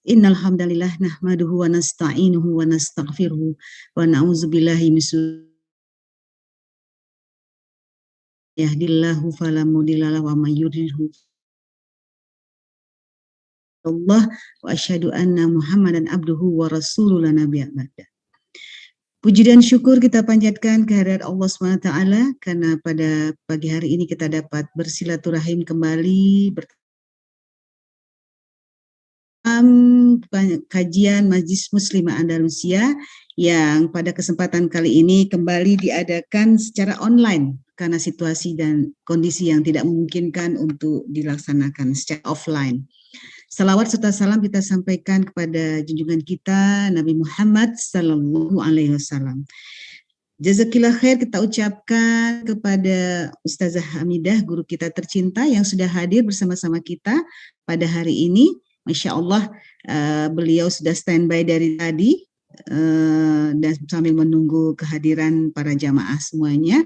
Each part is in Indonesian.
Innal hamdalillah nahmaduhu wa nasta'inuhu wa nastaghfiruhu wa na'udzubillahi min syururi yahdihillahu fala mudhillalah wa may yudhlilhu Allah wa asyhadu anna Muhammadan abduhu wa rasuluhu la nabiyya ba'da. Puji dan syukur kita panjatkan kehadirat Allah SWT karena pada pagi hari ini kita dapat bersilaturahim kembali kajian Majelis Muslimah Andalusia yang pada kesempatan kali ini kembali diadakan secara online karena situasi dan kondisi yang tidak memungkinkan untuk dilaksanakan secara offline. Salawat serta salam kita sampaikan kepada junjungan kita Nabi Muhammad Sallallahu Alaihi Wasallam. Jazakillah khair kita ucapkan kepada Ustazah Hamidah, guru kita tercinta yang sudah hadir bersama-sama kita pada hari ini. Masya Allah, beliau sudah standby dari tadi dan sambil menunggu kehadiran para jamaah semuanya.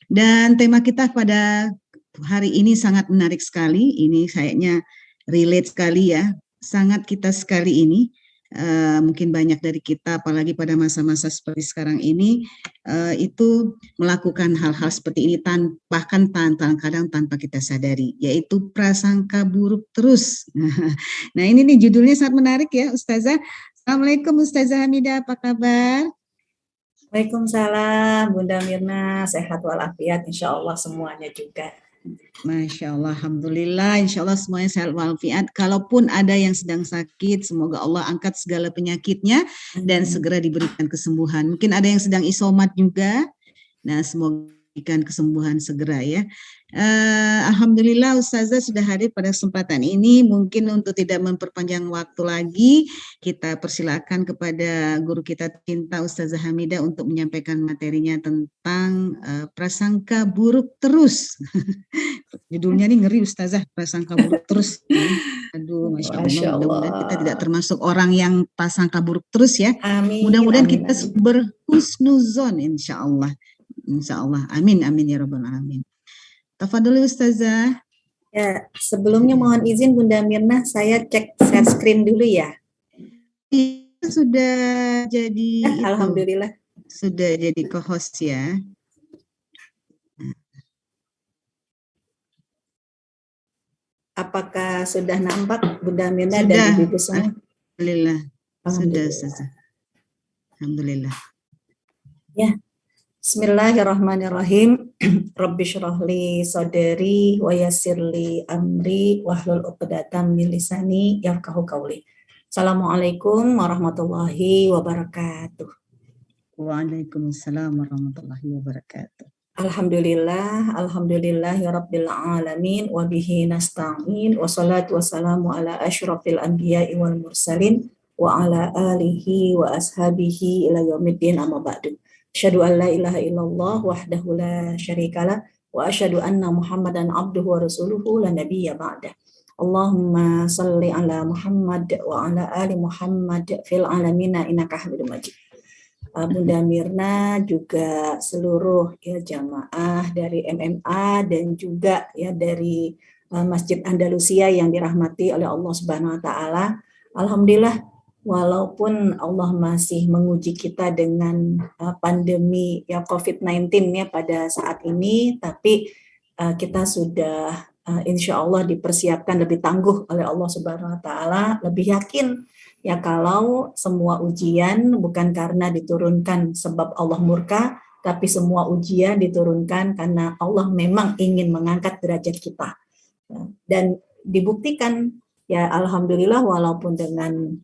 Dan tema kita pada hari ini sangat menarik sekali. Ini kayaknya relate sekali ya, sangat kita sekali ini. Mungkin banyak dari kita, apalagi pada masa-masa seperti sekarang ini, itu melakukan hal-hal seperti ini bahkan kadang tanpa kita sadari, yaitu prasangka buruk terus. Nah ini nih judulnya sangat menarik ya Ustazah. Assalamualaikum Ustazah Hamidah, apa kabar? Waalaikumsalam Bunda Mirna, sehat walafiat insya Allah semuanya juga. Masya Allah, Alhamdulillah, insya Allah semuanya sehat walafiat. Kalaupun ada yang sedang sakit, semoga Allah angkat segala penyakitnya dan segera diberikan kesembuhan. Mungkin ada yang sedang isomat juga, nah semoga diberikan kesembuhan segera ya. Alhamdulillah Ustazah sudah hadir pada kesempatan ini. Mungkin untuk tidak memperpanjang waktu lagi, kita persilakan kepada guru kita tercinta Ustazah Hamidah untuk menyampaikan materinya tentang prasangka buruk terus. Judulnya nih ngeri Ustazah, prasangka buruk terus. Aduh, Masya Allah, mudah-mudahan kita tidak termasuk orang yang prasangka buruk terus ya. Amin. Mudah-mudahan kita berhusnuzon insya Allah. Insya Allah, amin, amin ya Rabbal Alamin. Tafadholi Ustazah. Ya, sebelumnya mohon izin Bunda Mirna, saya cek share screen dulu ya. Sudah jadi ya, Alhamdulillah. Sudah jadi co-host ya. Apakah sudah nampak Bunda Mirna dan Ibu semua? Alhamdulillah. Sudah, Ustazah. Alhamdulillah. Ya. Bismillahirrahmanirrahim. Rabbi syrahli sadri wa yassirli amri wahlul 'uqdatam min lisani yafqahu qawli. Assalamualaikum warahmatullahi wabarakatuh. Waalaikumsalam warahmatullahi wabarakatuh. Alhamdulillahi rabbil alamin wa bihi nasta'in wa salatu wassalamu ala asyrafil anbiya'i wal mursalin wa ala alihi wa ashabihi ila yaumiddin amma ba'du. Asyhadu an la ilaha illallah wahdahu la syarikalah wa asyhadu anna Muhammadan abduhu wa rasuluhu la nabiyya ba'dah. Allahumma salli ala Muhammad wa ala ali Muhammad fil alamina innaka Hamidum Majid. Bunda Mirna juga seluruh ya jamaah dari MMA dan juga ya dari Masjid Andalusia yang dirahmati oleh Allah Subhanahu wa taala. Alhamdulillah, walaupun Allah masih menguji kita dengan pandemi ya COVID-19 ya pada saat ini, tapi kita sudah insya Allah dipersiapkan lebih tangguh oleh Allah Subhanahu wa taala, lebih yakin ya kalau semua ujian bukan karena diturunkan sebab Allah murka, tapi semua ujian diturunkan karena Allah memang ingin mengangkat derajat kita. Dan dibuktikan ya alhamdulillah walaupun dengan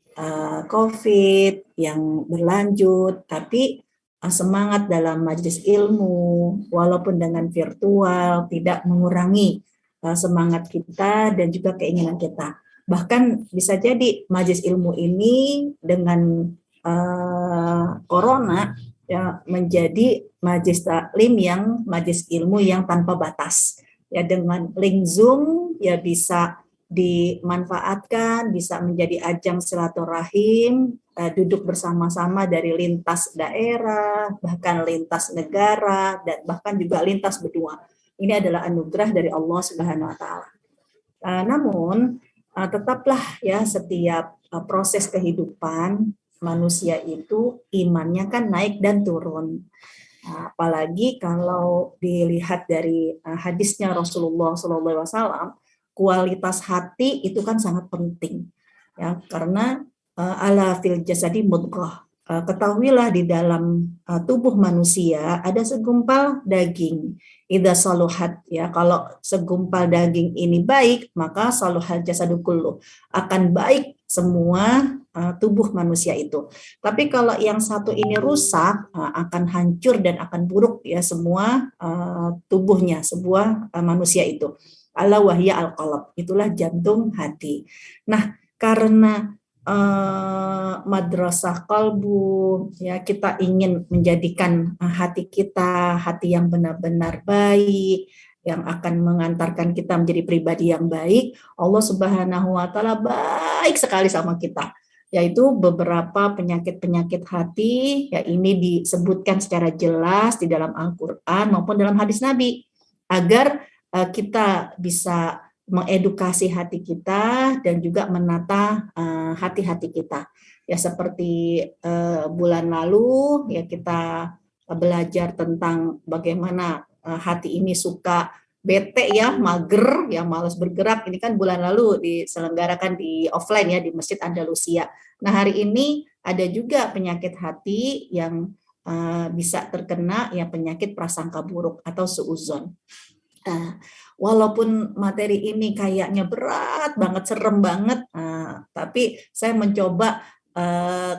COVID yang berlanjut, tapi semangat dalam majelis ilmu walaupun dengan virtual tidak mengurangi semangat kita dan juga keinginan kita. Bahkan bisa jadi majelis ilmu ini dengan corona ya menjadi majelis taklim yang majelis ilmu yang tanpa batas. Ya dengan link Zoom ya bisa dimanfaatkan, bisa menjadi ajang silaturahim, duduk bersama-sama dari lintas daerah, bahkan lintas negara, dan bahkan juga lintas benua. Ini adalah anugerah dari Allah Subhanahu wa taala. Namun tetaplah ya setiap proses kehidupan manusia itu imannya kan naik dan turun. Apalagi kalau dilihat dari hadisnya Rasulullah SAW, kualitas hati itu kan sangat penting ya, karena ala fil jasadi mudghah. Ketahuilah di dalam tubuh manusia ada segumpal daging. Idza saluhat, ya, kalau segumpal daging ini baik, maka saluhal jasadu kullu, akan baik semua tubuh manusia itu. Tapi kalau yang satu ini rusak, akan hancur dan akan buruk ya semua tubuhnya sebuah manusia itu. Ala wahya al-qalb, itulah jantung hati. Nah, karena madrasah kalbu, ya, kita ingin menjadikan hati kita hati yang benar-benar baik, yang akan mengantarkan kita menjadi pribadi yang baik. Allah Subhanahu wa taala baik sekali sama kita, yaitu beberapa penyakit-penyakit hati, ya, ini disebutkan secara jelas di dalam Al-Qur'an maupun dalam hadis Nabi, agar kita bisa mengedukasi hati kita dan juga menata hati-hati kita. Ya, seperti bulan lalu ya kita belajar tentang bagaimana hati ini suka bete ya, mager ya, malas bergerak. Ini kan bulan lalu diselenggarakan di offline ya di Masjid Andalusia. Nah, hari ini ada juga penyakit hati yang bisa terkena ya penyakit prasangka buruk atau suudzon. Walaupun materi ini kayaknya berat banget, serem banget, tapi saya mencoba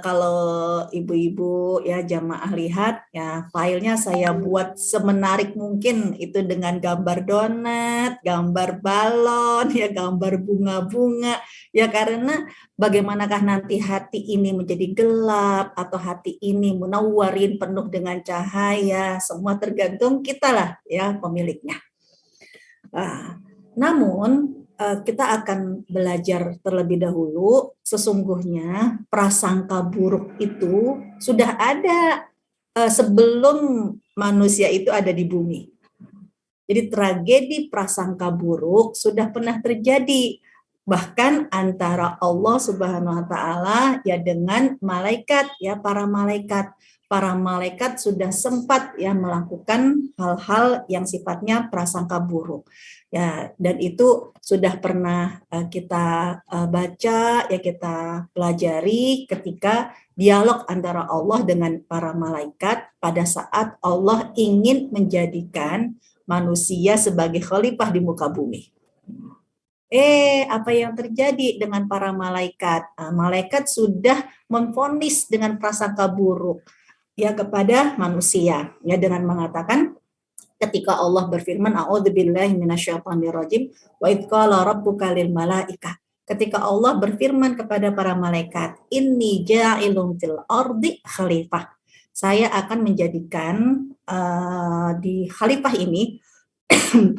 kalau ibu-ibu ya jamaah lihat ya, filenya saya buat semenarik mungkin, itu dengan gambar donat, gambar balon, ya, gambar bunga-bunga, ya, karena bagaimanakah nanti hati ini menjadi gelap atau hati ini munawwarin, penuh dengan cahaya, semua tergantung kita lah ya pemiliknya. Namun kita akan belajar terlebih dahulu, sesungguhnya prasangka buruk itu sudah ada sebelum manusia itu ada di bumi. Jadi tragedi prasangka buruk sudah pernah terjadi, bahkan antara Allah Subhanahu wa taala ya dengan malaikat ya, para malaikat sudah sempat ya melakukan hal-hal yang sifatnya prasangka buruk. Ya, dan itu sudah pernah kita baca ya, kita pelajari ketika dialog antara Allah dengan para malaikat pada saat Allah ingin menjadikan manusia sebagai khalifah di muka bumi. Apa yang terjadi dengan para malaikat? Malaikat sudah memvonis dengan prasangka buruk ya kepada manusia ya, dengan mengatakan ketika Allah berfirman, a'udzubillahi minasyaitonirrajim, wa idz qala rabbuka lil malaikah, ketika Allah berfirman kepada para malaikat, inni ja'ilun fil ardi khalifah, saya akan menjadikan di khalifah ini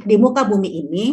di muka bumi ini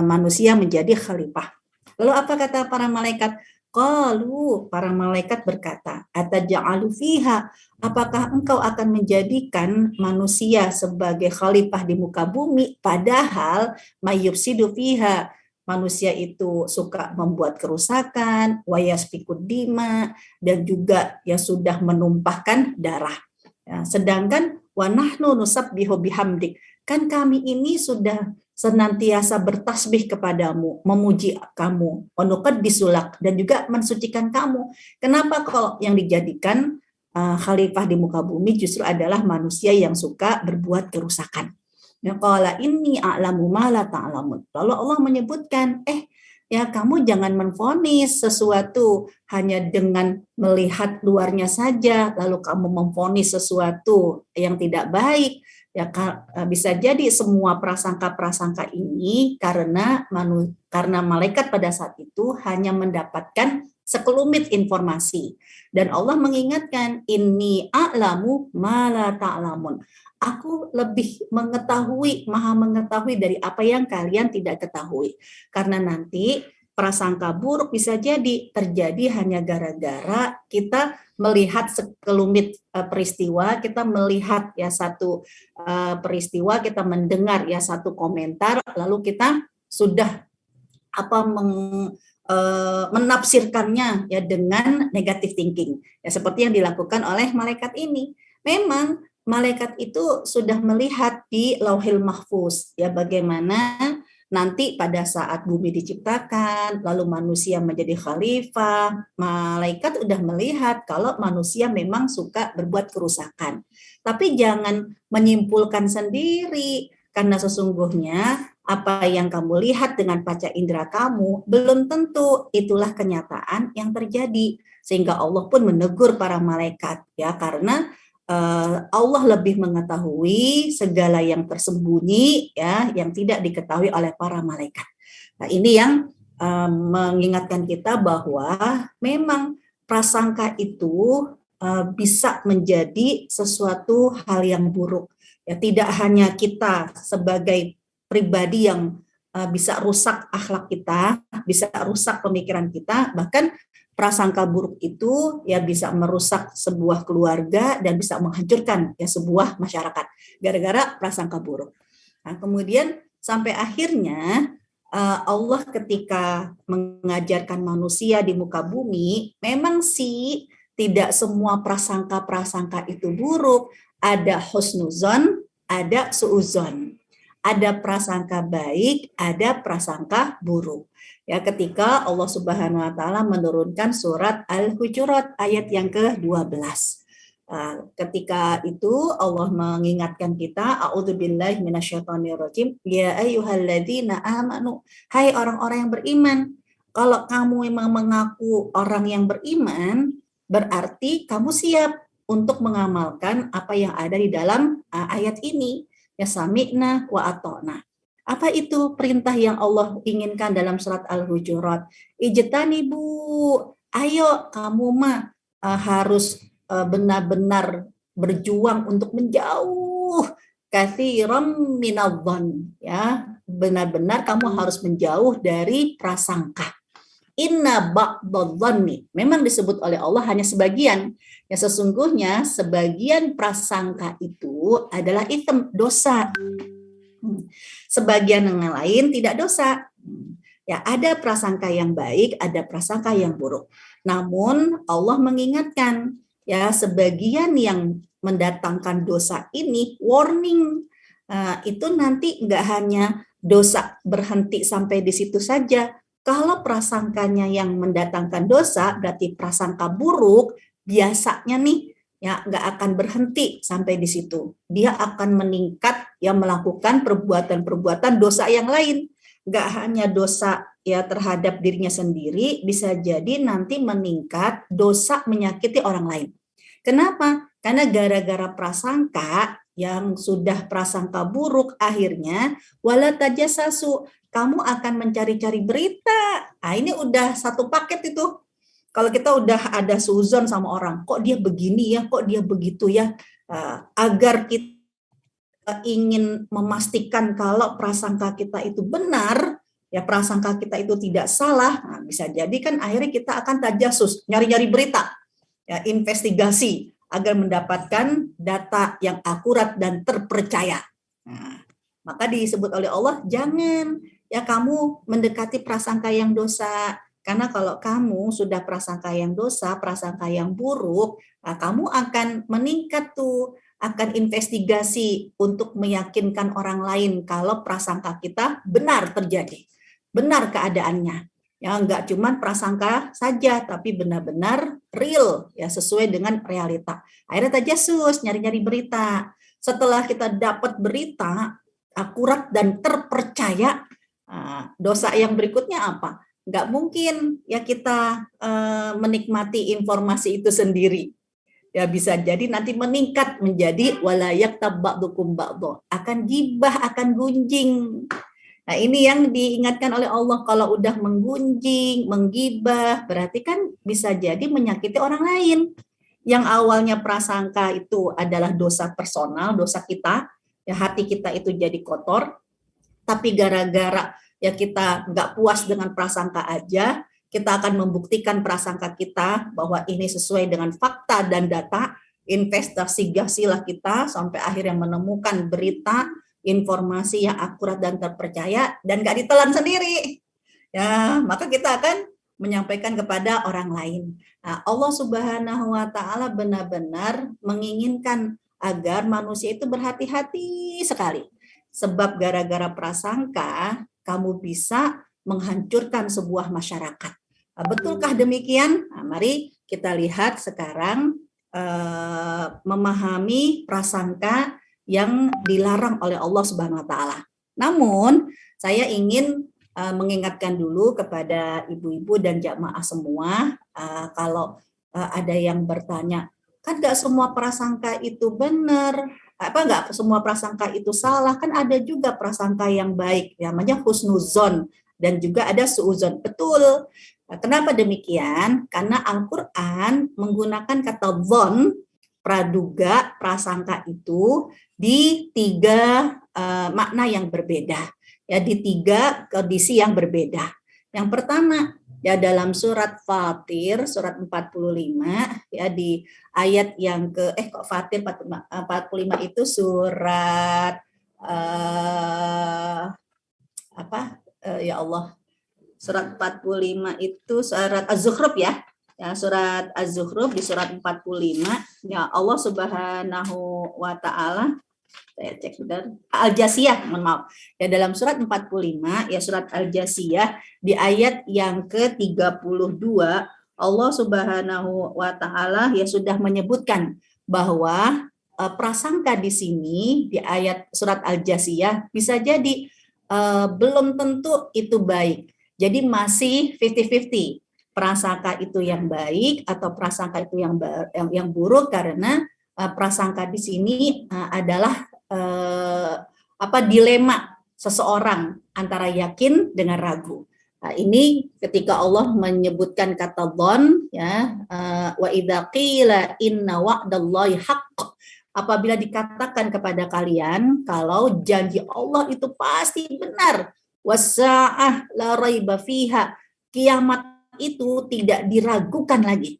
manusia menjadi khalifah. Lalu apa kata para malaikat? Qalu, para malaikat berkata, ataj'alu fiha, apakah engkau akan menjadikan manusia sebagai khalifah di muka bumi, padahal mayyufsidu fiha, manusia itu suka membuat kerusakan, wayasfikud dima, dan juga ya sudah menumpahkan darah. Ya, sedangkan wa nahnu nusabbihu bihamdik, kan kami ini sudah senantiasa bertasbih kepadamu, memuji kamu, wanuqaddisulak, dan juga mensucikan kamu. Kenapa kalau yang dijadikan khalifah di muka bumi justru adalah manusia yang suka berbuat kerusakan? Ya, qala inni a'lamu ma la ta'lamun. Lalu Allah menyebutkan, ya kamu jangan menvonis sesuatu hanya dengan melihat luarnya saja, lalu kamu memvonis sesuatu yang tidak baik. Ya, bisa jadi semua prasangka-prasangka ini karena malaikat pada saat itu hanya mendapatkan sekelumit informasi. Dan Allah mengingatkan, inni a'lamu ma la ta'lamun. Aku lebih mengetahui, maha mengetahui dari apa yang kalian tidak ketahui. Karena nanti prasangka buruk bisa jadi terjadi hanya gara-gara kita melihat sekelumit peristiwa, kita melihat ya satu peristiwa, kita mendengar ya satu komentar, lalu kita sudah menafsirkannya ya dengan negative thinking. Ya seperti yang dilakukan oleh malaikat ini. Memang malaikat itu sudah melihat di Lauhil Mahfuz ya bagaimana nanti pada saat bumi diciptakan, lalu manusia menjadi khalifah, malaikat udah melihat kalau manusia memang suka berbuat kerusakan. Tapi jangan menyimpulkan sendiri, karena sesungguhnya apa yang kamu lihat dengan panca indera kamu belum tentu itulah kenyataan yang terjadi. Sehingga Allah pun menegur para malaikat ya, karena Allah lebih mengetahui segala yang tersembunyi ya, yang tidak diketahui oleh para malaikat. Nah, ini yang mengingatkan kita bahwa memang prasangka itu bisa menjadi sesuatu hal yang buruk. Ya, tidak hanya kita sebagai pribadi yang bisa rusak akhlak kita, bisa rusak pemikiran kita, bahkan prasangka buruk itu ya bisa merusak sebuah keluarga dan bisa menghancurkan ya sebuah masyarakat gara-gara prasangka buruk. Nah, kemudian sampai akhirnya Allah ketika mengajarkan manusia di muka bumi, memang sih tidak semua prasangka-prasangka itu buruk, ada husnuzon, ada suuzon. Ada prasangka baik, ada prasangka buruk. Ya, ketika Allah Subhanahu wa taala menurunkan surat Al-Hujurat ayat yang ke-12. Ketika itu Allah mengingatkan kita, a'udzubillahi minasyaitonirrajim, ya ayyuhalladzina amanu, hai orang-orang yang beriman, kalau kamu memang mengaku orang yang beriman, berarti kamu siap untuk mengamalkan apa yang ada di dalam ayat ini. Ya sami'na wa ata'na. Apa itu perintah yang Allah inginkan dalam surat Al-Hujurat? Ijtanibu, ayo kamu mah harus benar-benar berjuang untuk menjauh katsiran minadh-dhon, ya. Benar-benar kamu harus menjauh dari prasangka. Inna ba'dadh-dhanni, memang disebut oleh Allah hanya sebagian. Ya sesungguhnya sebagian prasangka itu adalah itsm, dosa. Sebagian yang lain tidak dosa. Ya, ada prasangka yang baik, ada prasangka yang buruk. Namun Allah mengingatkan ya sebagian yang mendatangkan dosa ini warning. Itu nanti nggak hanya dosa berhenti sampai di situ saja. Kalau prasangkanya yang mendatangkan dosa, berarti prasangka buruk, biasanya nih ya nggak akan berhenti sampai di situ. Dia akan meningkat ya melakukan perbuatan-perbuatan dosa yang lain. Nggak hanya dosa ya terhadap dirinya sendiri, bisa jadi nanti meningkat dosa menyakiti orang lain. Kenapa? Karena gara-gara prasangka yang sudah prasangka buruk, akhirnya wala tajassasu, kamu akan mencari-cari berita. Nah, ini udah satu paket itu. Kalau kita udah ada suuzon sama orang, kok dia begini ya, kok dia begitu ya, agar kita ingin memastikan kalau prasangka kita itu benar, ya prasangka kita itu tidak salah, nah, bisa jadi kan akhirnya kita akan tajasus, nyari-nyari berita, ya, investigasi, agar mendapatkan data yang akurat dan terpercaya. Nah, maka disebut oleh Allah, jangan ya kamu mendekati prasangka yang dosa. Karena kalau kamu sudah prasangka yang dosa, prasangka yang buruk, nah kamu akan meningkat tuh, akan investigasi untuk meyakinkan orang lain kalau prasangka kita benar terjadi, benar keadaannya. Ya enggak cuma prasangka saja, tapi benar-benar real, ya sesuai dengan realita. Akhirnya tajasus, nyari-nyari berita. Setelah kita dapat berita akurat dan terpercaya, dosa yang berikutnya apa? Nggak mungkin ya kita menikmati informasi itu sendiri. Ya bisa jadi nanti meningkat menjadi walayak tabakdukum ba'do, akan gibah, akan gunjing. Nah ini yang diingatkan oleh Allah, kalau udah menggunjing, menggibah, berarti kan bisa jadi menyakiti orang lain. Yang awalnya prasangka itu adalah dosa personal, dosa kita, ya hati kita itu jadi kotor, tapi gara-gara ya kita nggak puas dengan prasangka aja, kita akan membuktikan prasangka kita bahwa ini sesuai dengan fakta dan data, investigasilah kita sampai akhirnya menemukan berita, informasi yang akurat dan terpercaya, dan nggak ditelan sendiri. ya maka kita akan menyampaikan kepada orang lain. Nah, Allah Subhanahu wa taala benar-benar menginginkan agar manusia itu berhati-hati sekali. Sebab gara-gara prasangka kamu bisa menghancurkan sebuah masyarakat. Nah, betulkah demikian? Nah, mari kita lihat sekarang memahami prasangka yang dilarang oleh Allah Subhanahu wa taala. Namun, saya ingin mengingatkan dulu kepada ibu-ibu dan jamaah semua, kalau ada yang bertanya, kan nggak semua prasangka itu benar, nggak semua prasangka itu salah, kan ada juga prasangka yang baik, namanya husnuzon, dan juga ada suuzon. Betul. Kenapa demikian? Karena Al-Quran menggunakan kata dhon, praduga, prasangka itu di 3 makna yang berbeda, ya, di 3 kondisi yang berbeda. Yang pertama, ya dalam surat Fatir, surat 45, ya di ayat yang Fatir 45 itu surat ya Allah, surat 45 itu surat Az-Zukhruf ya. Ya, surat Az-Zukhruf di surat 45, ya Allah Subhanahu wa taala, saya cek bentar, Al-Jasiyah, mohon maaf. Ya dalam surat 45, ya surat Al-Jasiyah di ayat yang ke-32, Allah Subhanahu wa taala ya sudah menyebutkan bahwa prasangka di sini di ayat surat Al-Jasiyah bisa jadi belum tentu itu baik. Jadi masih 50-50. Prasangka itu yang baik atau prasangka itu yang buruk, karena prasangka di sini adalah dilema seseorang antara yakin dengan ragu. Nah, ini ketika Allah menyebutkan kata dhon, ya, wa idza qila inna wa'dallahi haqq, apabila dikatakan kepada kalian kalau janji Allah itu pasti benar, wasa'ah la raiba fiha, kiamat itu tidak diragukan lagi.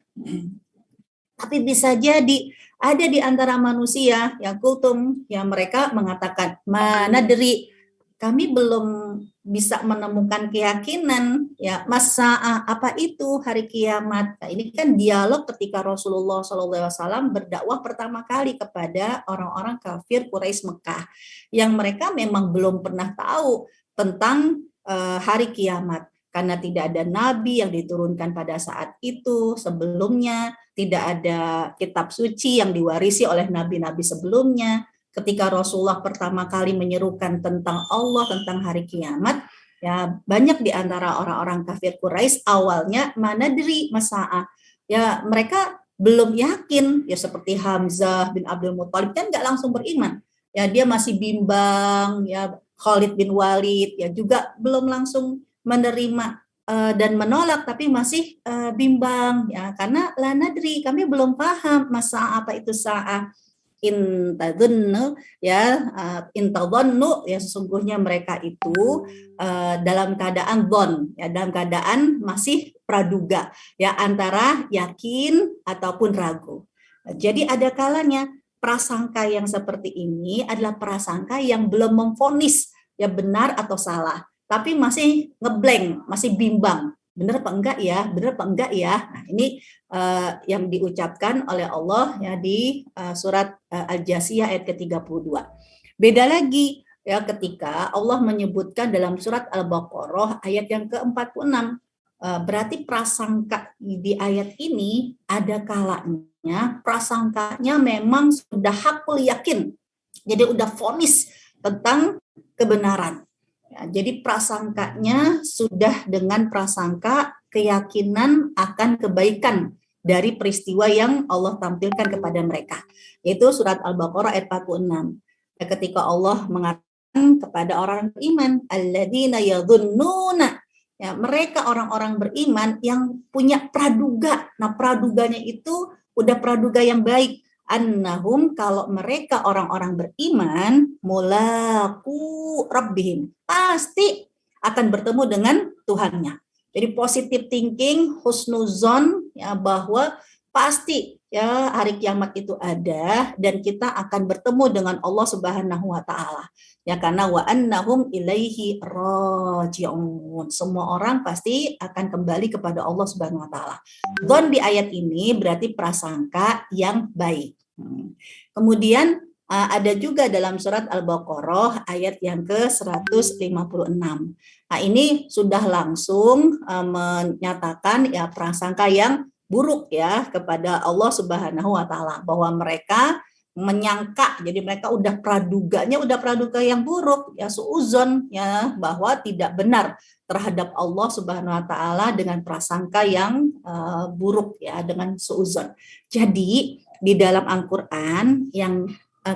Tapi bisa jadi ada di antara manusia yang kultum, yang mereka mengatakan, mana dari kami belum bisa menemukan keyakinan, ya masa apa itu hari kiamat. Nah, ini kan dialog ketika Rasulullah SAW berdakwah pertama kali kepada orang-orang kafir Quraisy Mekah, yang mereka memang belum pernah tahu tentang hari kiamat, karena tidak ada nabi yang diturunkan pada saat itu sebelumnya, tidak ada kitab suci yang diwarisi oleh nabi-nabi sebelumnya. Ketika Rasulullah pertama kali menyerukan tentang Allah, tentang hari kiamat, ya banyak di antara orang-orang kafir Quraisy awalnya manadri masa'a, ya mereka belum yakin, ya seperti Hamzah bin Abdul Muthalib kan nggak langsung beriman, ya dia masih bimbang, ya Khalid bin Walid ya juga belum langsung menerima dan menolak, tapi masih bimbang, ya karena la nadri, kami belum paham masa apa itu sa'ah. Intadunnu, ya intadunnu, ya sesungguhnya mereka itu dalam keadaan dhon, ya dalam keadaan masih praduga, ya antara yakin ataupun ragu. Jadi ada kalanya prasangka yang seperti ini adalah prasangka yang belum memvonis ya benar atau salah, tapi masih ngeblank, masih bimbang, benar apa enggak ya, benar apa enggak ya. Nah, ini yang diucapkan oleh Allah ya di surat Al-Jasiyah ayat ke-32. Beda lagi ya ketika Allah menyebutkan dalam surat Al-Baqarah ayat yang ke-46. Berarti prasangka di ayat ini ada kalanya prasangkanya memang sudah hakul yakin. Jadi udah vonis tentang kebenaran. Ya, jadi prasangkanya sudah dengan prasangka keyakinan akan kebaikan dari peristiwa yang Allah tampilkan kepada mereka. Yaitu surat Al-Baqarah ayat 46. Ya, ketika Allah mengatakan kepada orang beriman, alladzina yadhunnuna, ya mereka orang-orang beriman yang punya praduga. Nah, praduganya itu udah praduga yang baik. Annahum, kalau mereka orang-orang beriman, mulaku rabbihim, pasti akan bertemu dengan Tuhannya. Jadi positive thinking, husnuzon, ya bahwa pasti ya hari kiamat itu ada dan kita akan bertemu dengan Allah Subhanahu wa taala. Ya karena wa annahum ilaihi raji'un. Semua orang pasti akan kembali kepada Allah Subhanahu wa taala. Dzon di ayat ini berarti prasangka yang baik. Kemudian ada juga dalam surat Al-Baqarah ayat yang ke-156. Nah, ini sudah langsung menyatakan ya prasangka yang buruk ya kepada Allah Subhanahu wa taala, bahwa mereka menyangka, jadi mereka udah praduga yang buruk ya, suuzon ya, bahwa tidak benar terhadap Allah Subhanahu wa taala dengan prasangka yang buruk ya, dengan suuzon. Jadi di dalam Al-Qur'an yang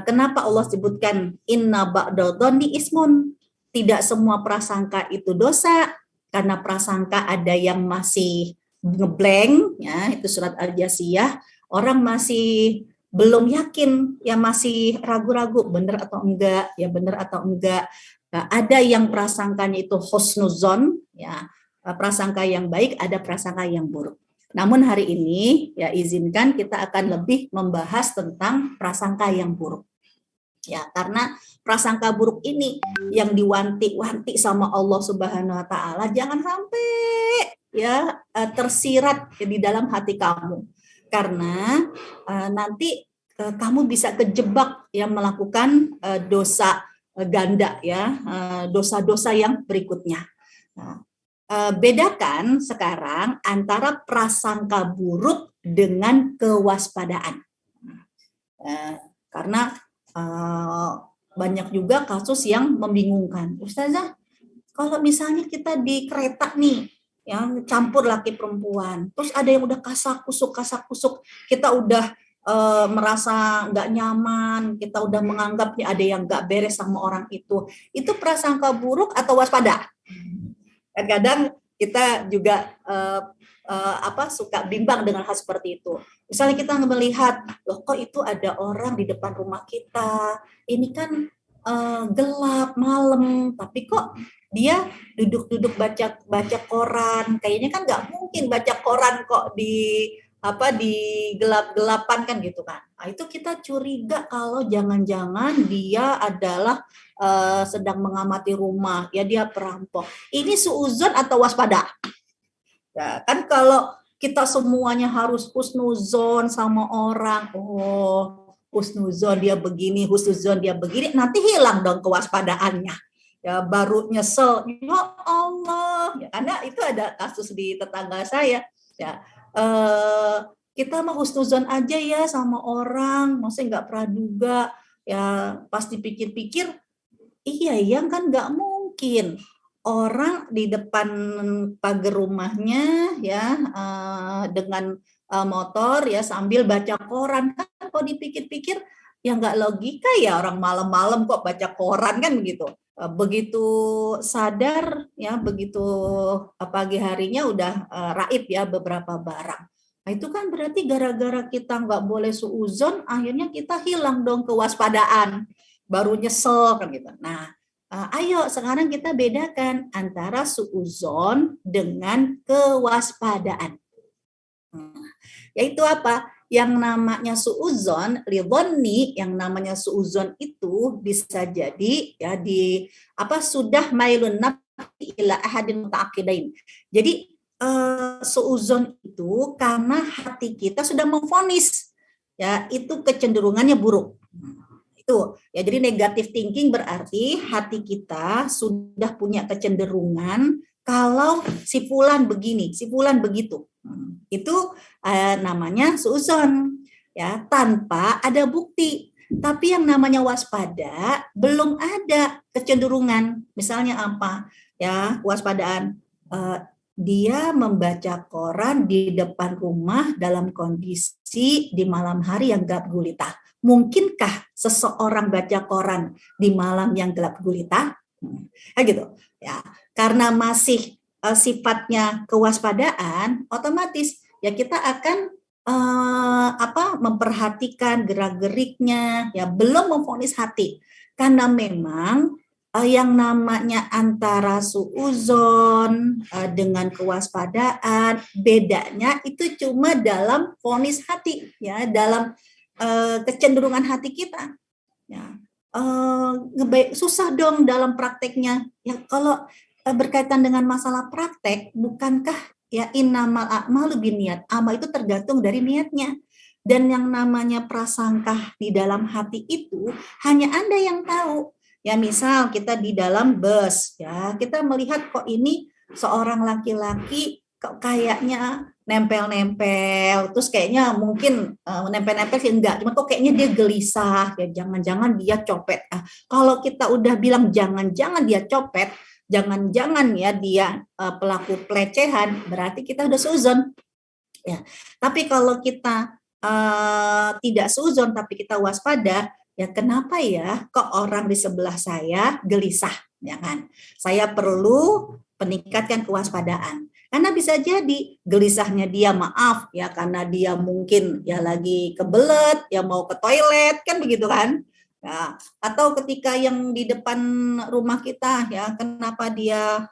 kenapa Allah sebutkan inna ba'dadhonni ismun, tidak semua prasangka itu dosa, karena prasangka ada yang masih ngeblank ya, itu surat Al-Jasiyah, orang masih belum yakin ya, masih ragu-ragu benar atau enggak ya, benar atau enggak. Nah, ada yang prasangkanya itu husnuzon ya, prasangka yang baik, ada prasangka yang buruk. Namun hari ini ya izinkan kita akan lebih membahas tentang prasangka yang buruk. Ya, karena prasangka buruk ini yang diwanti-wanti sama Allah Subhanahu wa taala, jangan sampai ya tersirat di dalam hati kamu. Karena nanti kamu bisa kejebak ya melakukan dosa ganda ya, dosa-dosa yang berikutnya. Nah, bedakan sekarang antara prasangka buruk dengan kewaspadaan. Karena banyak juga kasus yang membingungkan. Ustazah, kalau misalnya kita di kereta nih, yang campur laki perempuan, terus ada yang udah kasak kusuk, kita udah merasa nggak nyaman, kita udah menganggap nih ada yang nggak beres sama orang itu prasangka buruk atau waspada? Kadang kita juga suka bimbang dengan hal seperti itu. Misalnya kita melihat, loh kok itu ada orang di depan rumah kita, ini kan gelap malam, tapi kok dia duduk-duduk baca koran, kayaknya kan nggak mungkin baca koran kok di gelap-gelapan kan gitu kan. Nah, itu kita curiga kalau jangan-jangan dia adalah sedang mengamati rumah, ya dia perampok. Ini suuzon atau waspada? Ya, kan kalau kita semuanya harus husnuzon sama orang, husnuzon dia begini, nanti hilang dong kewaspadaannya. Ya baru nyesel, ya Allah. Ya, karena itu ada kasus di tetangga saya. Ya, kita mah husnuzon aja ya sama orang, maksudnya nggak praduga. Ya pasti pikir-pikir, iya yang kan nggak mungkin orang di depan pagar rumahnya ya dengan motor ya sambil baca koran, kan kalau dipikir-pikir ya nggak logika ya, orang malam-malam kok baca koran kan begitu. Begitu sadar ya, begitu pagi harinya udah raib ya beberapa barang. Nah, itu kan berarti gara-gara kita nggak boleh suuzon, akhirnya kita hilang dong kewaspadaan, baru nyesel kan gitu. Nah, ayo sekarang kita bedakan antara suuzon dengan kewaspadaan. Yaitu apa? Yang namanya suuzon, lidhonni, yang namanya suuzon itu bisa jadi ya sudah mailun nafsi ila ahadin muta'aqidain. Jadi suuzon itu karena hati kita sudah memvonis ya itu kecenderungannya buruk. Itu ya, jadi negative thinking berarti hati kita sudah punya kecenderungan kalau si fulan begini, si fulan begitu. Itu namanya suuzon ya, tanpa ada bukti. Tapi yang namanya waspada belum ada kecenderungan. Misalnya apa? Ya, waspadaan dia membaca koran di depan rumah dalam kondisi di malam hari yang gelap gulita. Mungkinkah seseorang baca koran di malam yang gelap gulita? Gitu ya, karena masih sifatnya kewaspadaan, otomatis ya kita akan memperhatikan gerak-geriknya ya, belum memvonis hati, karena memang yang namanya antara suudzon dengan kewaspadaan, bedanya itu cuma dalam vonis hati, ya, dalam kecenderungan hati kita. Ya, susah dong dalam prakteknya. Ya, kalau berkaitan dengan masalah praktek, bukankah ya innamal a'malu binniyat, amal itu tergantung dari niatnya. Dan yang namanya prasangka di dalam hati itu hanya Anda yang tahu. Ya, misal kita di dalam bus, ya, kita melihat kok ini seorang laki-laki kok kayaknya nempel-nempel, terus kayaknya mungkin nempel-nempel sih enggak, cuma kok kayaknya dia gelisah, ya jangan-jangan dia copet. Kalau kita udah bilang jangan-jangan dia copet, jangan-jangan ya dia pelaku pelecehan, berarti kita udah suzon. Ya. Tapi kalau kita tidak suzon tapi kita waspada, ya kenapa ya kok orang di sebelah saya gelisah, ya kan? Saya perlu meningkatkan kewaspadaan. Karena bisa jadi gelisahnya dia maaf ya karena dia mungkin ya lagi kebelet, ya mau ke toilet kan begitu kan? Ya, atau ketika yang di depan rumah kita ya kenapa dia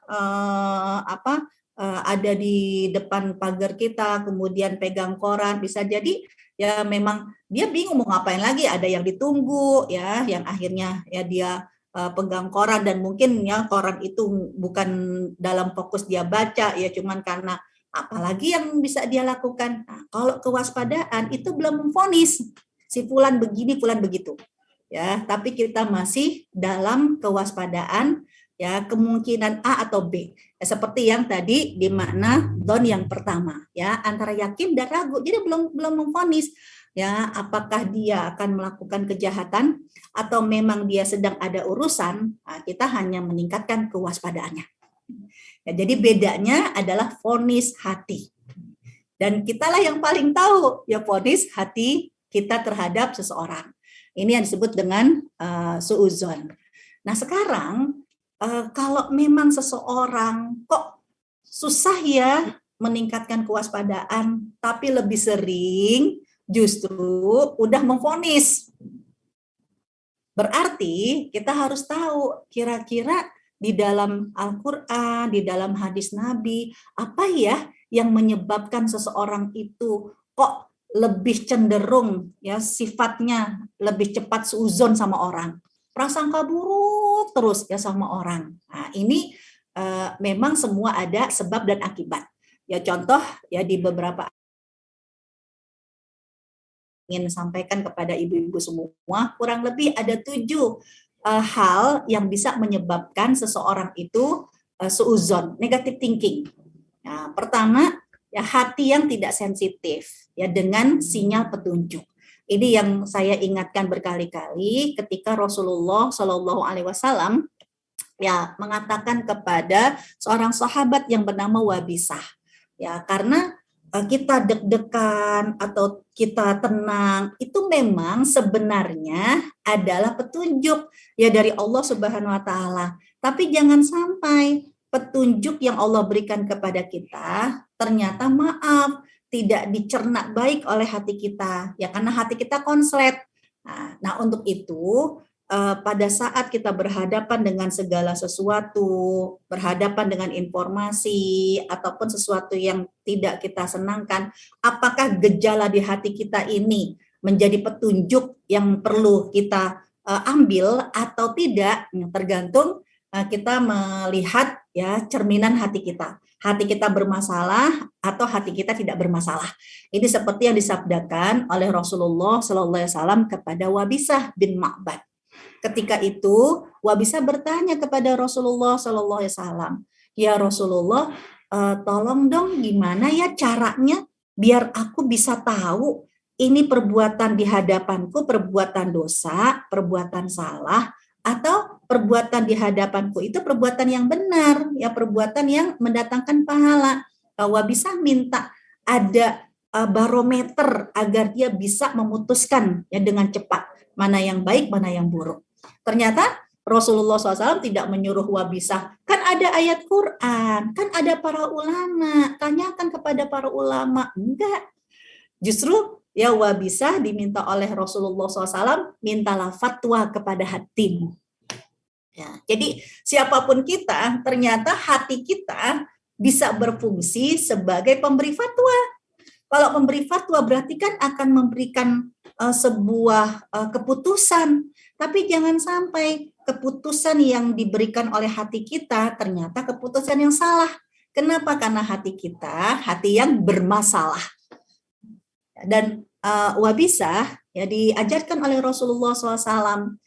ada di depan pagar kita kemudian pegang koran, bisa jadi ya memang dia bingung mau ngapain lagi, ada yang ditunggu ya, yang akhirnya ya dia pegang koran dan mungkin ya koran itu bukan dalam fokus dia baca ya, cuman karena apalagi yang bisa dia lakukan. Nah, kalau kewaspadaan itu belum memvonis si fulan begini fulan begitu ya, tapi kita masih dalam kewaspadaan ya, kemungkinan A atau B ya, seperti yang tadi di makna don yang pertama ya, antara yakin dan ragu, jadi belum memvonis ya apakah dia akan melakukan kejahatan atau memang dia sedang ada urusan. Nah, kita hanya meningkatkan kewaspadaannya ya, jadi bedanya adalah vonis hati, dan kitalah yang paling tahu ya vonis hati kita terhadap seseorang. Ini yang disebut dengan suudzon. Nah sekarang kalau memang seseorang kok susah ya meningkatkan kewaspadaan, tapi lebih sering justru udah memvonis. Berarti kita harus tahu kira-kira di dalam Al-Quran, di dalam hadis Nabi, apa ya yang menyebabkan seseorang itu kok lebih cenderung ya sifatnya lebih cepat suudzon sama orang, prasangka buruk terus ya sama orang. Nah, ini memang semua ada sebab dan akibat. Ya contoh ya di beberapa ingin sampaikan kepada ibu-ibu semua, kurang lebih ada 7 hal yang bisa menyebabkan seseorang itu suudzon, negative thinking. Nah, pertama, ya hati yang tidak sensitif ya dengan sinyal petunjuk. Ini yang saya ingatkan berkali-kali ketika Rasulullah Shallallahu Alaihi Wasallam ya mengatakan kepada seorang sahabat yang bernama Wabisah, ya karena kita deg-degan atau kita tenang itu memang sebenarnya adalah petunjuk ya dari Allah Subhanahu wa taala. Tapi jangan sampai petunjuk yang Allah berikan kepada kita ternyata maaf tidak dicerna baik oleh hati kita ya, karena hati kita konslet. Nah untuk itu pada saat kita berhadapan dengan segala sesuatu, berhadapan dengan informasi, ataupun sesuatu yang tidak kita senangkan, apakah gejala di hati kita ini menjadi petunjuk yang perlu kita ambil atau tidak, tergantung kita melihat ya cerminan hati kita. Hati kita bermasalah atau hati kita tidak bermasalah. Ini seperti yang disabdakan oleh Rasulullah SAW kepada Wabisah bin Ma'bad. Ketika itu Wabisah bertanya kepada Rasulullah Sallallahu Alaihi Wasallam, ya Rasulullah, tolong dong gimana ya caranya biar aku bisa tahu ini perbuatan di hadapanku perbuatan dosa, perbuatan salah, atau perbuatan di hadapanku itu perbuatan yang benar, ya perbuatan yang mendatangkan pahala. Wabisah minta ada barometer agar dia bisa memutuskan ya dengan cepat mana yang baik, mana yang buruk. Ternyata Rasulullah SAW tidak menyuruh Wabisah, kan ada ayat Quran, kan ada para ulama, tanyakan kepada para ulama. Enggak, justru ya Wabisah diminta oleh Rasulullah SAW, mintalah fatwa kepada hatimu. Ya, jadi siapapun kita, ternyata hati kita bisa berfungsi sebagai pemberi fatwa. Kalau pemberi fatwa berarti kan akan memberikan sebuah keputusan, tapi jangan sampai keputusan yang diberikan oleh hati kita ternyata keputusan yang salah. Kenapa? Karena hati kita hati yang bermasalah. Dan wabisa ya diajarkan oleh Rasulullah SAW.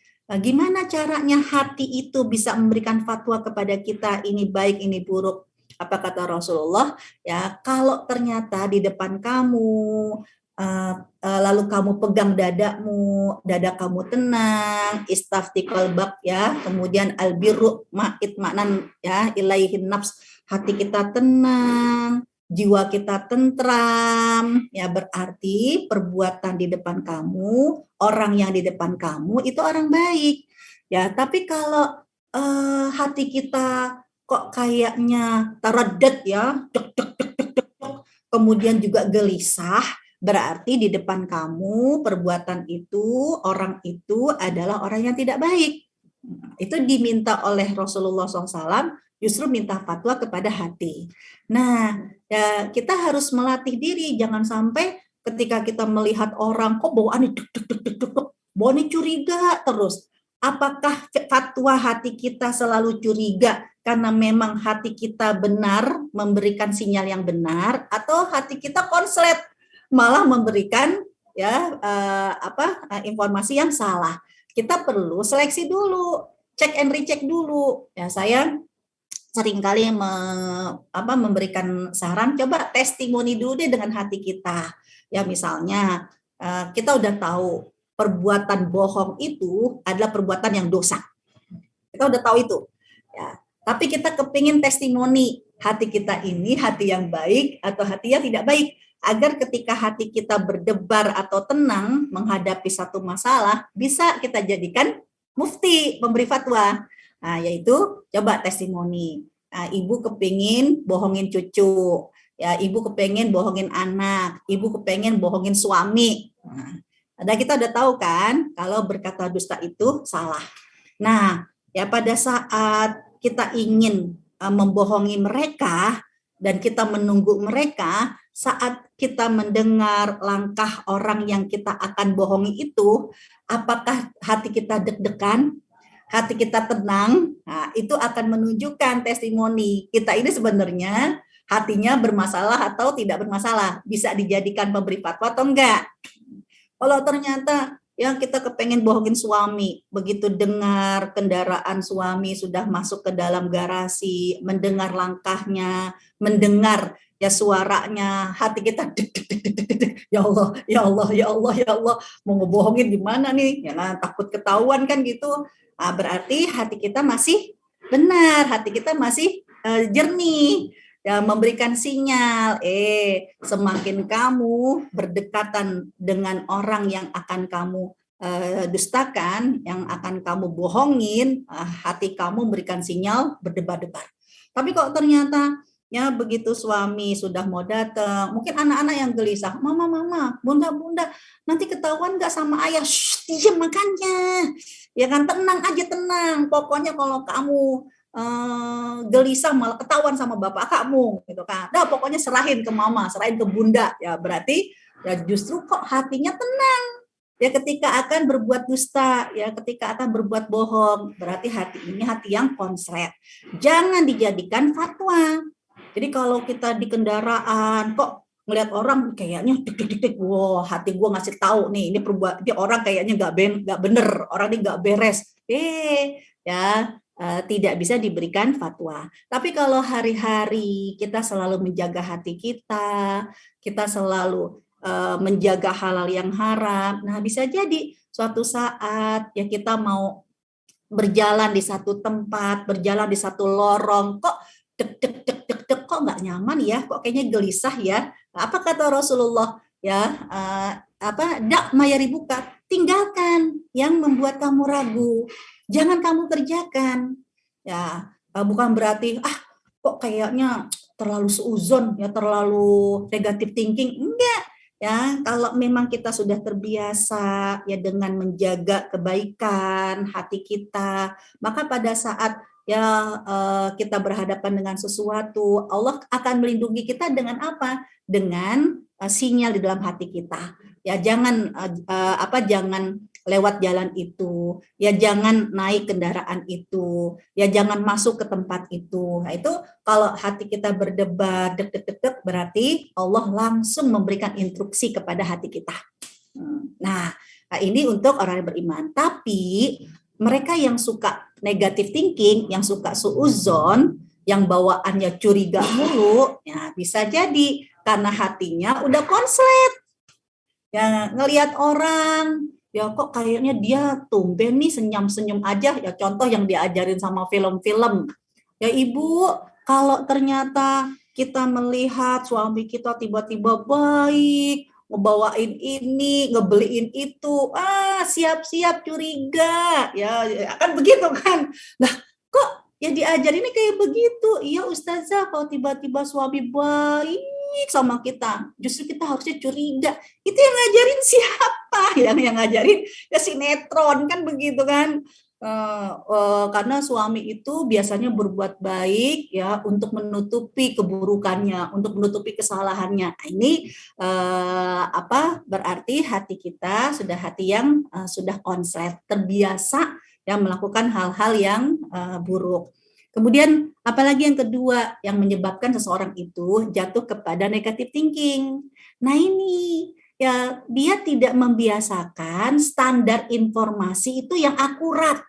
Gimana caranya hati itu bisa memberikan fatwa kepada kita ini baik ini buruk? Apa kata Rasulullah? Ya kalau ternyata di depan kamu lalu kamu pegang dadamu, dada kamu tenang, istafti qalbak ya, kemudian albirru ma'it maknan ya ilaihin nafs, hati kita tenang, jiwa kita tentram, ya berarti perbuatan di depan kamu, orang yang di depan kamu itu orang baik. Ya, tapi kalau hati kita kok kayaknya teredet ya, dek dek dek dek dek, kemudian juga gelisah, berarti di depan kamu perbuatan itu, orang itu adalah orang yang tidak baik. Itu diminta oleh Rasulullah SAW, justru minta fatwa kepada hati. Nah, ya kita harus melatih diri, jangan sampai ketika kita melihat orang kok bawaannya deg deg deg deg deg, bawaannya curiga terus. Apakah fatwa hati kita selalu curiga karena memang hati kita benar memberikan sinyal yang benar, atau hati kita konslet malah memberikan ya informasi yang salah? Kita perlu seleksi dulu, cek and recheck dulu. Ya saya seringkali memberikan saran, coba testimoni dulu deh dengan hati kita. Ya misalnya kita udah tahu perbuatan bohong itu adalah perbuatan yang dosa. Kita udah tahu itu. Ya, tapi kita kepingin testimoni hati kita ini hati yang baik atau hati yang tidak baik, agar ketika hati kita berdebar atau tenang menghadapi satu masalah, bisa kita jadikan mufti, pemberi fatwa. Nah, yaitu coba testimoni. Nah, ibu kepingin bohongin cucu, ya ibu kepingin bohongin anak, ibu kepingin bohongin suami. Nah, kita udah tahu kan kalau berkata dusta itu salah. Nah, ya pada saat kita ingin membohongi mereka dan kita menunggu mereka, saat kita mendengar langkah orang yang kita akan bohongi itu, apakah hati kita deg-degan, hati kita tenang? Nah, itu akan menunjukkan testimoni kita ini sebenarnya hatinya bermasalah atau tidak bermasalah, bisa dijadikan pemberi fatwa atau enggak. Kalau ternyata yang kita kepengen bohongin suami, begitu dengar kendaraan suami sudah masuk ke dalam garasi, mendengar langkahnya, mendengar ya suaranya, hati kita deg, deg, deg, deg, deg, deg. Ya Allah, ya Allah, ya Allah, ya Allah, mau ngebohongin gimana nih? Ya kan, takut ketahuan kan gitu. Nah, berarti hati kita masih benar, hati kita masih jernih. Ya, memberikan sinyal, semakin kamu berdekatan dengan orang yang akan kamu dustakan, yang akan kamu bohongin, hati kamu memberikan sinyal berdebar-debar. Tapi kok ternyata ya begitu suami sudah mau datang, mungkin anak-anak yang gelisah, mama, bunda, nanti ketahuan nggak sama ayah? Shh, diam makanya, ya kan, tenang aja, tenang. Pokoknya kalau kamu gelisah malah ketahuan sama bapak kamu gitu kan. Nah, pokoknya serahin ke mama, serahin ke bunda. Ya berarti ya justru kok hatinya tenang. Ya ketika akan berbuat dusta, ya ketika akan berbuat bohong, berarti hati ini hati yang konslet. Jangan dijadikan fatwa. Jadi kalau kita di kendaraan kok ngelihat orang kayaknya deg-deg, wow, hati gue ngasih tahu nih, ini orang kayaknya nggak bener, orang ini nggak beres. Ya tidak bisa diberikan fatwa. Tapi kalau hari-hari kita selalu menjaga hati kita selalu menjaga halal yang haram, nah bisa jadi suatu saat ya kita mau berjalan di satu tempat, berjalan di satu lorong, kok dek dek dek dek dek, kok nggak nyaman ya, kok kayaknya gelisah ya. Apa kata Rasulullah ya? Dak mayari buka, tinggalkan yang membuat kamu ragu. Jangan kamu kerjakan. Ya, bukan berarti kok kayaknya terlalu seuzon ya, terlalu negatif thinking. Enggak. Ya, kalau memang kita sudah terbiasa ya dengan menjaga kebaikan hati kita, maka pada saat ya kita berhadapan dengan sesuatu, Allah akan melindungi kita dengan apa? Dengan sinyal di dalam hati kita. Ya, jangan jangan lewat jalan itu, ya jangan naik kendaraan itu, ya jangan masuk ke tempat itu. Nah, itu kalau hati kita berdebar, deg-deg berarti Allah langsung memberikan instruksi kepada hati kita. Nah, ini untuk orang yang beriman. Tapi mereka yang suka negative thinking, yang suka suuzon, yang bawaannya curiga mulu, ya bisa jadi karena hatinya udah konslet. Ya ngelihat orang, ya kok kayaknya dia tumben nih senyum-senyum aja, ya contoh yang diajarin sama film-film. Ya ibu, kalau ternyata kita melihat suami kita tiba-tiba baik, ngebawain ini, ngebeliin itu, siap-siap curiga, ya kan begitu kan. Lah kok ya diajarinnya kayak begitu? Iya ustazah, kalau tiba-tiba suami baik sama kita, justru kita harusnya curiga. Itu yang ngajarin siapa? Yang ngajarin ya sinetron kan begitu kan. Karena suami itu biasanya berbuat baik ya untuk menutupi keburukannya, untuk menutupi kesalahannya. Ini berarti hati kita sudah hati yang sudah konslet, terbiasa yang melakukan hal-hal yang buruk. Kemudian apalagi yang kedua yang menyebabkan seseorang itu jatuh kepada negative thinking. Nah ini ya dia tidak membiasakan standar informasi itu yang akurat.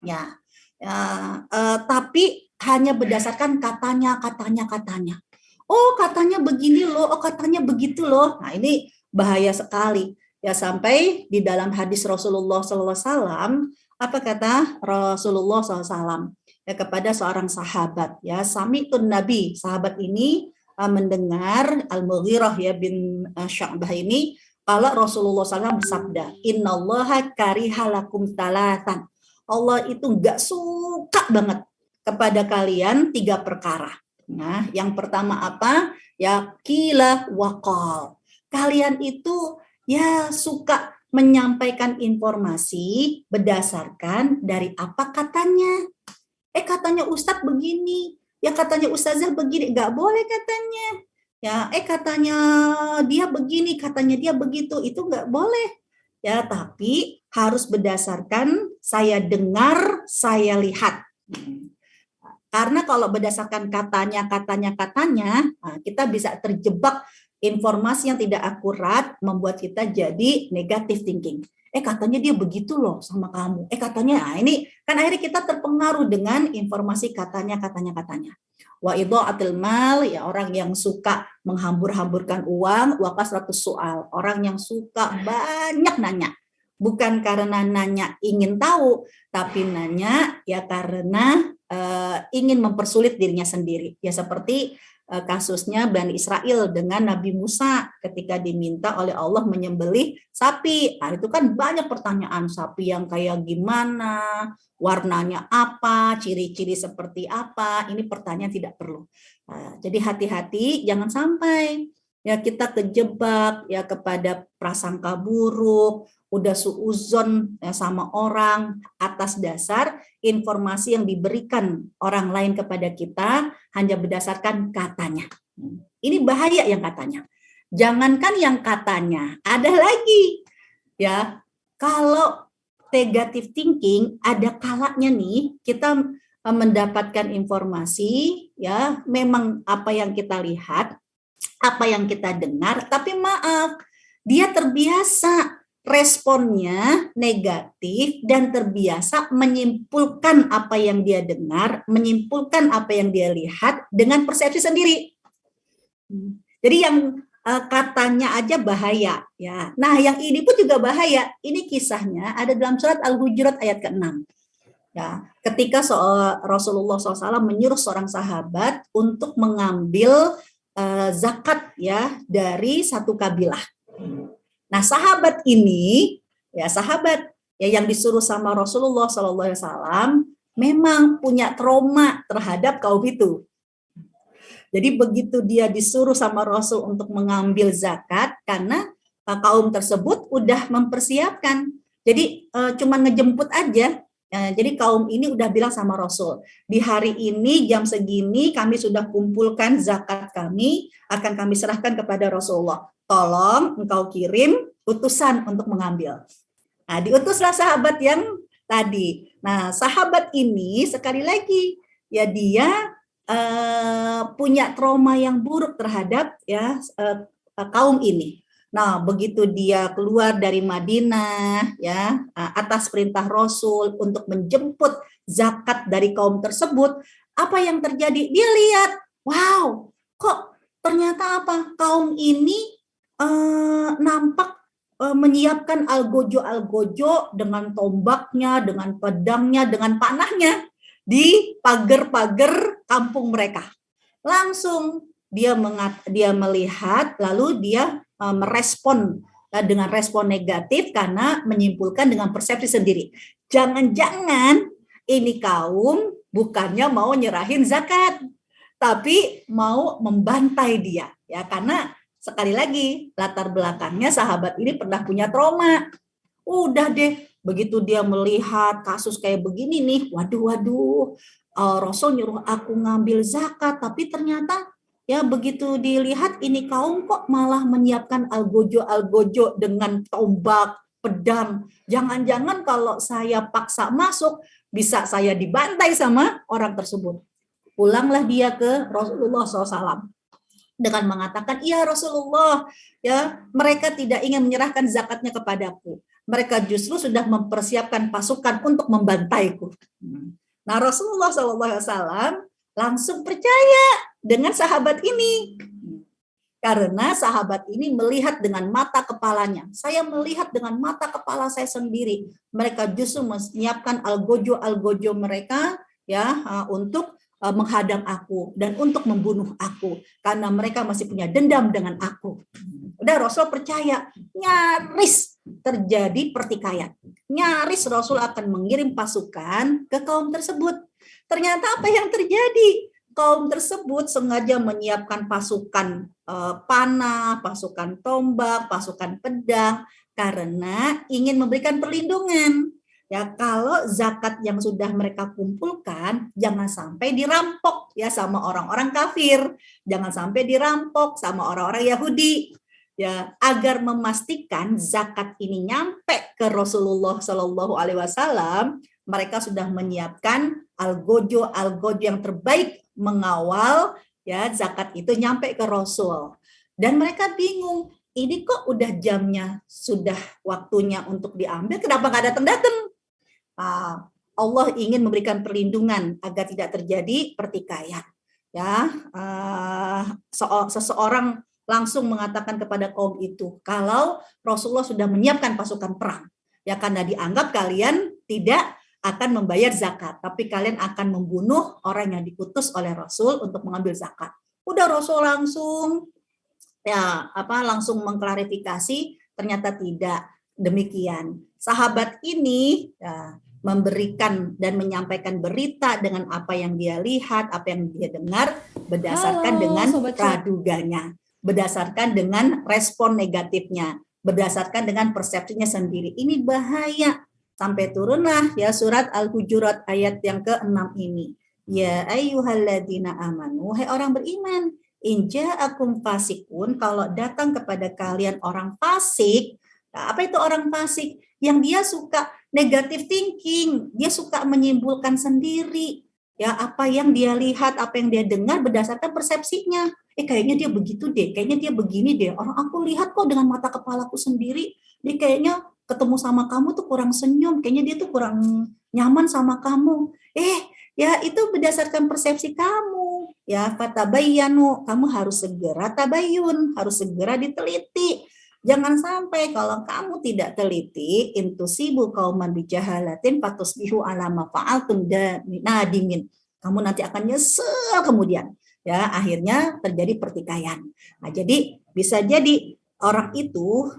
Ya, tapi hanya berdasarkan katanya. Oh katanya begini loh, oh katanya begitu loh. Nah ini bahaya sekali. Ya sampai di dalam hadis Rasulullah SAW, apa kata Rasulullah SAW? Ya, kepada seorang sahabat ya Samitun Nabi, sahabat ini mendengar Al-Mughirah ya bin Syu'bah ini kalau Rasulullah SAW bersabda, innallaha karihalakum talatan. Allah itu nggak suka banget kepada kalian 3 perkara. Nah, yang pertama apa? Ya qila waqal. Kalian itu ya suka menyampaikan informasi berdasarkan dari apa katanya. Katanya Ustadz begini, ya katanya Ustazah begini, nggak boleh katanya. Ya, katanya dia begini, katanya dia begitu, itu nggak boleh. Ya, tapi harus berdasarkan saya dengar, saya lihat. Karena kalau berdasarkan katanya, kita bisa terjebak informasi yang tidak akurat, membuat kita jadi negative thinking. Katanya dia begitu loh sama kamu. Katanya, nah ini kan akhirnya kita terpengaruh dengan informasi katanya. Wa idha'atil mal, ya orang yang suka menghambur-hamburkan uang, wa kasratus soal, orang yang suka banyak nanya. Bukan karena nanya ingin tahu, tapi nanya ya karena ingin mempersulit dirinya sendiri. Ya seperti kasusnya Bani Israel dengan Nabi Musa ketika diminta oleh Allah menyembelih sapi. Nah, itu kan banyak pertanyaan, sapi yang kayak gimana, warnanya apa, ciri-ciri seperti apa. Ini pertanyaan tidak perlu. Nah, jadi hati-hati jangan sampai ya kita kejebak ya kepada prasangka buruk, udah suuzon ya, sama orang atas dasar informasi yang diberikan orang lain kepada kita hanya berdasarkan katanya. Ini bahaya yang katanya. Jangankan yang katanya, ada lagi ya. Kalau negative thinking ada kalanya nih kita mendapatkan informasi ya memang apa yang kita lihat, apa yang kita dengar, tapi maaf, dia terbiasa responnya negatif dan terbiasa menyimpulkan apa yang dia dengar, menyimpulkan apa yang dia lihat dengan persepsi sendiri. Jadi yang katanya aja bahaya ya. Nah, yang ini pun juga bahaya. Ini kisahnya ada dalam surat Al-Hujurat ayat ke-6. Ya, ketika Rasulullah SAW menyuruh seorang sahabat untuk mengambil zakat ya dari satu kabilah. Nah, sahabat ini ya sahabat ya yang disuruh sama Rasulullah SAW memang punya trauma terhadap kaum itu. Jadi begitu dia disuruh sama Rasul untuk mengambil zakat, karena kaum tersebut udah mempersiapkan. Jadi cuma ngejemput aja. Jadi kaum ini udah bilang sama Rasul, di hari ini jam segini kami sudah kumpulkan zakat kami, akan kami serahkan kepada Rasulullah. Tolong engkau kirim utusan untuk mengambil. Nah, diutuslah sahabat yang tadi. Nah, sahabat ini sekali lagi ya dia punya trauma yang buruk terhadap ya kaum ini. Nah, begitu dia keluar dari Madinah ya atas perintah Rasul untuk menjemput zakat dari kaum tersebut, apa yang terjadi? Dia lihat, wow, kok ternyata apa? Kaum ini nampak menyiapkan algojo dengan tombaknya, dengan pedangnya, dengan panahnya di pagar-pagar kampung mereka. Langsung dia melihat, lalu dia merespon dengan respon negatif karena menyimpulkan dengan persepsi sendiri. Jangan-jangan ini kaum bukannya mau nyerahin zakat, tapi mau membantai dia, ya, karena sekali lagi latar belakangnya sahabat ini pernah punya trauma. Udah deh, begitu dia melihat kasus kayak begini nih, waduh, Rasul nyuruh aku ngambil zakat, tapi ternyata ya begitu dilihat ini kaum kok malah menyiapkan algojo dengan tombak, pedang. Jangan-jangan kalau saya paksa masuk, bisa saya dibantai sama orang tersebut. Pulanglah dia ke Rasulullah SAW dengan mengatakan, iya Rasulullah, ya mereka tidak ingin menyerahkan zakatnya kepadaku. Mereka justru sudah mempersiapkan pasukan untuk membantaiku. Nah, Rasulullah SAW langsung percaya dengan sahabat ini. Karena sahabat ini melihat dengan mata kepalanya. Saya melihat dengan mata kepala saya sendiri. Mereka justru menyiapkan algojo mereka ya untuk menghadang aku dan untuk membunuh aku karena mereka masih punya dendam dengan aku. Udah Rasul percaya, nyaris terjadi pertikaian. Nyaris Rasul akan mengirim pasukan ke kaum tersebut. Ternyata apa yang terjadi? Kaum tersebut sengaja menyiapkan pasukan panah, pasukan tombak, pasukan pedang karena ingin memberikan perlindungan. Ya, kalau zakat yang sudah mereka kumpulkan jangan sampai dirampok ya sama orang-orang kafir, jangan sampai dirampok sama orang-orang Yahudi. Ya, agar memastikan zakat ini nyampe ke Rasulullah Shallallahu Alaihi Wasallam, mereka sudah menyiapkan algojo yang terbaik mengawal ya zakat itu nyampe ke Rasul. Dan mereka bingung, ini kok udah jamnya, sudah waktunya untuk diambil, kenapa nggak datang-datang? Allah ingin memberikan perlindungan agar tidak terjadi pertikaian. Ya, seseorang langsung mengatakan kepada kaum itu, kalau Rasulullah sudah menyiapkan pasukan perang, ya karena dianggap kalian tidak akan membayar zakat, tapi kalian akan membunuh orang yang diutus oleh Rasul untuk mengambil zakat. Udah Rasul langsung langsung mengklarifikasi, ternyata tidak demikian. Sahabat ini ya, memberikan dan menyampaikan berita dengan apa yang dia lihat, apa yang dia dengar, berdasarkan dengan praduganya, berdasarkan dengan respon negatifnya, berdasarkan dengan persepsinya sendiri. Ini bahaya. Sampai turunlah ya surat Al-Hujurat ayat yang ke-6 ini. Ya ayyuhalladzina amanu, hai orang beriman, in ja'akum fasikun, kalau datang kepada kalian orang fasik. Nah, apa itu orang fasik? Yang dia suka negative thinking, dia suka menyimpulkan sendiri. Ya, apa yang dia lihat, apa yang dia dengar berdasarkan persepsinya. Kayaknya dia begitu deh, kayaknya dia begini deh. Orang aku lihat kok dengan mata kepalaku sendiri, dia kayaknya ketemu sama kamu tuh kurang senyum, kayaknya dia tuh kurang nyaman sama kamu. Ya itu berdasarkan persepsi kamu. Ya, fatabayyanu, kamu harus segera tabayyun, harus segera diteliti. Jangan sampai kalau kamu tidak teliti, intusibu qauman bijahalatin fatusbihu ala ma fa'altum nadimin. Kamu nanti akan nyesel kemudian. Ya, akhirnya terjadi pertikaian. Nah, jadi bisa jadi orang itu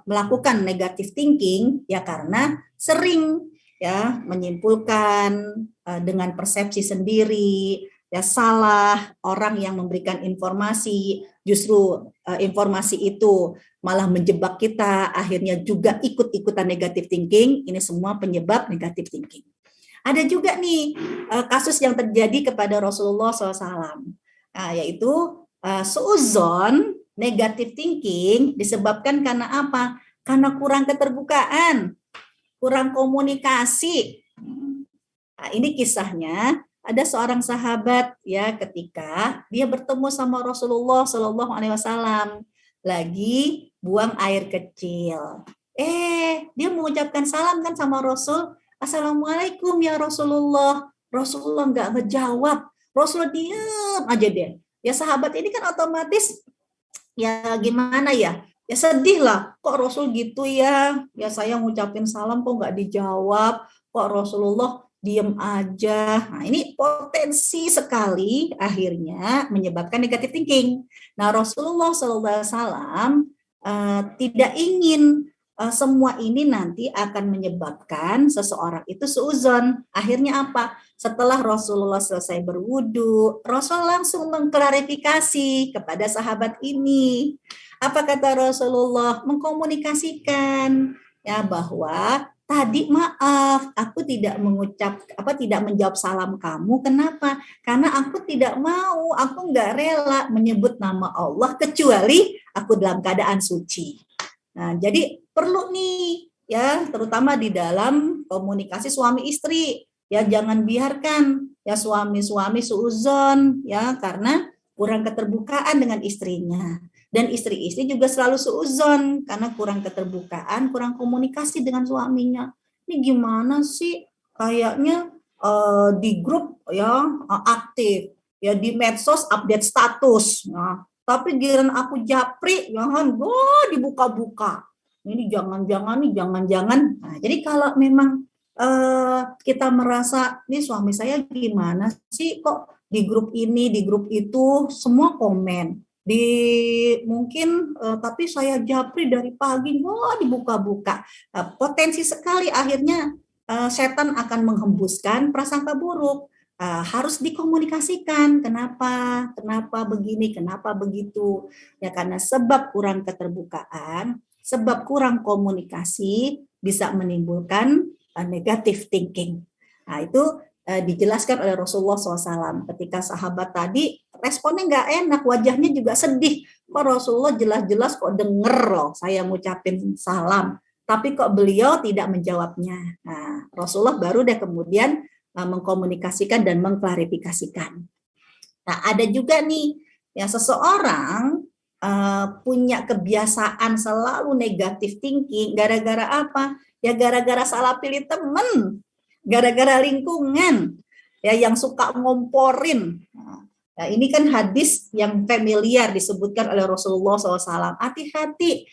melakukan negative thinking ya karena sering ya menyimpulkan dengan persepsi sendiri, ya salah, orang yang memberikan informasi, justru informasi itu malah menjebak kita, akhirnya juga ikut-ikutan negative thinking, ini semua penyebab negative thinking. Ada juga nih kasus yang terjadi kepada Rasulullah SAW, yaitu suudzon, negative thinking disebabkan karena apa? Karena kurang keterbukaan, kurang komunikasi. Nah, ini kisahnya ada seorang sahabat ya ketika dia bertemu sama Rasulullah Shallallahu Alaihi Wasallam lagi buang air kecil. Dia mengucapkan salam kan sama Rasul, Assalamualaikum ya Rasulullah. Rasulullah nggak ngejawab, Rasulullah diam aja deh. Ya sahabat ini kan otomatis ya gimana ya? Ya sedih lah, kok Rasul gitu ya? Ya saya ngucapin salam kok nggak dijawab, kok Rasulullah diem aja. Nah, ini potensi sekali akhirnya menyebabkan negative thinking. Nah, Rasulullah SAW tidak ingin semua ini nanti akan menyebabkan seseorang itu suudzon. Akhirnya apa? Setelah Rasulullah selesai berwudu, Rasul langsung mengklarifikasi kepada sahabat ini. Apa kata Rasulullah? Mengkomunikasikan ya bahwa tadi maaf, aku tidak tidak menjawab salam kamu. Kenapa? Karena aku tidak mau, aku nggak rela menyebut nama Allah kecuali aku dalam keadaan suci. Nah, jadi perlu nih ya, terutama di dalam komunikasi suami istri. Ya jangan biarkan ya suami-suami suudzon ya karena kurang keterbukaan dengan istrinya. Dan istri-istri juga selalu suudzon karena kurang keterbukaan, kurang komunikasi dengan suaminya. Ini gimana sih? Kayaknya di grup ya aktif, ya di medsos update status. Nah, tapi giliran aku japri, jangan dibuka-buka. Ini jangan-jangan. Nah, jadi kalau memang kita merasa nih suami saya gimana sih kok di grup ini, di grup itu semua komen. Mungkin tapi saya japri dari pagi, dibuka-buka. Potensi sekali akhirnya setan akan menghembuskan prasangka buruk. Harus dikomunikasikan kenapa begini, kenapa begitu. Ya karena sebab kurang keterbukaan, sebab kurang komunikasi bisa menimbulkan negative thinking. Nah, itu dijelaskan oleh Rasulullah SAW. Ketika sahabat tadi responnya nggak enak, wajahnya juga sedih. Kok Rasulullah jelas-jelas kok denger loh saya ngucapin salam, tapi kok beliau tidak menjawabnya. Nah, Rasulullah baru deh kemudian mengkomunikasikan dan mengklarifikasikan. Nah, ada juga nih ya seseorang punya kebiasaan selalu negatif thinking gara-gara apa? Ya gara-gara salah pilih teman, gara-gara lingkungan, ya yang suka ngomporin. Nah, ini kan hadis yang familiar disebutkan oleh Rasulullah SAW. Hati-hati,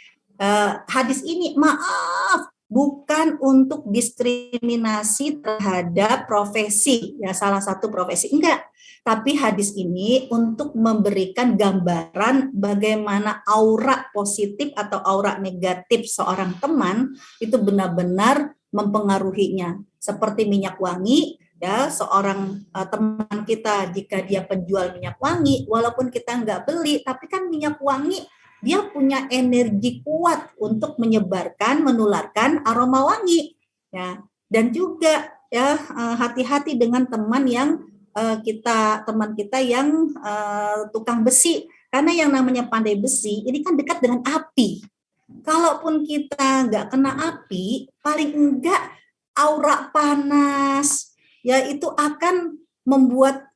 hadis ini maaf bukan untuk diskriminasi terhadap profesi, ya salah satu profesi, enggak. Tapi hadis ini untuk memberikan gambaran bagaimana aura positif atau aura negatif seorang teman itu benar-benar mempengaruhinya. Seperti minyak wangi, ya seorang teman kita jika dia penjual minyak wangi, walaupun kita nggak beli, tapi kan minyak wangi dia punya energi kuat untuk menyebarkan, menularkan aroma wangi. Ya, dan juga ya hati-hati dengan teman yang teman kita yang tukang besi, karena yang namanya pandai besi ini kan dekat dengan api. Kalaupun kita nggak kena api, paling enggak aura panas ya itu akan membuat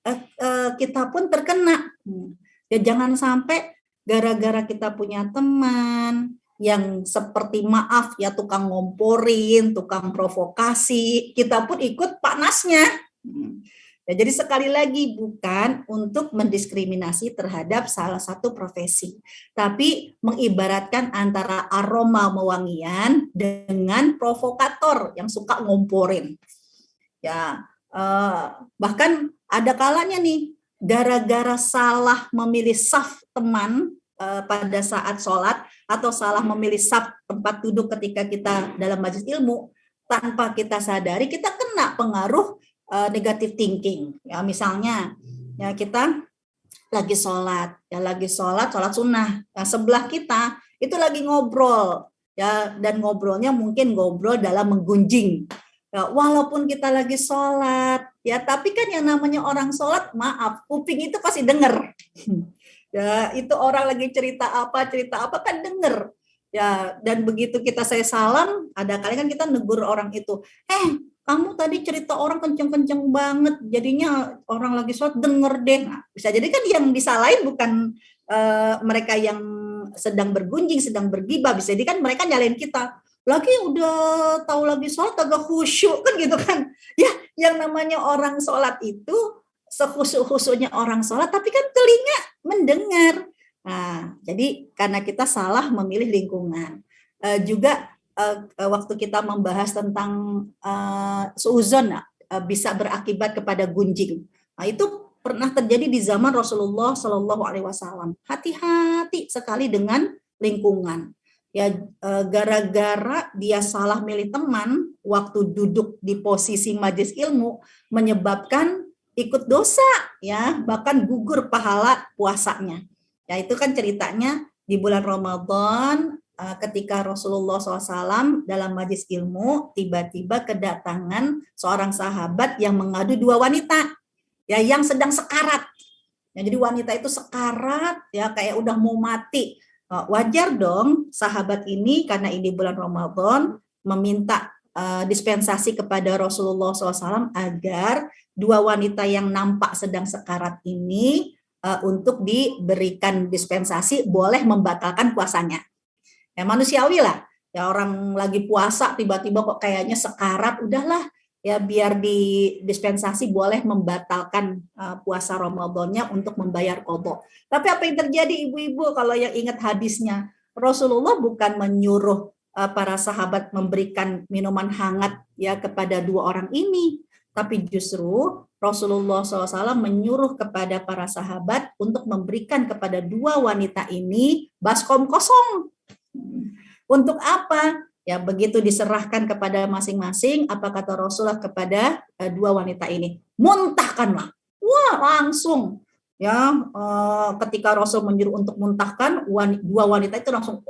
kita pun terkena. Ya jangan sampai gara-gara kita punya teman yang seperti maaf ya tukang ngomporin, tukang provokasi, kita pun ikut panasnya. Ya, jadi sekali lagi bukan untuk mendiskriminasi terhadap salah satu profesi, tapi mengibaratkan antara aroma mewangian dengan provokator yang suka ngomporin. Ya, bahkan ada kalanya nih, gara-gara salah memilih saf teman pada saat sholat atau salah memilih saf tempat duduk ketika kita dalam majelis ilmu, tanpa kita sadari kita kena pengaruh negative thinking. Ya, misalnya ya kita lagi sholat, sholat sunnah. Yang sebelah kita itu lagi ngobrol, ya, dan ngobrolnya mungkin ngobrol dalam menggunjing. Ya, walaupun kita lagi sholat, ya, tapi kan yang namanya orang sholat, maaf, kuping itu pasti denger. Ya, itu orang lagi cerita apa kan denger. Ya, dan begitu saya salam, ada kali kan kita negur orang itu, kamu tadi cerita orang kenceng-kenceng banget, jadinya orang lagi sholat denger deh. Nah, bisa jadi kan yang disalahin bukan mereka yang sedang bergunjing, sedang bergibah, bisa jadi kan mereka nyalain kita. Lagi udah tahu lagi sholat agak khusyuk kan gitu kan. Ya, yang namanya orang sholat itu sekhusyuk-khusyuknya orang sholat, tapi kan telinga mendengar. Nah, jadi karena kita salah memilih lingkungan. Juga waktu kita membahas tentang suuzon bisa berakibat kepada gunjing. Nah, itu pernah terjadi di zaman Rasulullah Shallallahu Alaihi Wasallam. Hati-hati sekali dengan lingkungan. Ya, gara-gara dia salah milih teman waktu duduk di posisi majelis ilmu menyebabkan ikut dosa, ya, bahkan gugur pahala puasanya. Ya, itu kan ceritanya di bulan Ramadan ketika Rasulullah SAW dalam majelis ilmu tiba-tiba kedatangan seorang sahabat yang mengadu dua wanita, ya, yang sedang sekarat. Ya, jadi wanita itu sekarat, ya, kayak udah mau mati. Wajar dong sahabat ini karena ini bulan Ramadan meminta dispensasi kepada Rasulullah SAW agar dua wanita yang nampak sedang sekarat ini untuk diberikan dispensasi boleh membatalkan puasanya. Ya, manusiawi lah. Ya, orang lagi puasa tiba-tiba kok kayaknya sekarat, udahlah ya biar di dispensasi boleh membatalkan puasa Ramadannya untuk membayar qadha. Tapi apa yang terjadi ibu-ibu kalau yang ingat hadisnya? Rasulullah bukan menyuruh para sahabat memberikan minuman hangat ya kepada dua orang ini, tapi justru Rasulullah SAW menyuruh kepada para sahabat untuk memberikan kepada dua wanita ini baskom kosong. Untuk apa? Ya, begitu diserahkan kepada masing-masing, apa kata Rasulullah kepada dua wanita ini? Muntahkanlah. Wah, langsung. Ya, ketika Rasul menyuruh untuk muntahkan, dua wanita itu langsung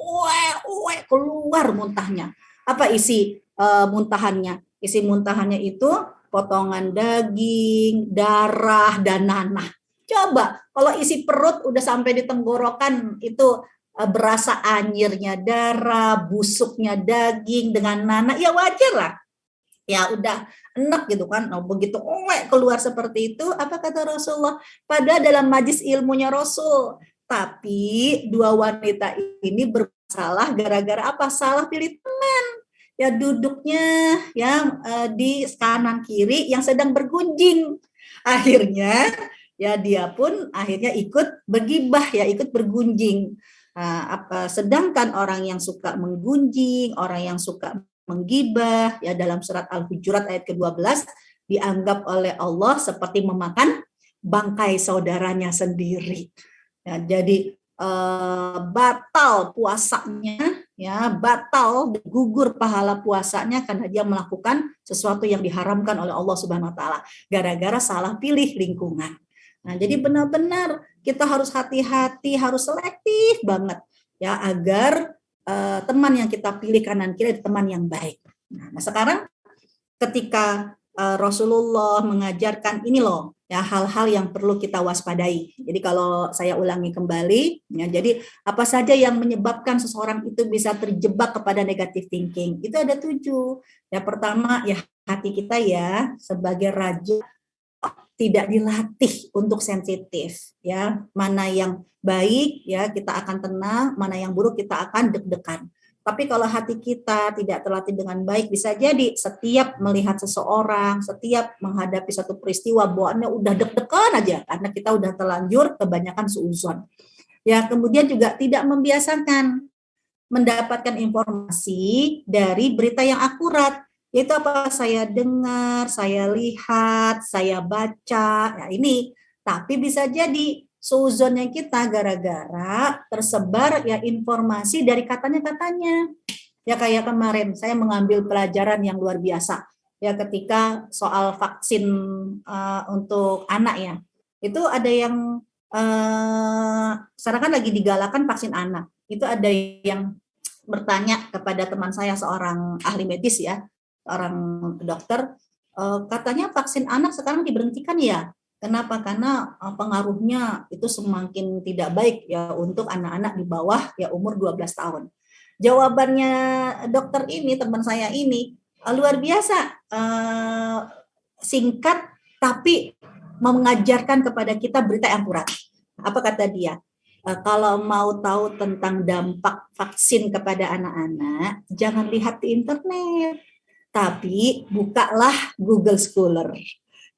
keluar muntahnya. Apa isi muntahannya? Isi muntahannya itu potongan daging, darah, dan nanah. Coba, kalau isi perut udah sampai di tenggorokan itu berasa anyirnya darah, busuknya daging dengan nanah, ya wajar lah. Ya udah enak gitu kan. Nah, begitu keluar seperti itu, apa kata Rasulullah? Padahal dalam majlis ilmunya Rasul. Tapi dua wanita ini bersalah gara-gara apa? Salah pilih teman. Ya duduknya ya di kanan kiri yang sedang bergunjing. Akhirnya ya dia pun akhirnya ikut bergibah, ya ikut bergunjing. Sedangkan orang yang suka menggunjing, orang yang suka menggibah, ya dalam surat Al-Hujurat ayat ke-12 dianggap oleh Allah seperti memakan bangkai saudaranya sendiri. Ya, jadi batal puasanya, ya batal gugur pahala puasanya karena dia melakukan sesuatu yang diharamkan oleh Allah Subhanahu Wa Taala gara-gara salah pilih lingkungan. Nah, jadi benar-benar kita harus hati-hati, harus selektif banget ya agar teman yang kita pilih kanan kiri teman yang baik. Nah, sekarang ketika Rasulullah mengajarkan ini loh ya hal-hal yang perlu kita waspadai. Jadi kalau saya ulangi kembali, ya, jadi apa saja yang menyebabkan seseorang itu bisa terjebak kepada negative thinking? Itu ada 7. Ya pertama ya hati kita ya sebagai raja tidak dilatih untuk sensitif ya, mana yang baik ya kita akan tenang, mana yang buruk kita akan deg-degan. Tapi kalau hati kita tidak terlatih dengan baik, bisa jadi setiap melihat seseorang, setiap menghadapi satu peristiwa bawaannya udah deg-degan aja karena kita udah terlanjur kebanyakan suuzon. Ya, kemudian juga tidak membiasakan mendapatkan informasi dari berita yang akurat. Itu apa saya dengar, saya lihat, saya baca, ya ini. Tapi bisa jadi suuzonnya kita gara-gara tersebar ya informasi dari katanya-katanya. Ya kayak kemarin saya mengambil pelajaran yang luar biasa. Ya ketika soal vaksin untuk anak ya. Itu ada yang sekarang kan lagi digalakan vaksin anak. Itu ada yang bertanya kepada teman saya, seorang ahli medis ya, seorang dokter, katanya vaksin anak sekarang diberhentikan ya. Kenapa? Karena pengaruhnya itu semakin tidak baik ya untuk anak-anak di bawah ya umur 12 tahun. Jawabannya dokter ini, teman saya ini, luar biasa, singkat tapi mengajarkan kepada kita berita yang akurat. Apa kata dia? Kalau mau tahu tentang dampak vaksin kepada anak-anak, jangan lihat di internet, tapi bukalah Google Scholar.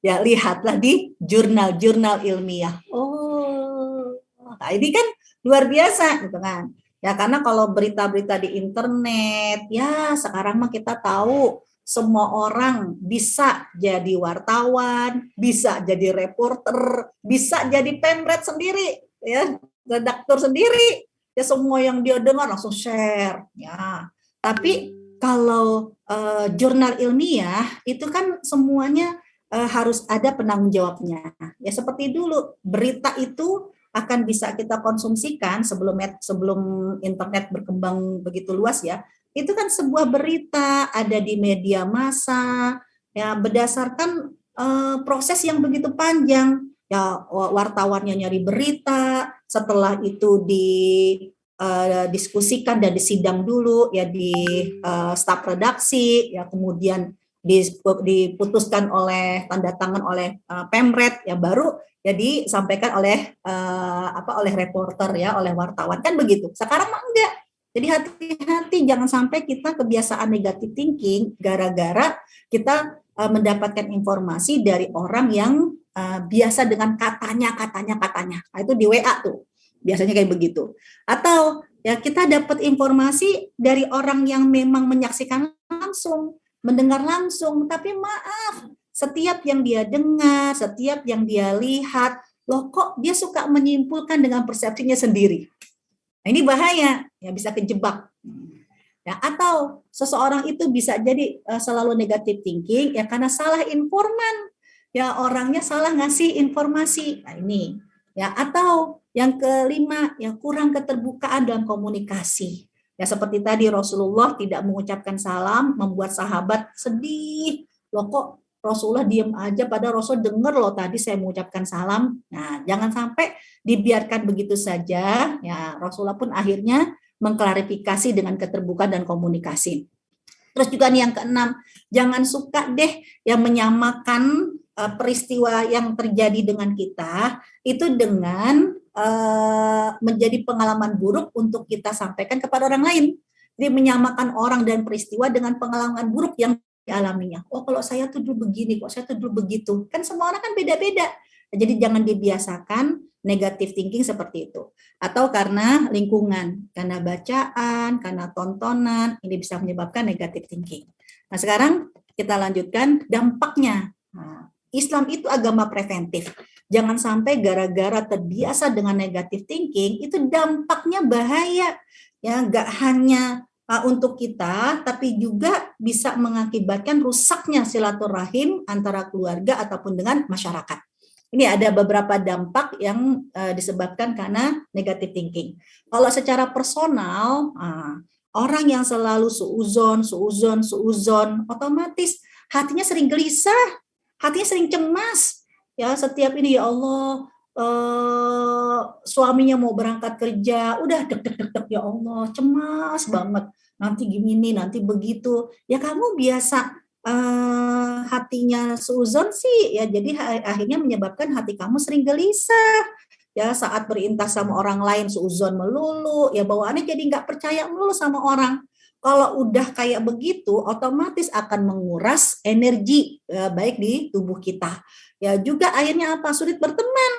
Ya, lihatlah di jurnal-jurnal ilmiah. Oh, nah ini kan luar biasa gitu kan. Ya, karena kalau berita-berita di internet, ya sekarang mah kita tahu semua orang bisa jadi wartawan, bisa jadi reporter, bisa jadi pemret sendiri, ya, redaktur sendiri. Ya semua yang dia dengar langsung share, ya. Tapi kalau jurnal ilmiah itu kan semuanya harus ada penanggung jawabnya. Ya seperti dulu, berita itu akan bisa kita konsumsikan sebelum internet berkembang begitu luas ya. Itu kan sebuah berita ada di media massa ya berdasarkan proses yang begitu panjang. Ya wartawannya nyari berita, setelah itu diskusikan dan disidang dulu ya di staf redaksi ya, kemudian diputuskan oleh tanda tangan oleh pemret ya, baru ya disampaikan oleh oleh reporter ya, oleh wartawan, kan begitu. Sekarang mah enggak. Jadi hati-hati jangan sampai kita kebiasaan negatif thinking gara-gara kita mendapatkan informasi dari orang yang biasa dengan katanya. Nah, itu di WA tuh biasanya kayak begitu. Atau ya kita dapat informasi dari orang yang memang menyaksikan langsung, mendengar langsung, tapi maaf, setiap yang dia dengar, setiap yang dia lihat, loh kok dia suka menyimpulkan dengan persepsinya sendiri. Nah, ini bahaya, ya bisa kejebak. Ya, atau seseorang itu bisa jadi selalu negatif thinking ya karena salah informan. Ya orangnya salah ngasih informasi. Nah, ini. Ya, atau yang kelima, yang kurang keterbukaan dalam komunikasi. Ya seperti tadi Rasulullah tidak mengucapkan salam, membuat sahabat sedih. Loh kok Rasulullah diem aja, padahal Rasul dengar loh tadi saya mengucapkan salam. Nah, jangan sampai dibiarkan begitu saja. Ya, Rasulullah pun akhirnya mengklarifikasi dengan keterbukaan dan komunikasi. Terus juga nih yang keenam, jangan suka deh yang menyamakan peristiwa yang terjadi dengan kita itu dengan menjadi pengalaman buruk untuk kita sampaikan kepada orang lain. Jadi menyamakan orang dan peristiwa dengan pengalaman buruk yang dialaminya. Oh kalau saya tuh dulu begini, kok saya tuh dulu begitu. Kan semua orang kan beda-beda. Jadi jangan dibiasakan negatif thinking seperti itu. Atau karena lingkungan, karena bacaan, karena tontonan, ini bisa menyebabkan negatif thinking. Nah sekarang kita lanjutkan dampaknya. Nah, Islam itu agama preventif. Jangan sampai gara-gara terbiasa dengan negatif thinking, itu dampaknya bahaya. Ya, nggak hanya untuk kita, tapi juga bisa mengakibatkan rusaknya silaturahim antara keluarga ataupun dengan masyarakat. Ini ada beberapa dampak yang disebabkan karena negative thinking. Kalau secara personal, orang yang selalu suuzon, otomatis hatinya sering gelisah, hatinya sering cemas. Ya setiap ini ya Allah, suaminya mau berangkat kerja, udah deg-deg ya Allah, cemas banget. Nanti gini, nanti begitu. Ya kamu biasa hatinya suuzon sih ya, jadi akhirnya menyebabkan hati kamu sering gelisah ya saat berintas sama orang lain, suuzon melulu ya, bawaannya jadi nggak percaya melulu sama orang. Kalau udah kayak begitu otomatis akan menguras energi baik di tubuh kita ya, juga akhirnya apa, sulit berteman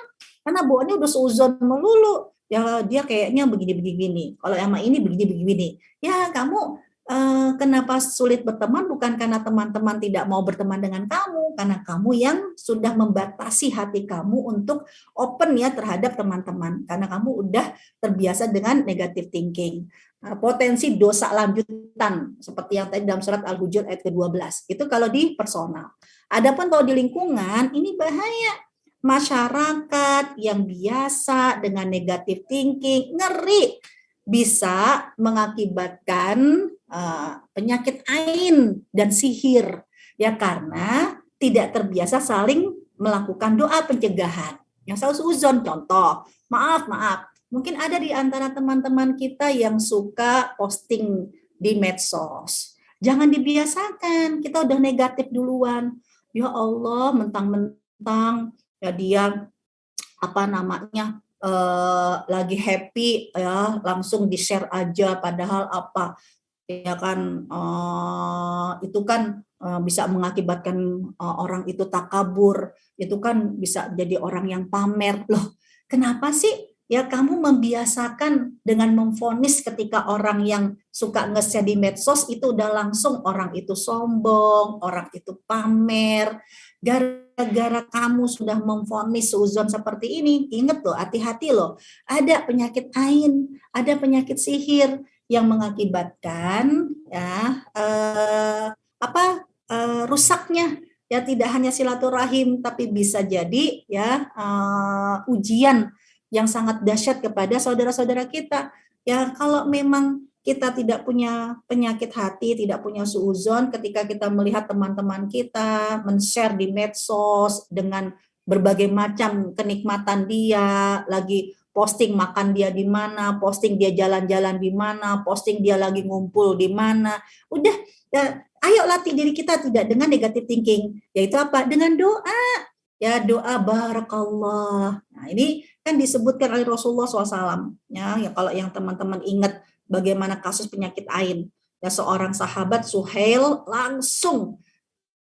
karena bawaannya udah suuzon melulu ya, dia kayaknya begini-begini, kalau sama ini begini-begini ya. Kamu kenapa sulit berteman? Bukan karena teman-teman tidak mau berteman dengan kamu, karena kamu yang sudah membatasi hati kamu untuk open ya terhadap teman-teman, karena kamu udah terbiasa dengan negative thinking. Potensi dosa lanjutan seperti yang tadi dalam surat Al-Hujurat ayat ke-12 itu kalau di personal. Adapun kalau di lingkungan ini bahaya. masyarakat yang biasa dengan negative thinking, ngeri bisa mengakibatkan penyakit ain dan sihir, ya, karena tidak terbiasa saling melakukan doa pencegahan. Yang sauzon, contoh, maaf, mungkin ada di antara teman-teman kita yang suka posting di medsos. Jangan dibiasakan, kita udah negatif duluan. Ya Allah, mentang-mentang ya dia lagi happy ya, langsung di-share aja, padahal apa ya kan, itu kan bisa mengakibatkan orang itu takabur, itu kan bisa jadi orang yang pamer. Loh, kenapa sih ya kamu membiasakan dengan memvonis ketika orang yang suka nge-share di medsos itu udah langsung orang itu sombong, orang itu pamer. Gara-gara kamu sudah memvonis seuzon seperti ini, ingat loh, hati-hati loh, ada penyakit ain, ada penyakit sihir yang mengakibatkan ya rusaknya ya, tidak hanya silaturahim tapi bisa jadi ya ujian yang sangat dahsyat kepada saudara-saudara kita. Ya, kalau memang kita tidak punya penyakit hati, tidak punya suuzon, ketika kita melihat teman-teman kita men-share di medsos dengan berbagai macam kenikmatan dia, lagi posting makan dia di mana, posting dia jalan-jalan di mana, posting dia lagi ngumpul di mana. Udah, ya, ayo latih diri kita tidak dengan negative thinking, yaitu apa? Dengan doa. Ya, doa barakallah. Nah, ini kan disebutkan oleh Rasulullah SAW. Ya, kalau yang teman-teman ingat bagaimana kasus penyakit ain. Ya, seorang sahabat Suhail langsung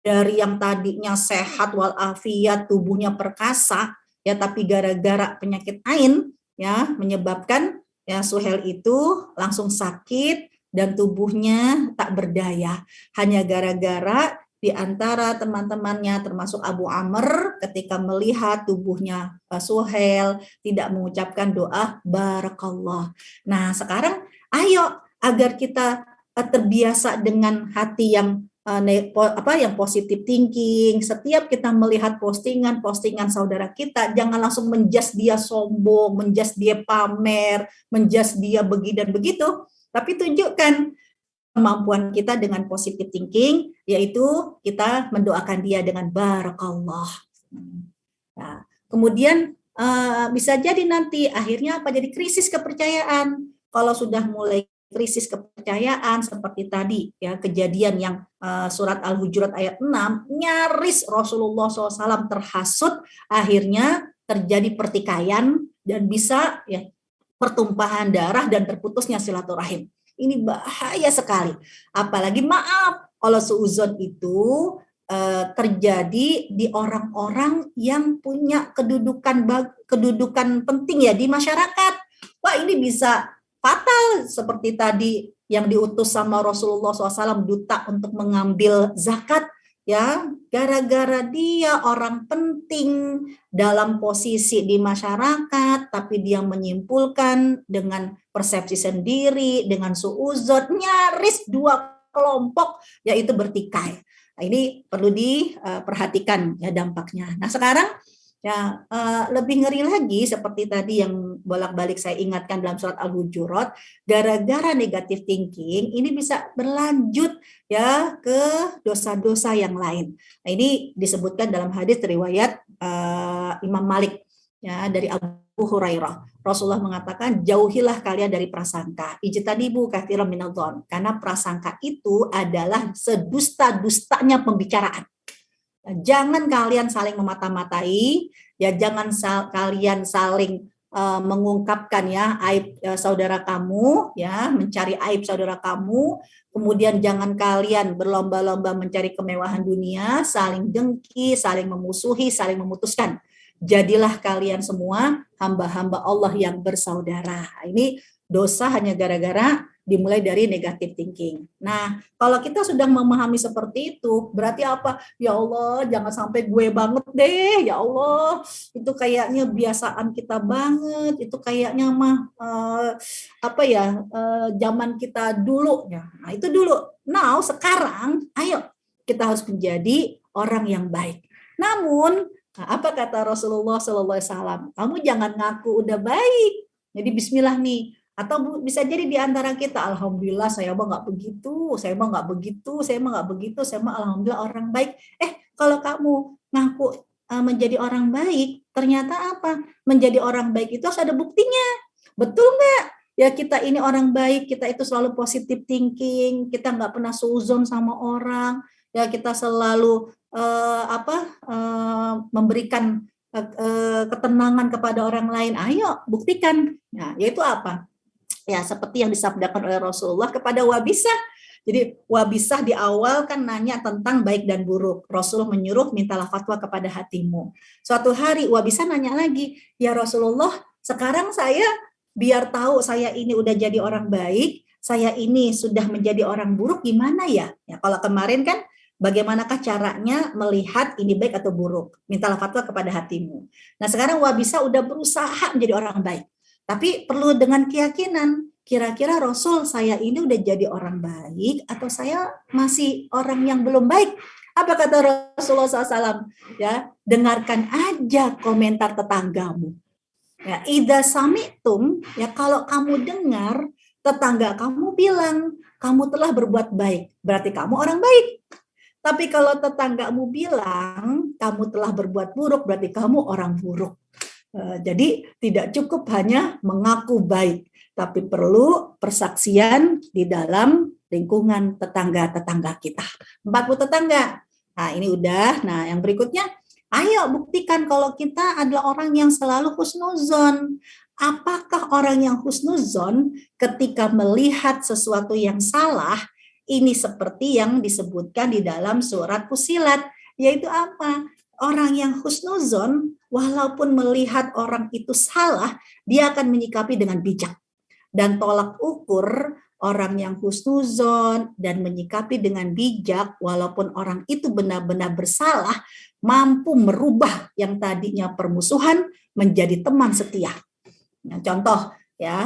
dari yang tadinya sehat walafiat, tubuhnya perkasa, ya, tapi gara-gara penyakit ain ya menyebabkan ya Suhail itu langsung sakit dan tubuhnya tak berdaya, hanya gara-gara di antara teman-temannya termasuk Abu Amr ketika melihat tubuhnya Suhail tidak mengucapkan doa barakallah. Nah, sekarang ayo agar kita terbiasa dengan hati yang yang positive thinking. Setiap kita melihat postingan saudara kita, jangan langsung menjudge dia sombong, menjudge dia pamer, menjudge dia begini dan begitu, tapi tunjukkan kemampuan kita dengan positive thinking, yaitu kita mendoakan dia dengan barakallah. Nah, kemudian bisa jadi nanti akhirnya apa, jadi krisis kepercayaan. Kalau sudah mulai krisis kepercayaan seperti tadi ya, kejadian yang surat Al-Hujurat ayat 6, nyaris Rasulullah SAW terhasut, akhirnya terjadi pertikaian dan bisa ya pertumpahan darah dan terputusnya silaturahim. Ini bahaya sekali. Apalagi maaf, kalau suuzon itu terjadi di orang-orang yang punya kedudukan penting ya di masyarakat. Wah, ini bisa fatal seperti tadi yang diutus sama Rasulullah SAW, duta untuk mengambil zakat, ya, gara-gara dia orang penting dalam posisi di masyarakat, tapi dia menyimpulkan dengan persepsi sendiri, dengan suuzon, nyaris dua kelompok yaitu bertikai. Nah, ini perlu diperhatikan ya dampaknya. Nah, sekarang ya lebih ngeri lagi seperti tadi yang bolak-balik saya ingatkan dalam surat Al-Hujurat, gara-gara negative thinking ini bisa berlanjut ya ke dosa-dosa yang lain. Nah, ini disebutkan dalam hadis riwayat Imam Malik ya dari Abu Hurairah. Rasulullah mengatakan, jauhilah kalian dari prasangka, ijtanibu katsiran minadh-dhon, karena prasangka itu adalah sedusta-dustanya pembicaraan. Jangan kalian saling memata-matai, ya, jangan kalian saling mengungkapkan ya aib saudara kamu, ya, mencari aib saudara kamu. Kemudian jangan kalian berlomba-lomba mencari kemewahan dunia, saling dengki, saling memusuhi, saling memutuskan. Jadilah kalian semua hamba-hamba Allah yang bersaudara. Ini dosa hanya gara-gara dimulai dari negative thinking. Nah, kalau kita sudah memahami seperti itu, berarti apa? Ya Allah, jangan sampai gue banget deh. Ya Allah, itu kayaknya kebiasaan kita banget. Itu kayaknya mah zaman kita dulu. Ya, nah, itu dulu. Now, sekarang, ayo kita harus menjadi orang yang baik. Namun Nah, apa kata Rasulullah SAW? Kamu jangan ngaku udah baik. Jadi bismillah nih. Atau bisa jadi di antara kita, alhamdulillah saya mah nggak begitu, saya mah nggak begitu, saya mah nggak begitu, saya mah alhamdulillah orang baik. Kalau kamu ngaku menjadi orang baik, ternyata apa? Menjadi orang baik itu harus ada buktinya. Betul nggak? Ya kita ini orang baik, kita itu selalu positive thinking, kita nggak pernah suuzon sama orang, ya kita selalu memberikan ketenangan kepada orang lain. Ayo buktikan. Nah, yaitu apa? Ya seperti yang disabdakan oleh Rasulullah kepada Wabisah. Jadi Wabisah di awal kan nanya tentang baik dan buruk. Rasul menyuruh mintalah fatwa kepada hatimu. Suatu hari Wabisah nanya lagi, ya Rasulullah, sekarang saya biar tahu saya ini udah jadi orang baik, saya ini sudah menjadi orang buruk, gimana ya? Ya kalau kemarin kan bagaimanakah caranya melihat ini baik atau buruk? Mintalah fatwa kepada hatimu. Nah sekarang Wabisah udah berusaha menjadi orang baik. Tapi perlu dengan keyakinan, kira-kira Rasul saya ini udah jadi orang baik atau saya masih orang yang belum baik? Apa kata Rasulullah SAW? Ya, dengarkan aja komentar tetanggamu. Ya, idza sami'tum, ya kalau kamu dengar tetangga kamu bilang kamu telah berbuat baik, berarti kamu orang baik. Tapi kalau tetanggamu bilang kamu telah berbuat buruk, berarti kamu orang buruk. Jadi tidak cukup hanya mengaku baik, tapi perlu persaksian di dalam lingkungan tetangga-tetangga kita. 40 tetangga. Nah ini udah. Nah yang berikutnya, ayo buktikan kalau kita adalah orang yang selalu husnuzon. Apakah orang yang husnuzon ketika melihat sesuatu yang salah, ini seperti yang disebutkan di dalam surat Fussilat, yaitu apa? Orang yang husnuzon, walaupun melihat orang itu salah, dia akan menyikapi dengan bijak. Dan tolak ukur orang yang husnuzon dan menyikapi dengan bijak, walaupun orang itu benar-benar bersalah, mampu merubah yang tadinya permusuhan menjadi teman setia. Nah, contoh, ya,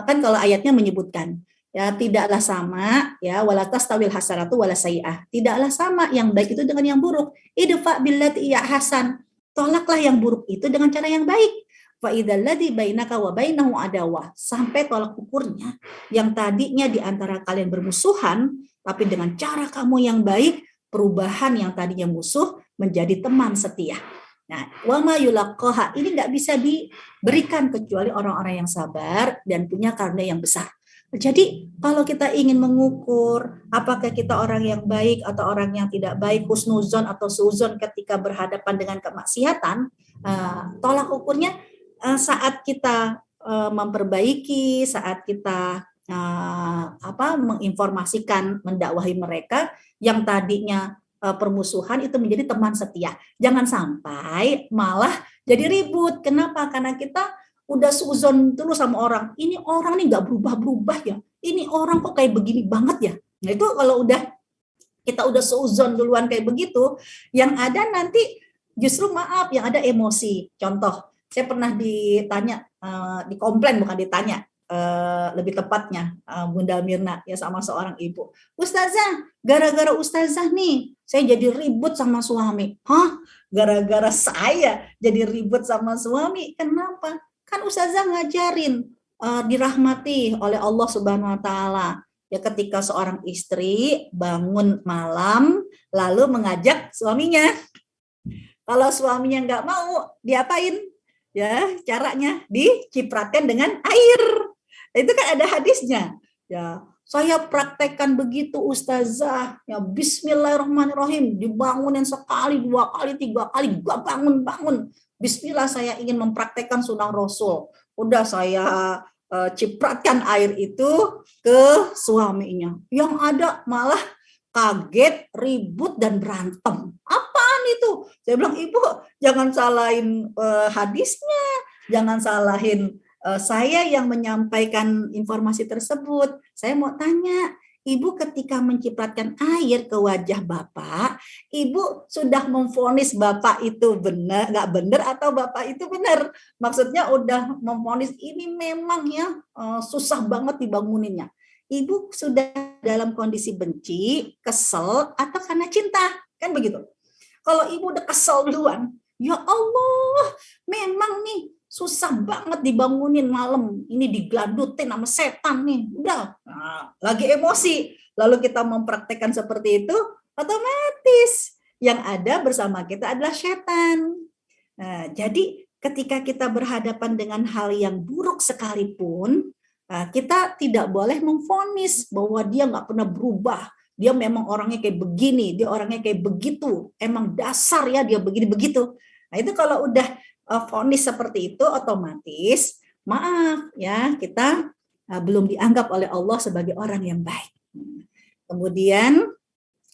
kan kalau ayatnya menyebutkan, ya tidaklah sama, ya wala tastawil hasanatu wala sayyi'ah. Tidaklah sama yang baik itu dengan yang buruk. Idfa billati hiya hasan. Tolaklah yang buruk itu dengan cara yang baik. Fa idzal ladzi bainaka wa bainahu adawah. Sampai tolak ukurnya yang tadinya di antara kalian bermusuhan, tapi dengan cara kamu yang baik, perubahan yang tadinya musuh menjadi teman setia. Nah, wa ma yulaqqaha ini nggak bisa diberikan kecuali orang-orang yang sabar dan punya karunia yang besar. Jadi kalau kita ingin mengukur apakah kita orang yang baik atau orang yang tidak baik, husnuzon atau suuzon ketika berhadapan dengan kemaksiatan, tolak ukurnya saat kita memperbaiki, saat kita menginformasikan, mendakwahi mereka yang tadinya permusuhan itu menjadi teman setia. Jangan sampai malah jadi ribut. Kenapa? Karena kita udah suzon terus sama orang. Ini orang nih nggak berubah-berubah ya. Ini orang kok kayak begini banget ya. Nah itu kalau kita udah suzon duluan kayak begitu, yang ada nanti justru maaf, yang ada emosi. Contoh, saya pernah ditanya, dikomplain bukan ditanya, lebih tepatnya Bunda Mirna ya sama seorang ibu. Ustazah, gara-gara ustazah nih, saya jadi ribut sama suami. Hah? Gara-gara saya jadi ribut sama suami? Kenapa? Kan ustazah ngajarin dirahmati oleh Allah Subhanahu wa taala. Ya ketika seorang istri bangun malam lalu mengajak suaminya. Kalau suaminya nggak mau, diapain? Ya, caranya dicipratkan dengan air. Itu kan ada hadisnya. Ya, saya praktekkan begitu ustazah. Ya, bismillahirrahmanirrahim. Dibangunin sekali, 2 kali, 3 kali, gak bangun-bangun. Bismillah saya ingin mempraktekkan sunnah Rasul. Udah saya cipratkan air itu ke suaminya. Yang ada malah kaget, ribut, dan berantem. Apaan itu? Saya bilang, Ibu jangan salahin hadisnya, jangan salahin saya yang menyampaikan informasi tersebut. Saya mau tanya, Ibu ketika mencipratkan air ke wajah Bapak, Ibu sudah memvonis Bapak itu benar, nggak benar atau Bapak itu benar? Maksudnya udah memvonis ini memang ya susah banget dibanguninnya. Ibu sudah dalam kondisi benci, kesel, atau karena cinta, kan begitu. Kalau ibu udah kesel duluan, Ya Allah, memang nih susah banget dibangunin malam. Ini digelandutin sama setan nih. Udah, nah, lagi emosi. Lalu kita mempraktekkan seperti itu, otomatis yang ada bersama kita adalah setan. Nah, jadi ketika kita berhadapan dengan hal yang buruk sekalipun, kita tidak boleh memvonis bahwa dia nggak pernah berubah. Dia memang orangnya kayak begini, dia orangnya kayak begitu. Emang dasar ya dia begini begitu. Nah itu kalau udah vonis seperti itu, otomatis maaf ya kita belum dianggap oleh Allah sebagai orang yang baik. Kemudian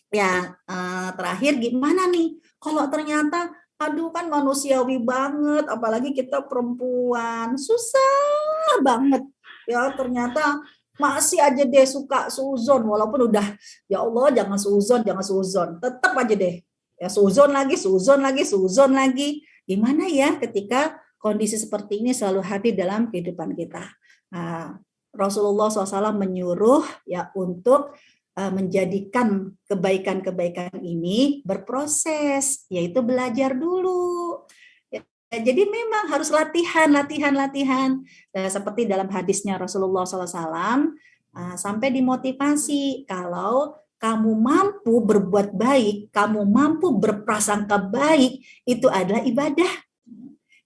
ya terakhir gimana nih kalau ternyata aduh kan manusiawi banget, apalagi kita perempuan, susah banget ya ternyata masih aja deh suka suzon, walaupun udah ya Allah jangan suzon, tetap aja deh ya suzon lagi. Gimana ya ketika kondisi seperti ini selalu hadir dalam kehidupan kita. Nah, Rasulullah SAW menyuruh ya untuk menjadikan kebaikan-kebaikan ini berproses, yaitu belajar dulu. Ya, jadi memang harus latihan. Seperti dalam hadisnya Rasulullah SAW, sampai dimotivasi kalau kamu mampu berbuat baik, kamu mampu berprasangka baik, itu adalah ibadah.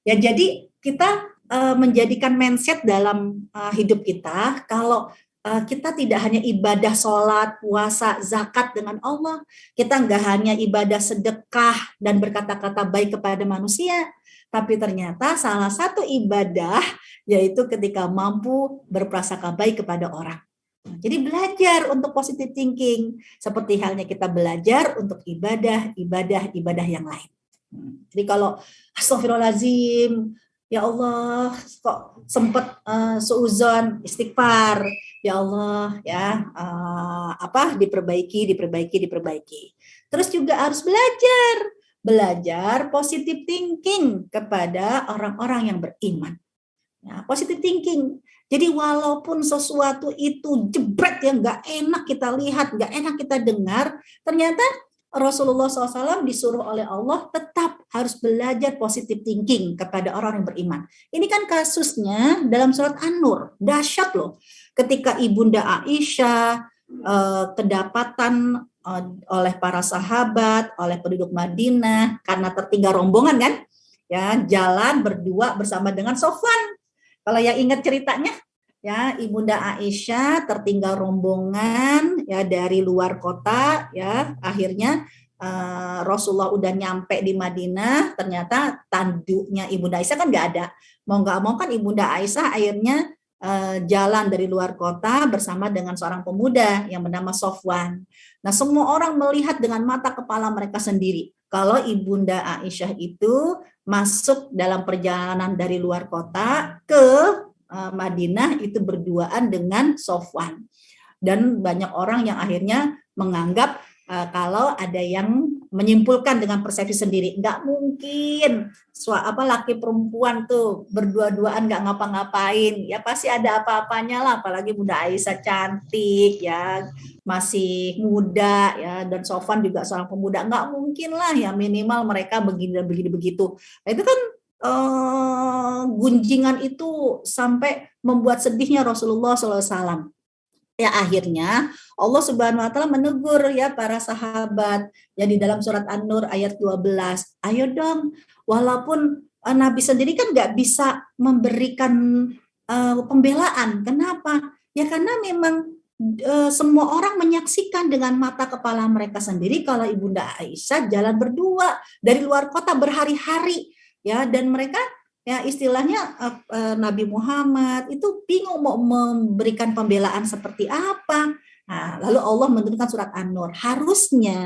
Ya, jadi kita menjadikan mindset dalam hidup kita, kalau kita tidak hanya ibadah sholat, puasa, zakat dengan Allah, kita nggak hanya ibadah sedekah dan berkata-kata baik kepada manusia, tapi ternyata salah satu ibadah yaitu ketika mampu berprasangka baik kepada orang. Jadi belajar untuk positive thinking, seperti halnya kita belajar untuk ibadah yang lain. Jadi kalau astagfirullahaladzim, ya Allah, kok sempat suuzon, istighfar, ya Allah, ya diperbaiki. Terus juga harus belajar positive thinking kepada orang-orang yang beriman. Ya, positive thinking. Jadi walaupun sesuatu itu jebret yang nggak enak kita lihat, nggak enak kita dengar, ternyata Rasulullah SAW disuruh oleh Allah tetap harus belajar positive thinking kepada orang yang beriman. Ini kan kasusnya dalam surat An-Nur, dahsyat loh. Ketika Ibunda Aisyah kedapatan oleh para sahabat, oleh penduduk Madinah, karena tertinggal rombongan kan, ya jalan berdua bersama dengan Sofwan. Kalau yang ingat ceritanya, ya Ibunda Aisyah tertinggal rombongan ya dari luar kota, ya akhirnya Rasulullah udah nyampe di Madinah, ternyata tanduknya Ibunda Aisyah kan nggak ada. Mau nggak mau kan Ibunda Aisyah akhirnya jalan dari luar kota bersama dengan seorang pemuda yang bernama Sofwan. Nah, semua orang melihat dengan mata kepala mereka sendiri kalau Ibunda Aisyah itu masuk dalam perjalanan dari luar kota ke Madinah itu berduaan dengan Sofwan. Dan banyak orang yang akhirnya menganggap kalau ada yang menyimpulkan dengan persepsi sendiri, nggak mungkin laki perempuan tuh berdua-duaan nggak ngapa-ngapain, ya pasti ada apa-apanya lah, apalagi Bunda Aisyah cantik ya, masih muda ya, dan Sofwan juga seorang pemuda, nggak mungkin lah ya minimal mereka begini dan begini begitu. Nah, itu kan gunjingan itu sampai membuat sedihnya Rasulullah SAW. Ya akhirnya Allah Subhanahu wa taala menegur ya para sahabat ya di dalam surat An-Nur ayat 12. Ayo dong, walaupun Nabi sendiri kan nggak bisa memberikan pembelaan. Kenapa? Ya karena memang semua orang menyaksikan dengan mata kepala mereka sendiri kalau Ibunda Aisyah jalan berdua dari luar kota berhari-hari ya, dan mereka ya istilahnya Nabi Muhammad itu bingung mau memberikan pembelaan seperti apa. Nah, lalu Allah menurunkan surat An-Nur. Harusnya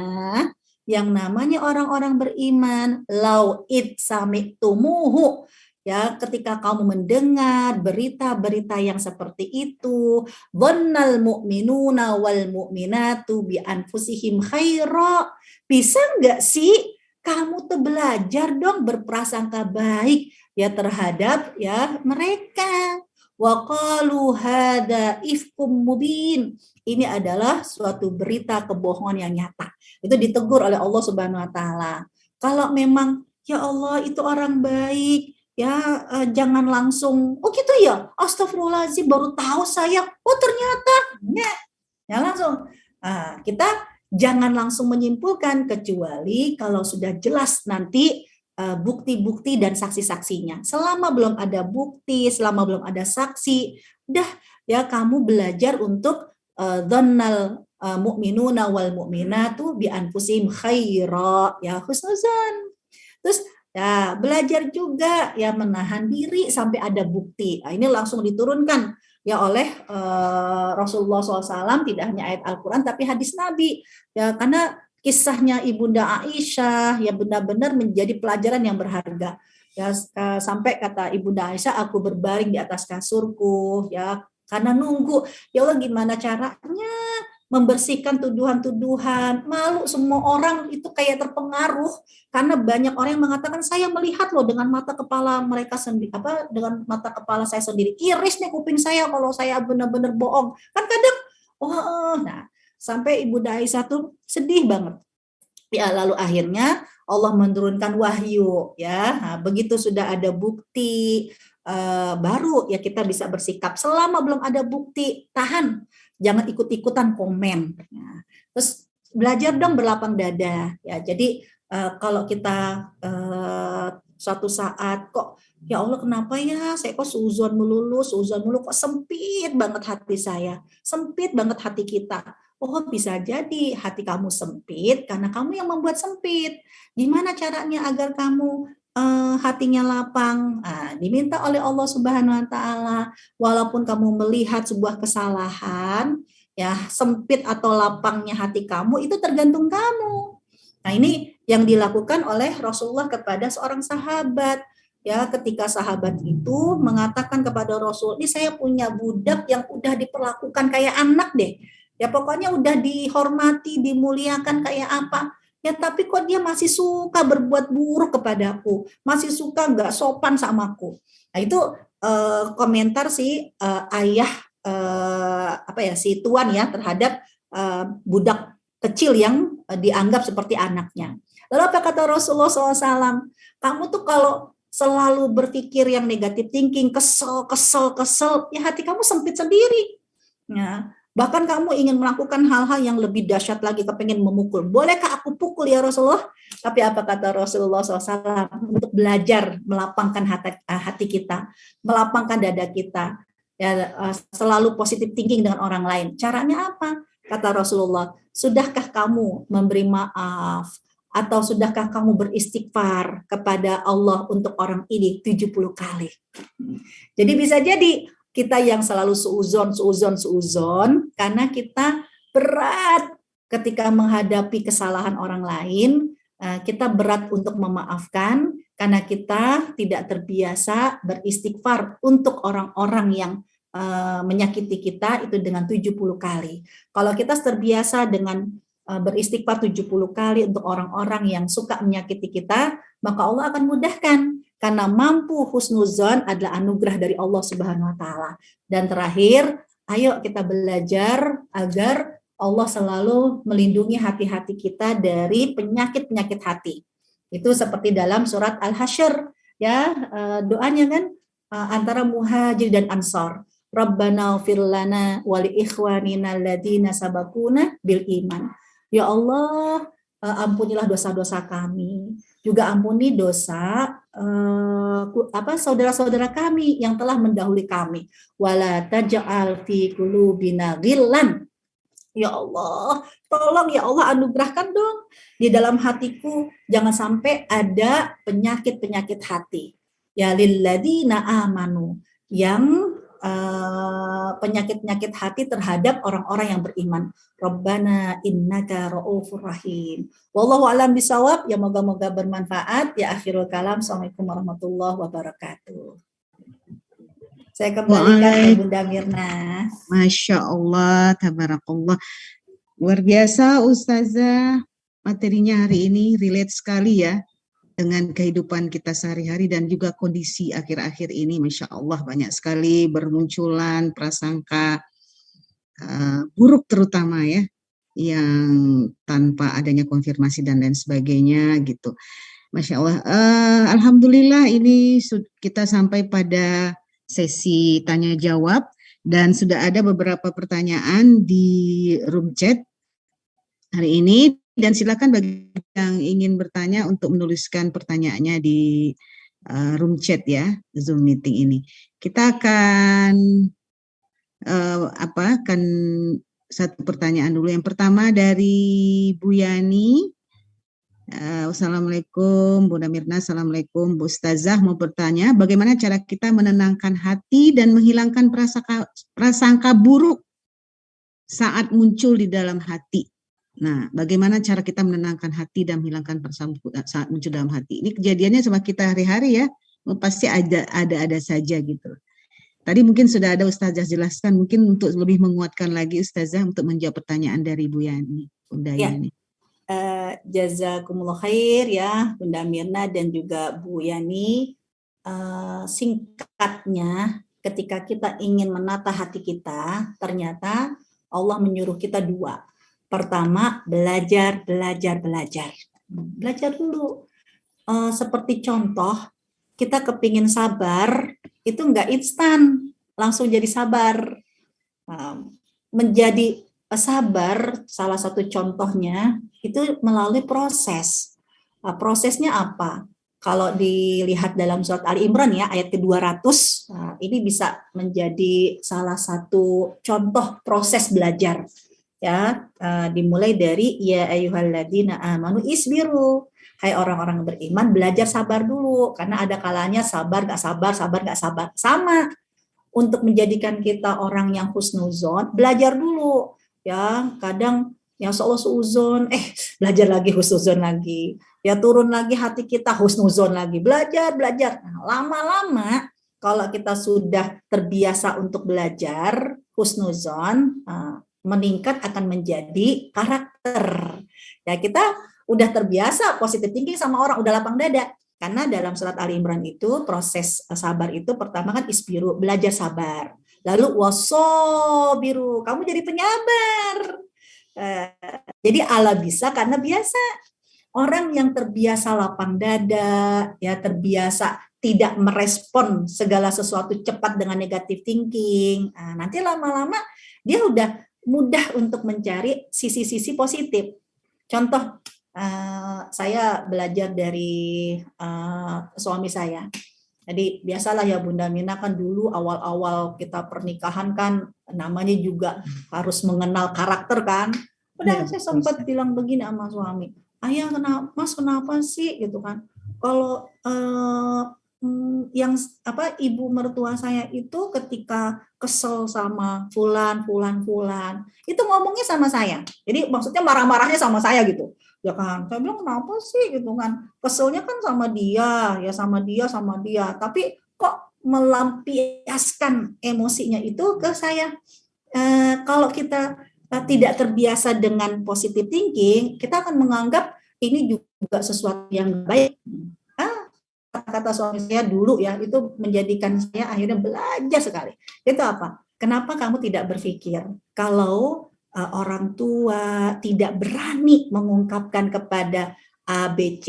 yang namanya orang-orang beriman, lau it sami'tumuhu, ya ketika kamu mendengar berita-berita yang seperti itu, dhannal mu'minuna wal mu'minatu bi anfusihim khaira. Bisa enggak sih kamu tuh belajar dong berprasangka baik ya terhadap ya mereka. Wa qalu hada ifkum mubin. Ini adalah suatu berita kebohongan yang nyata. Itu ditegur oleh Allah Subhanahu wa taala. Kalau memang ya Allah itu orang baik, ya jangan langsung, oh gitu ya, astagfirullahaladzim baru tahu saya, oh ternyata, ya langsung. Kita jangan langsung menyimpulkan kecuali kalau sudah jelas nanti bukti-bukti dan saksi-saksinya. Selama belum ada bukti, selama belum ada saksi, udah ya kamu belajar untuk dhannal mu'minuna wal mu'minatu bi anfusihim khaira, ya husnuzan. Terus ya belajar juga ya menahan diri sampai ada bukti. Ini langsung diturunkan ya oleh Rasulullah SAW, tidak hanya ayat Al-Quran tapi hadis Nabi ya, karena kisahnya Ibunda Aisyah ya benar-benar menjadi pelajaran yang berharga ya, sampai kata Ibunda Aisyah, aku berbaring di atas kasurku ya karena nunggu, ya Allah gimana caranya membersihkan tuduhan-tuduhan, malu semua orang itu kayak terpengaruh karena banyak orang yang mengatakan saya melihat loh dengan mata kepala mereka sendiri, dengan mata kepala saya sendiri, iris nih kuping saya kalau saya benar-benar bohong kan kadang. Nah sampai Ibu Aisyah tuh sedih banget ya, lalu akhirnya Allah menurunkan wahyu ya. Nah, begitu sudah ada bukti baru ya kita bisa bersikap. Selama belum ada bukti, tahan, jangan ikut-ikutan komen. Nah, terus belajar dong berlapang dada ya. Jadi kalau kita suatu saat kok ya Allah kenapa ya saya kok suzon melulu kok sempit banget hati saya, sempit banget hati kita. Oh bisa jadi hati kamu sempit karena kamu yang membuat sempit. Gimana caranya agar kamu hatinya lapang? Diminta oleh Allah Subhanahu Wa Taala. Walaupun kamu melihat sebuah kesalahan, ya sempit atau lapangnya hati kamu itu tergantung kamu. Nah ini yang dilakukan oleh Rasulullah kepada seorang sahabat. Ya, ketika sahabat itu mengatakan kepada Rasul, ini saya punya budak yang udah diperlakukan kayak anak deh. Ya pokoknya udah dihormati, dimuliakan kayak apa. Ya tapi kok dia masih suka berbuat buruk kepadaku, masih suka nggak sopan sama aku. Nah itu komentar si ayah si tuan ya terhadap budak kecil yang dianggap seperti anaknya. Lalu apa kata Rasulullah SAW? Kamu tuh kalau selalu berpikir yang negatif thinking, kesel, ya hati kamu sempit sendiri. Ya, bahkan kamu ingin melakukan hal-hal yang lebih dahsyat lagi, kepengen memukul. Bolehkah aku pukul ya Rasulullah? Tapi apa kata Rasulullah SAW? Untuk belajar melapangkan hati kita, melapangkan dada kita, ya selalu positive thinking dengan orang lain. Caranya apa? Kata Rasulullah, sudahkah kamu memberi maaf? Atau sudahkah kamu beristighfar kepada Allah untuk orang ini 70 kali? Jadi bisa jadi kita yang selalu suuzon karena kita berat ketika menghadapi kesalahan orang lain, kita berat untuk memaafkan karena kita tidak terbiasa beristighfar untuk orang-orang yang menyakiti kita itu dengan 70 kali. Kalau kita terbiasa dengan beristighfar 70 kali untuk orang-orang yang suka menyakiti kita, maka Allah akan mudahkan. Karena mampu husnuzon adalah anugerah dari Allah Subhanahu Wa Taala. Dan terakhir, ayo kita belajar agar Allah selalu melindungi hati-hati kita dari penyakit-penyakit hati. Itu seperti dalam surat Al-Hasyr, ya doanya kan antara muhajir dan ansor. Rabbana ighfir lana wa li ikhwanina alladziina sabaquna bil iman. Ya Allah, ampunilah dosa-dosa kami, juga ampuni dosa saudara-saudara kami yang telah mendahului kami. Wala taj'al fi qulubina ghillan. Ya Allah, tolong ya Allah anugerahkan dong di dalam hatiku jangan sampai ada penyakit-penyakit hati. Ya lilladzina amanu, yang penyakit-penyakit hati terhadap orang-orang yang beriman. Rabbana innaka ra'ufur rahim. Wallahu a'lam bishawab. Ya moga-moga bermanfaat. Ya akhirul kalam. Assalamualaikum warahmatullahi wabarakatuh. Saya kembalikan ke Bunda Mirna. Masya Allah, tabarakallah. Luar biasa Ustazah. Materinya hari ini relate sekali ya dengan kehidupan kita sehari-hari dan juga kondisi akhir-akhir ini. Masya Allah banyak sekali bermunculan prasangka buruk terutama ya, yang tanpa adanya konfirmasi dan lain sebagainya gitu. Masya Allah. Alhamdulillah ini kita sampai pada sesi tanya jawab dan sudah ada beberapa pertanyaan di room chat hari ini, dan silakan bagi yang ingin bertanya untuk menuliskan pertanyaannya di room chat ya, Zoom meeting ini. Kita akan akan satu pertanyaan dulu. Yang pertama dari Bu Yani. Assalamualaikum, Bunda Mirna. Assalamualaikum, Bu Ustazah. Mau bertanya, bagaimana cara kita menenangkan hati dan menghilangkan prasangka buruk saat muncul di dalam hati? Nah, bagaimana cara kita menenangkan hati dan menghilangkan prasangka buruk saat muncul dalam hati? Ini kejadiannya sama kita hari-hari ya, pasti ada saja gitu. Tadi mungkin sudah ada Ustazah jelaskan, mungkin untuk lebih menguatkan lagi Ustazah untuk menjawab pertanyaan dari Bu Yani, Bunda Yani. Jazakumullah khair ya Bunda Mirna dan juga Bu Yani. Singkatnya, ketika kita ingin menata hati kita, ternyata Allah menyuruh kita dua. Pertama, belajar. Belajar dulu. Seperti contoh, kita kepingin sabar, itu nggak instan, langsung jadi sabar. Menjadi sabar, salah satu contohnya, itu melalui proses. Prosesnya apa? Kalau dilihat dalam surat Ali Imran ya, ayat ke-200, ini bisa menjadi salah satu contoh proses belajar. Ya, dimulai dari ya ayyuhalladzina amanu isbiru. Hai orang-orang beriman, belajar sabar dulu, karena ada kalanya sabar gak sabar. Sama, untuk menjadikan kita orang yang husnuzon, belajar dulu. Ya, kadang ya Allah suuzon, belajar lagi husnuzon lagi. Ya turun lagi hati kita husnuzon lagi. Belajar. Nah, lama-lama kalau kita sudah terbiasa untuk belajar husnuzon, meningkat akan menjadi karakter. Ya, kita udah terbiasa positive thinking sama orang, udah lapang dada. Karena dalam surat Ali Imran itu proses sabar itu pertama kan isbiru, belajar sabar. Lalu wasobiru, kamu jadi penyabar. Jadi ala bisa karena biasa. Orang yang terbiasa lapang dada, ya terbiasa tidak merespon segala sesuatu cepat dengan negative thinking. Nanti lama-lama dia udah mudah untuk mencari sisi-sisi positif. Contoh, saya belajar dari suami saya. Jadi biasalah ya Bunda Mina, kan dulu awal-awal kita pernikahan kan namanya juga harus mengenal karakter kan. Udah saya sempat bilang begini sama suami, ayah kenapa sih gitu kan, kalau yang ibu mertua saya itu ketika kesel sama fulan itu ngomongnya sama saya, jadi maksudnya marah-marahnya sama saya gitu ya kan. Saya bilang kenapa sih gitu kan, keselnya kan sama dia, tapi kok melampiaskan emosinya itu ke saya. Kalau kita tidak terbiasa dengan positive thinking, kita akan menganggap ini juga sesuatu yang baik. Kata suami saya dulu ya, itu menjadikan saya akhirnya belajar sekali. Itu apa? Kenapa kamu tidak berpikir kalau orang tua tidak berani mengungkapkan kepada A, B, C,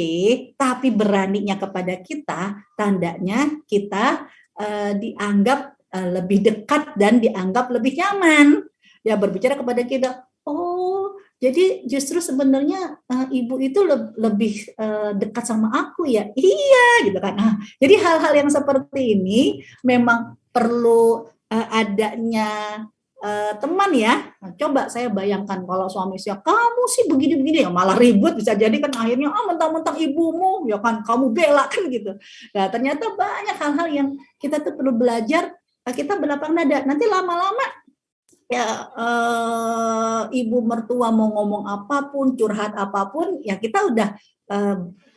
tapi beraninya kepada kita, tandanya kita dianggap lebih dekat dan dianggap lebih nyaman. Ya, berbicara kepada kita, oh jadi justru sebenarnya ibu itu lebih dekat sama aku ya, iya gitu kan. Jadi hal-hal yang seperti ini memang perlu adanya teman ya. Coba saya bayangkan kalau suami saya, kamu sih begini-begini ya, malah ribut, bisa jadi kan akhirnya mentang-mentang ibumu ya kan kamu bela kan gitu. Nah ternyata banyak hal-hal yang kita tuh perlu belajar, kita berlapang dada. Nanti lama-lama ya ibu mertua mau ngomong apapun, curhat apapun, ya kita udah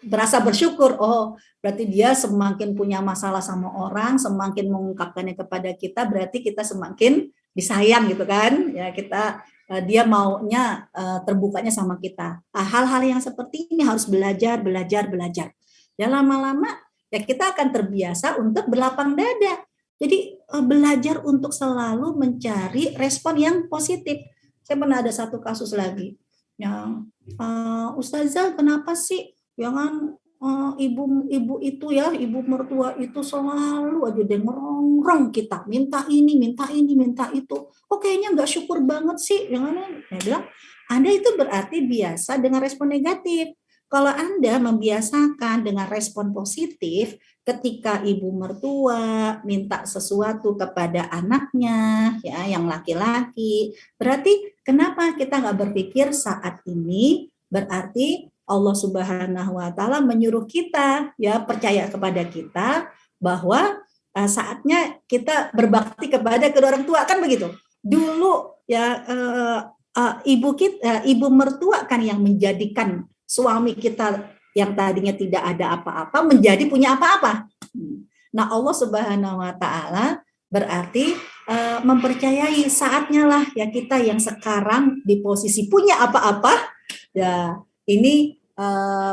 berasa bersyukur. Oh, berarti dia semakin punya masalah sama orang, semakin mengungkapkannya kepada kita, berarti kita semakin disayang gitu kan. Ya kita dia maunya terbukanya sama kita. Hal-hal yang seperti ini harus belajar. Ya lama-lama ya kita akan terbiasa untuk berlapang dada. Jadi belajar untuk selalu mencari respon yang positif. Saya pernah ada satu kasus lagi, yang Ustazah kenapa sih, ya kan ibu itu ya, ibu mertua itu selalu aja dia ngerongrong kita, minta ini, minta ini, minta itu. Kok kayaknya nggak syukur banget sih? Jangan, saya bilang, Anda itu berarti biasa dengan respon negatif. Kalau Anda membiasakan dengan respon positif, ketika ibu mertua minta sesuatu kepada anaknya, ya yang laki-laki, berarti kenapa kita nggak berpikir saat ini berarti Allah Subhanahu wa taala menyuruh kita ya percaya kepada kita bahwa saatnya kita berbakti kepada kedua orang tua, kan begitu. Dulu ya ibu mertua kan yang menjadikan suami kita yang tadinya tidak ada apa-apa menjadi punya apa-apa. Nah, Allah Subhanahu wa taala berarti mempercayai saatnya lah ya kita yang sekarang di posisi punya apa-apa ya ini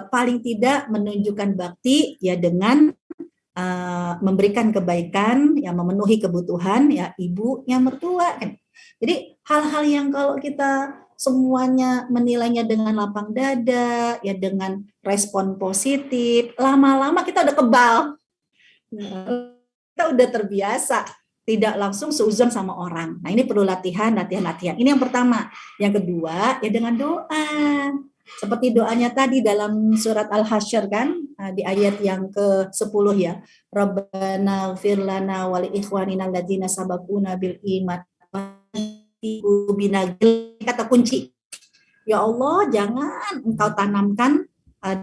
paling tidak menunjukkan bakti ya dengan memberikan kebaikan, ya memenuhi kebutuhan ya ibunya mertua kan. Jadi hal-hal yang kalau kita semuanya menilainya dengan lapang dada, ya dengan respon positif, lama-lama kita udah kebal, kita udah terbiasa tidak langsung seuzon sama orang. Nah ini perlu latihan. Ini yang pertama. Yang kedua ya dengan doa. Seperti doanya tadi dalam surat Al-Hasyr kan, di ayat yang ke-10 ya. Rabbana ighfir lana wa li ikhwanina alladzina sabaquna bil iman. Kata kunci. Ya Allah, jangan Engkau tanamkan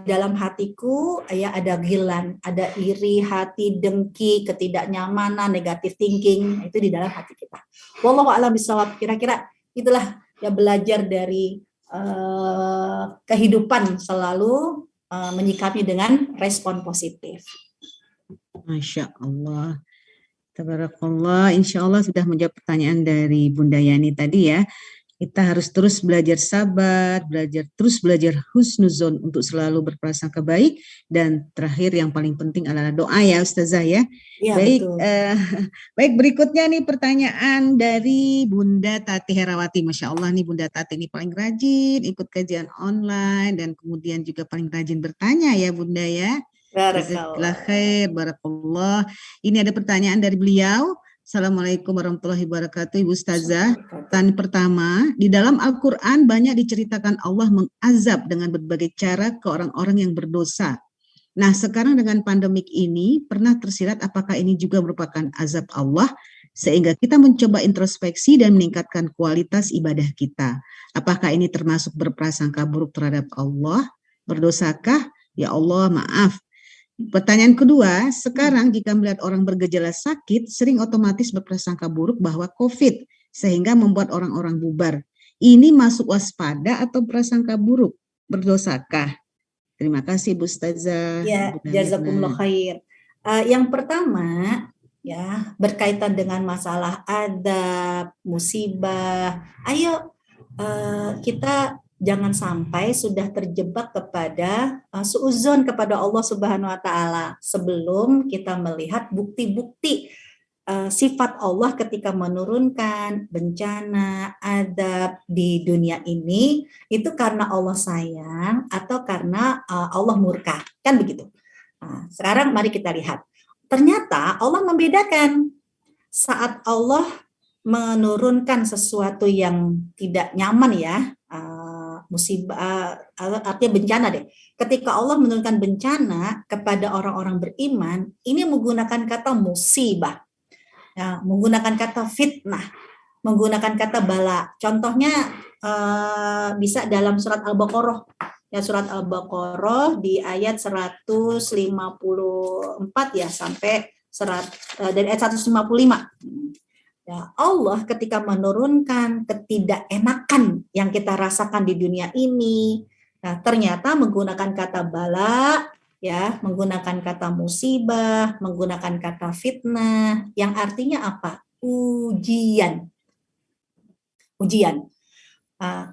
dalam hatiku ya ada gilan, ada iri hati, dengki, ketidaknyamanan, negatif thinking, itu di dalam hati kita. Wallahu a'lam bishawab. Kira-kira itulah ya belajar dari kehidupan selalu menyikapi dengan respon positif. Masya Allah. Tabarakallah. Insya Allah sudah menjawab pertanyaan dari Bunda Yani tadi ya. Kita harus terus belajar sabar, terus belajar husnuzon untuk selalu berprasangka baik, dan terakhir yang paling penting adalah doa ya Ustazah ya. Ya, baik, betul. Berikutnya nih pertanyaan dari Bunda Tati Herawati. Masya Allah nih Bunda Tati ini paling rajin ikut kajian online dan kemudian juga paling rajin bertanya ya Bunda ya. Jazakallah khair, barakallah. Ini ada pertanyaan dari beliau. Assalamualaikum warahmatullahi wabarakatuh, Ibu Ustazah. Pertanyaan pertama, di dalam Al-Quran banyak diceritakan Allah mengazab dengan berbagai cara ke orang-orang yang berdosa. Nah, sekarang dengan pandemik ini, pernah tersirat apakah ini juga merupakan azab Allah, sehingga kita mencoba introspeksi dan meningkatkan kualitas ibadah kita. Apakah ini termasuk berprasangka buruk terhadap Allah? Berdosakah? Ya Allah, maaf. Pertanyaan kedua, sekarang jika melihat orang bergejala sakit, sering otomatis berprasangka buruk bahwa COVID, sehingga membuat orang-orang bubar. Ini masuk waspada atau prasangka buruk? Berdosakah? Terima kasih Bu Ustazah. Ya, jazakumullah khair. Yang pertama, ya berkaitan dengan masalah adab, musibah. Ayo kita jangan sampai sudah terjebak kepada suudzon kepada Allah Subhanahu wa taala sebelum kita melihat bukti-bukti sifat Allah ketika menurunkan bencana, adab di dunia ini itu karena Allah sayang atau karena Allah murka, kan begitu. Nah, sekarang mari kita lihat. Ternyata Allah membedakan saat Allah menurunkan sesuatu yang tidak nyaman ya, musibah, artinya bencana deh. Ketika Allah menurunkan bencana kepada orang-orang beriman, ini menggunakan kata musibah, ya, menggunakan kata fitnah, menggunakan kata bala. Contohnya bisa dalam surat Al-Baqarah. Ya, surat Al-Baqarah di ayat 154 ya sampai dari ayat 155. Ya, Allah ketika menurunkan ketidakenakan yang kita rasakan di dunia ini, nah ternyata menggunakan kata bala, ya, menggunakan kata musibah, menggunakan kata fitnah, yang artinya apa? Ujian. Ujian.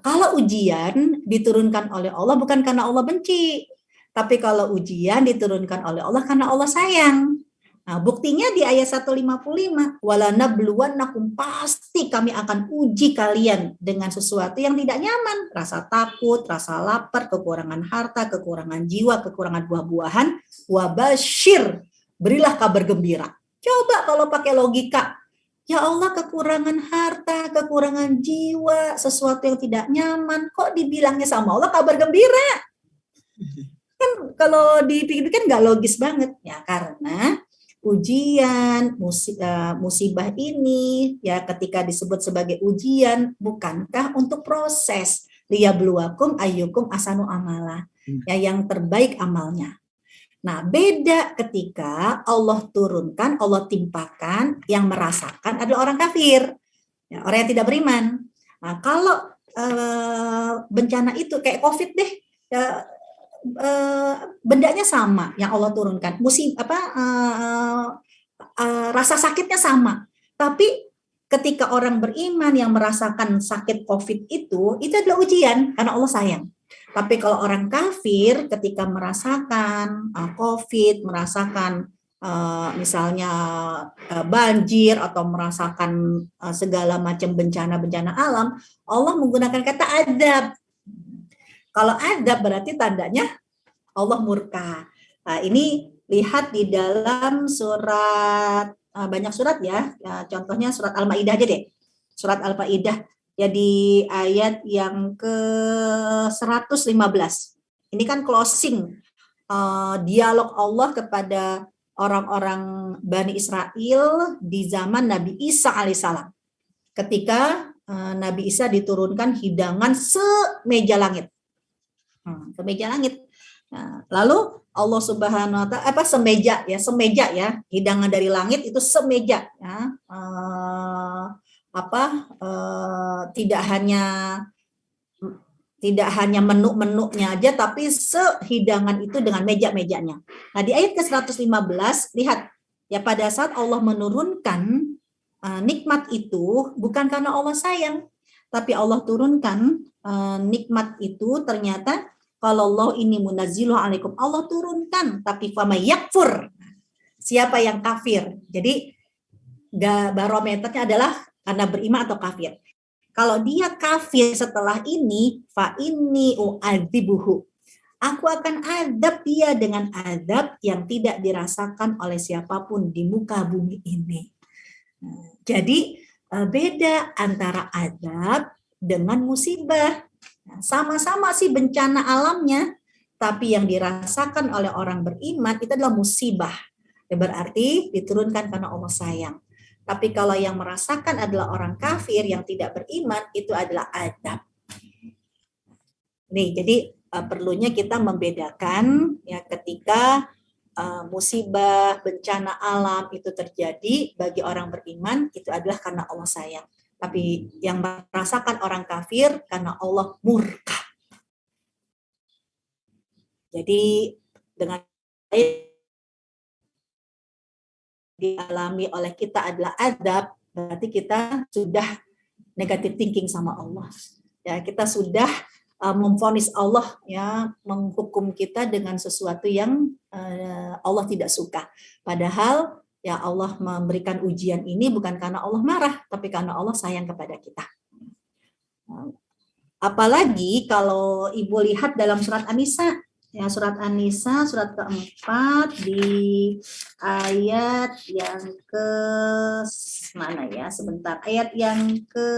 Kalau ujian diturunkan oleh Allah bukan karena Allah benci, tapi kalau ujian diturunkan oleh Allah karena Allah sayang. Nah, buktinya di ayat 155, walanabluwannakum, pasti kami akan uji kalian dengan sesuatu yang tidak nyaman, rasa takut, rasa lapar, kekurangan harta, kekurangan jiwa, kekurangan buah-buahan, wabasyir, berilah kabar gembira. Coba kalau pakai logika, ya Allah kekurangan harta, kekurangan jiwa, sesuatu yang tidak nyaman, kok dibilangnya sama Allah kabar gembira? Kan kalau dipikir-pikir nggak logis banget, ya karena ujian, musibah ini ya ketika disebut sebagai ujian, bukankah untuk proses liyabluwakum ayyukum ahsanu amala, ya yang terbaik amalnya. Nah, beda ketika Allah turunkan, Allah timpakan, yang merasakan adalah orang kafir, ya, orang yang tidak beriman. Nah, kalau bencana itu kayak COVID deh, ya, bendanya sama yang Allah turunkan, rasa sakitnya sama, tapi ketika orang beriman yang merasakan sakit COVID itu adalah ujian karena Allah sayang. Tapi kalau orang kafir ketika merasakan COVID, merasakan misalnya banjir atau merasakan segala macam bencana-bencana alam, Allah menggunakan kata adab. Kalau adab berarti tandanya Allah murka. Nah, ini lihat di dalam surat, banyak surat ya, contohnya surat Al-Maidah aja deh. Surat Al-Maidah ya di ayat yang ke-115. Ini kan closing dialog Allah kepada orang-orang Bani Israel di zaman Nabi Isa alaihissalam. Ketika Nabi Isa diturunkan hidangan semeja langit. Semeja langit. Nah, lalu Allah Subhanahu wa taala semeja ya, hidangan dari langit itu semeja ya. Tidak hanya menu-menunya aja, tapi sehidangan itu dengan meja-mejanya. Nah, di ayat ke-115 lihat ya, pada saat Allah menurunkan nikmat itu bukan karena Allah sayang, tapi Allah turunkan nikmat itu ternyata kalau Allah ini munazzilu alaikum, Allah turunkan, tapi fama yakfur, siapa yang kafir. Jadi barometernya adalah karena beriman atau kafir. Kalau dia kafir setelah ini, fa inni u'adzibuhu, aku akan adab dia dengan adab yang tidak dirasakan oleh siapapun di muka bumi ini. Jadi beda antara adab dengan musibah. Sama-sama sih bencana alamnya, tapi yang dirasakan oleh orang beriman itu adalah musibah. Ya, berarti diturunkan karena Allah sayang. Tapi kalau yang merasakan adalah orang kafir yang tidak beriman, itu adalah adab. Nih, jadi perlunya kita membedakan ya ketika musibah, bencana alam itu terjadi bagi orang beriman, itu adalah karena Allah sayang. Tapi yang merasakan orang kafir karena Allah murka. Jadi dengan dialami oleh kita adalah adab, berarti kita sudah negative thinking sama Allah. Ya, kita sudah memvonis Allah ya, menghukum kita dengan sesuatu yang Allah tidak suka. Padahal ya Allah memberikan ujian ini bukan karena Allah marah, tapi karena Allah sayang kepada kita. Apalagi kalau Ibu lihat dalam surat An-Nisa, ya surat An-Nisa surat keempat di ayat yang ke mana ya? Sebentar, ayat yang ke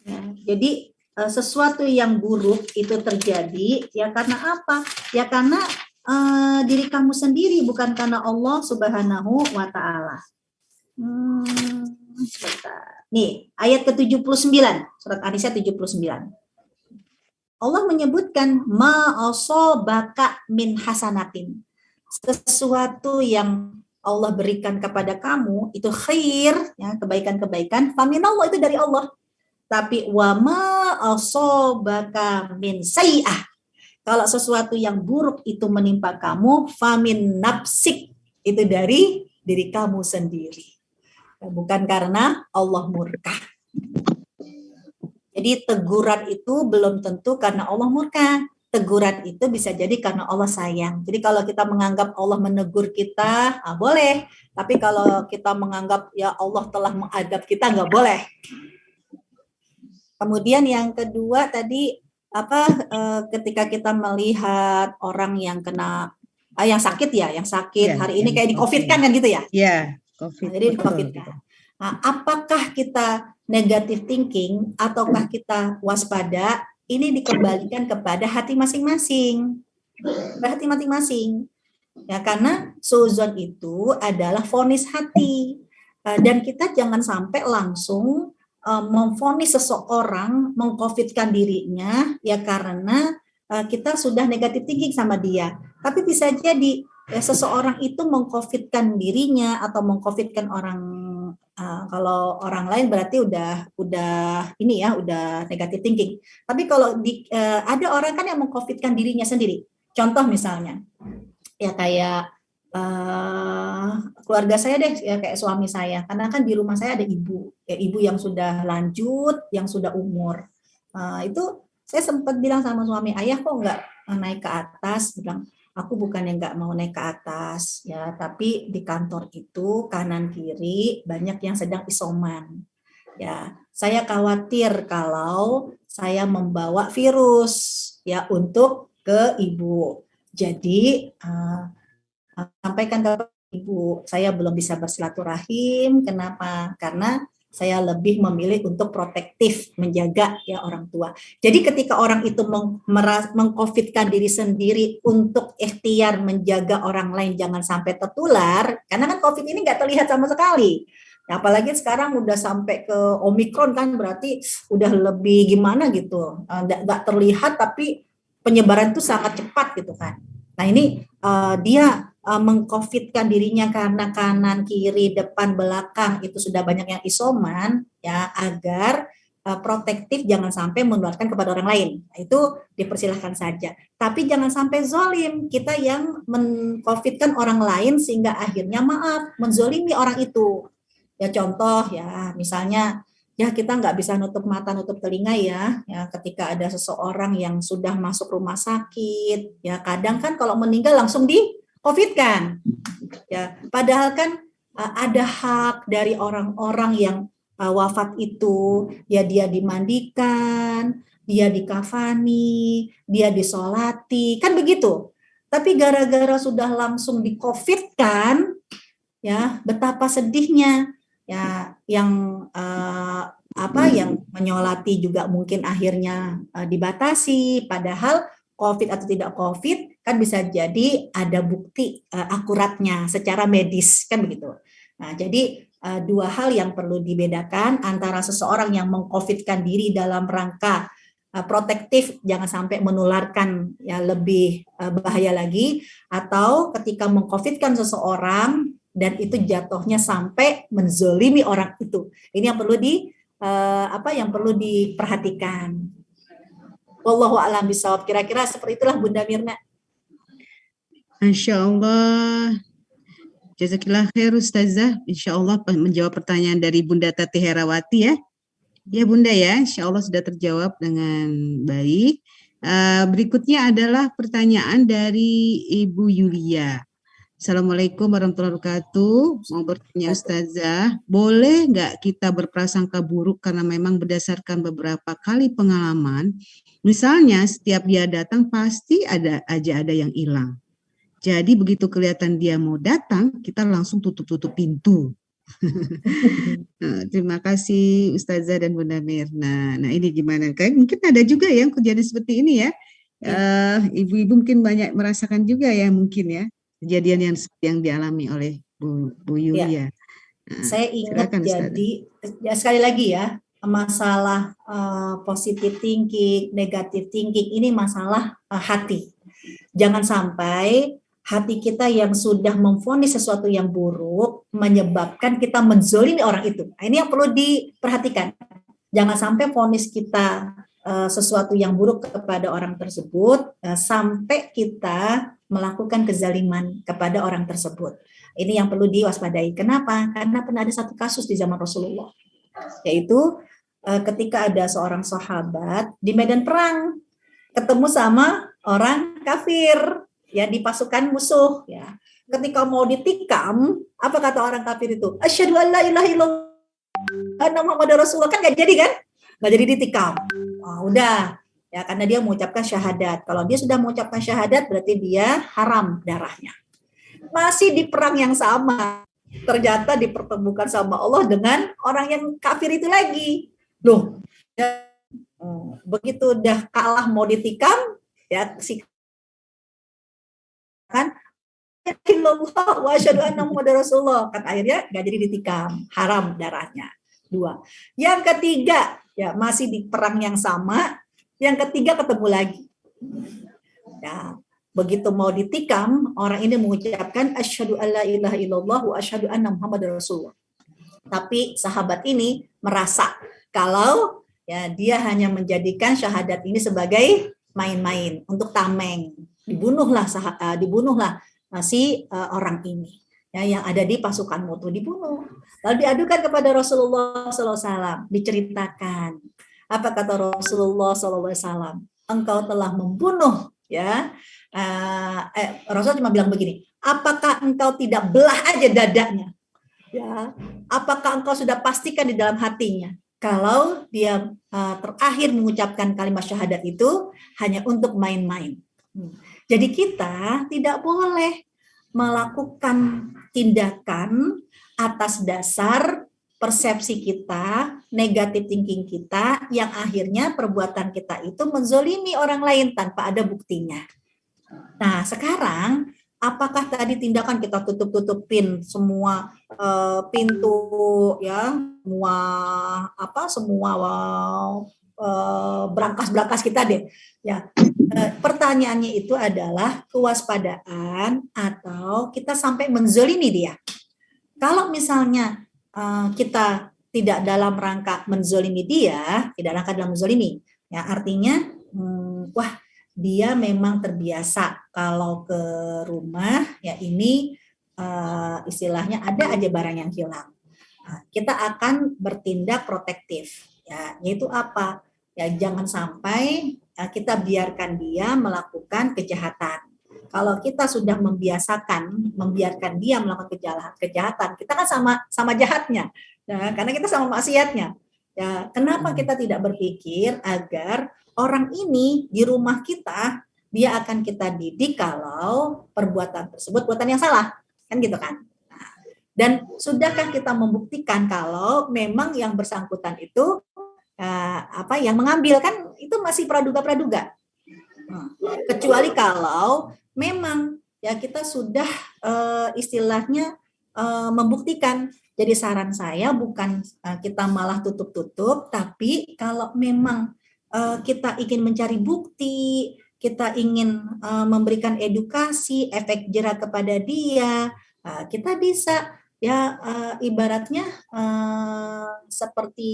ya, jadi sesuatu yang buruk itu terjadi ya karena apa? Ya karena diri kamu sendiri, bukan karena Allah Subhanahu wa taala. Nih, ayat ke-79, surat An-Nisa 79. Allah menyebutkan ma'asobaka min hasanatin. Sesuatu yang Allah berikan kepada kamu itu khair, ya, kebaikan-kebaikan, faminallah, itu dari Allah. Tapi wa ma'asobaka min sayi'ah. Kalau sesuatu yang buruk itu menimpa kamu, famin nafsik, itu dari diri kamu sendiri. Bukan karena Allah murka. Jadi teguran itu belum tentu karena Allah murka, teguran itu bisa jadi karena Allah sayang. Jadi kalau kita menganggap Allah menegur kita, boleh. Tapi kalau kita menganggap ya Allah telah mengadab kita, nggak boleh. Kemudian yang kedua tadi ketika kita melihat orang yang kena yang sakit hari ini kayak di COVID kan gitu ya? Iya, COVID. Jadi di COVID kan. Nah, apakah kita negative thinking ataukah kita waspada? Ini dikembalikan kepada hati masing-masing. Hati masing-masing. Ya, karena suudzon itu adalah vonis hati. Dan kita jangan sampai langsung memvonis seseorang mengcovidkan dirinya ya karena kita sudah negatif thinking sama dia. Tapi bisa jadi seseorang itu mengcovidkan dirinya atau mengcovidkan orang kalau orang lain berarti udah negatif thinking. Tapi kalau ada orang kan yang mengcovidkan dirinya sendiri. Contoh misalnya ya kayak keluarga saya deh ya kayak suami saya, karena kan di rumah saya ada ibu yang sudah lanjut, yang sudah umur. Itu saya sempat bilang sama suami, ayah kok nggak naik ke atas? Bilang, aku bukan yang nggak mau naik ke atas ya, tapi di kantor itu kanan kiri banyak yang sedang isoman. Ya, saya khawatir kalau saya membawa virus ya untuk ke ibu. Jadi sampaikan ke ibu, saya belum bisa bersilaturahim. Kenapa? Karena saya lebih memilih untuk protektif, menjaga ya orang tua. Jadi ketika orang itu mengcovidkan diri sendiri untuk ikhtiar menjaga orang lain jangan sampai tertular, karena kan COVID ini nggak terlihat sama sekali. Nah, apalagi sekarang udah sampai ke Omikron kan berarti udah lebih gimana gitu, nggak terlihat tapi penyebaran itu sangat cepat gitu kan. Nah ini dia mengcovidkan dirinya karena kanan, kiri, depan, belakang itu sudah banyak yang isoman ya agar protektif jangan sampai menularkan kepada orang lain. Nah, itu dipersilahkan saja. Tapi jangan sampai zolim kita yang mengcovidkan orang lain sehingga akhirnya menzolimi orang itu. Ya contoh ya misalnya ya kita nggak bisa nutup mata, nutup telinga ya ketika ada seseorang yang sudah masuk rumah sakit ya kadang kan kalau meninggal langsung di COVID kan ya padahal kan ada hak dari orang-orang yang wafat itu ya dia dimandikan, dia dikafani, dia disolati kan begitu. Tapi gara-gara sudah langsung di COVID kan ya betapa sedihnya ya yang yang menyolati juga mungkin akhirnya dibatasi padahal COVID atau tidak COVID kan bisa jadi ada bukti akuratnya secara medis kan begitu. Nah, jadi dua hal yang perlu dibedakan antara seseorang yang mengcovidkan diri dalam rangka protektif jangan sampai menularkan ya lebih bahaya lagi atau ketika mengcovidkan seseorang dan itu jatuhnya sampai menzolimi orang itu. Ini yang perlu diperhatikan. Wallahu a'lam bishawab. Kira-kira seperti itulah Bunda Mirna. Insya Allah. Jazakillah khair Ustazah. Insya Allah menjawab pertanyaan dari Bunda Tati Herawati ya. Ya Bunda ya, insya Allah sudah terjawab dengan baik. Berikutnya adalah pertanyaan dari Ibu Yulia. Assalamualaikum warahmatullahi wabarakatuh. Mau bertanya Ustazah, boleh nggak kita berprasangka buruk karena memang berdasarkan beberapa kali pengalaman, misalnya setiap dia datang pasti ada yang hilang. Jadi begitu kelihatan dia mau datang, kita langsung tutup pintu. Nah, terima kasih Ustazah dan Bunda Mirna. Nah ini gimana? Kayak mungkin ada juga yang kejadian seperti ini ya. Ibu-ibu mungkin banyak merasakan juga ya mungkin ya. Kejadian yang dialami oleh Bu Yulia. Ya. Nah, saya ingat jadi ya sekali lagi ya masalah positive thinking, negative thinking ini masalah hati. Jangan sampai hati kita yang sudah memvonis sesuatu yang buruk menyebabkan kita menzolimi orang itu. Nah, ini yang perlu diperhatikan. Jangan sampai vonis kita sesuatu yang buruk kepada orang tersebut sampai kita melakukan kezaliman kepada orang tersebut. Ini yang perlu diwaspadai. Kenapa? Karena pernah ada satu kasus di zaman Rasulullah, yaitu ketika ada seorang sahabat di medan perang ketemu sama orang kafir ya di pasukan musuh ya. Ketika mau ditikam, apa kata orang kafir itu? Asyhadu an la ilaha illallah anna Muhammadar Rasulullah, kan nggak jadi kan? Nggak jadi ditikam. Oh, udah ya, karena dia mengucapkan syahadat. Kalau dia sudah mengucapkan syahadat berarti dia haram darahnya. Masih di perang yang sama, ternyata dipertemukan sama Allah dengan orang yang kafir itu lagi. Loh, ya, begitu udah kalah mau ditikam, ya si kan wa asyhadu anna Muhammadar Rasulullah, kan akhirnya nggak jadi ditikam, haram darahnya. 2. Yang ketiga, ya masih di perang yang sama, yang ketiga ketemu lagi. Ya, begitu mau ditikam, orang ini mengucapkan asyhadu alla ilaha illallah wa asyhadu anna Muhammadar Rasulullah. Tapi sahabat ini merasa kalau ya dia hanya menjadikan syahadat ini sebagai main-main untuk tameng. Dibunuhlah si orang ini ya, yang ada di pasukan musuh, dibunuh. Lalu diadukan kepada Rasulullah SAW, diceritakan apa kata Rasulullah SAW, engkau telah membunuh ya. Rasul cuma bilang begini, apakah engkau tidak belah aja dadanya ya, apakah engkau sudah pastikan di dalam hatinya kalau dia terakhir mengucapkan kalimat syahadat itu hanya untuk main-main. Jadi kita tidak boleh melakukan tindakan atas dasar persepsi kita, negatif thinking kita, yang akhirnya perbuatan kita itu menzolimi orang lain tanpa ada buktinya. Nah, sekarang apakah tadi tindakan kita tutup-tutupin semua pintu ya, semua brankas-brankas kita deh ya. Pertanyaannya itu adalah kewaspadaan atau kita sampai menzolimi dia. Kalau misalnya kita tidak dalam rangka menzolimi dia, tidak rangka dalam menzolimi, ya artinya wah dia memang terbiasa kalau ke rumah ya ini istilahnya ada aja barang yang hilang. Nah, kita akan bertindak protektif ya, yaitu apa? Ya jangan sampai kita biarkan dia melakukan kejahatan. Kalau kita sudah membiarkan dia melakukan kejahatan, kita kan sama jahatnya, ya, karena kita sama maksiatnya. Ya, kenapa kita tidak berpikir agar orang ini di rumah kita dia akan kita didik kalau perbuatan tersebut perbuatan yang salah, kan gitu kan? Nah, dan sudahkah kita membuktikan kalau memang yang bersangkutan itu yang mengambil, kan itu masih praduga. Kecuali kalau memang ya kita sudah istilahnya membuktikan. Jadi saran saya bukan kita malah tutup-tutup, tapi kalau memang kita ingin mencari bukti, kita ingin memberikan edukasi, efek jerak kepada dia, kita bisa ya ibaratnya seperti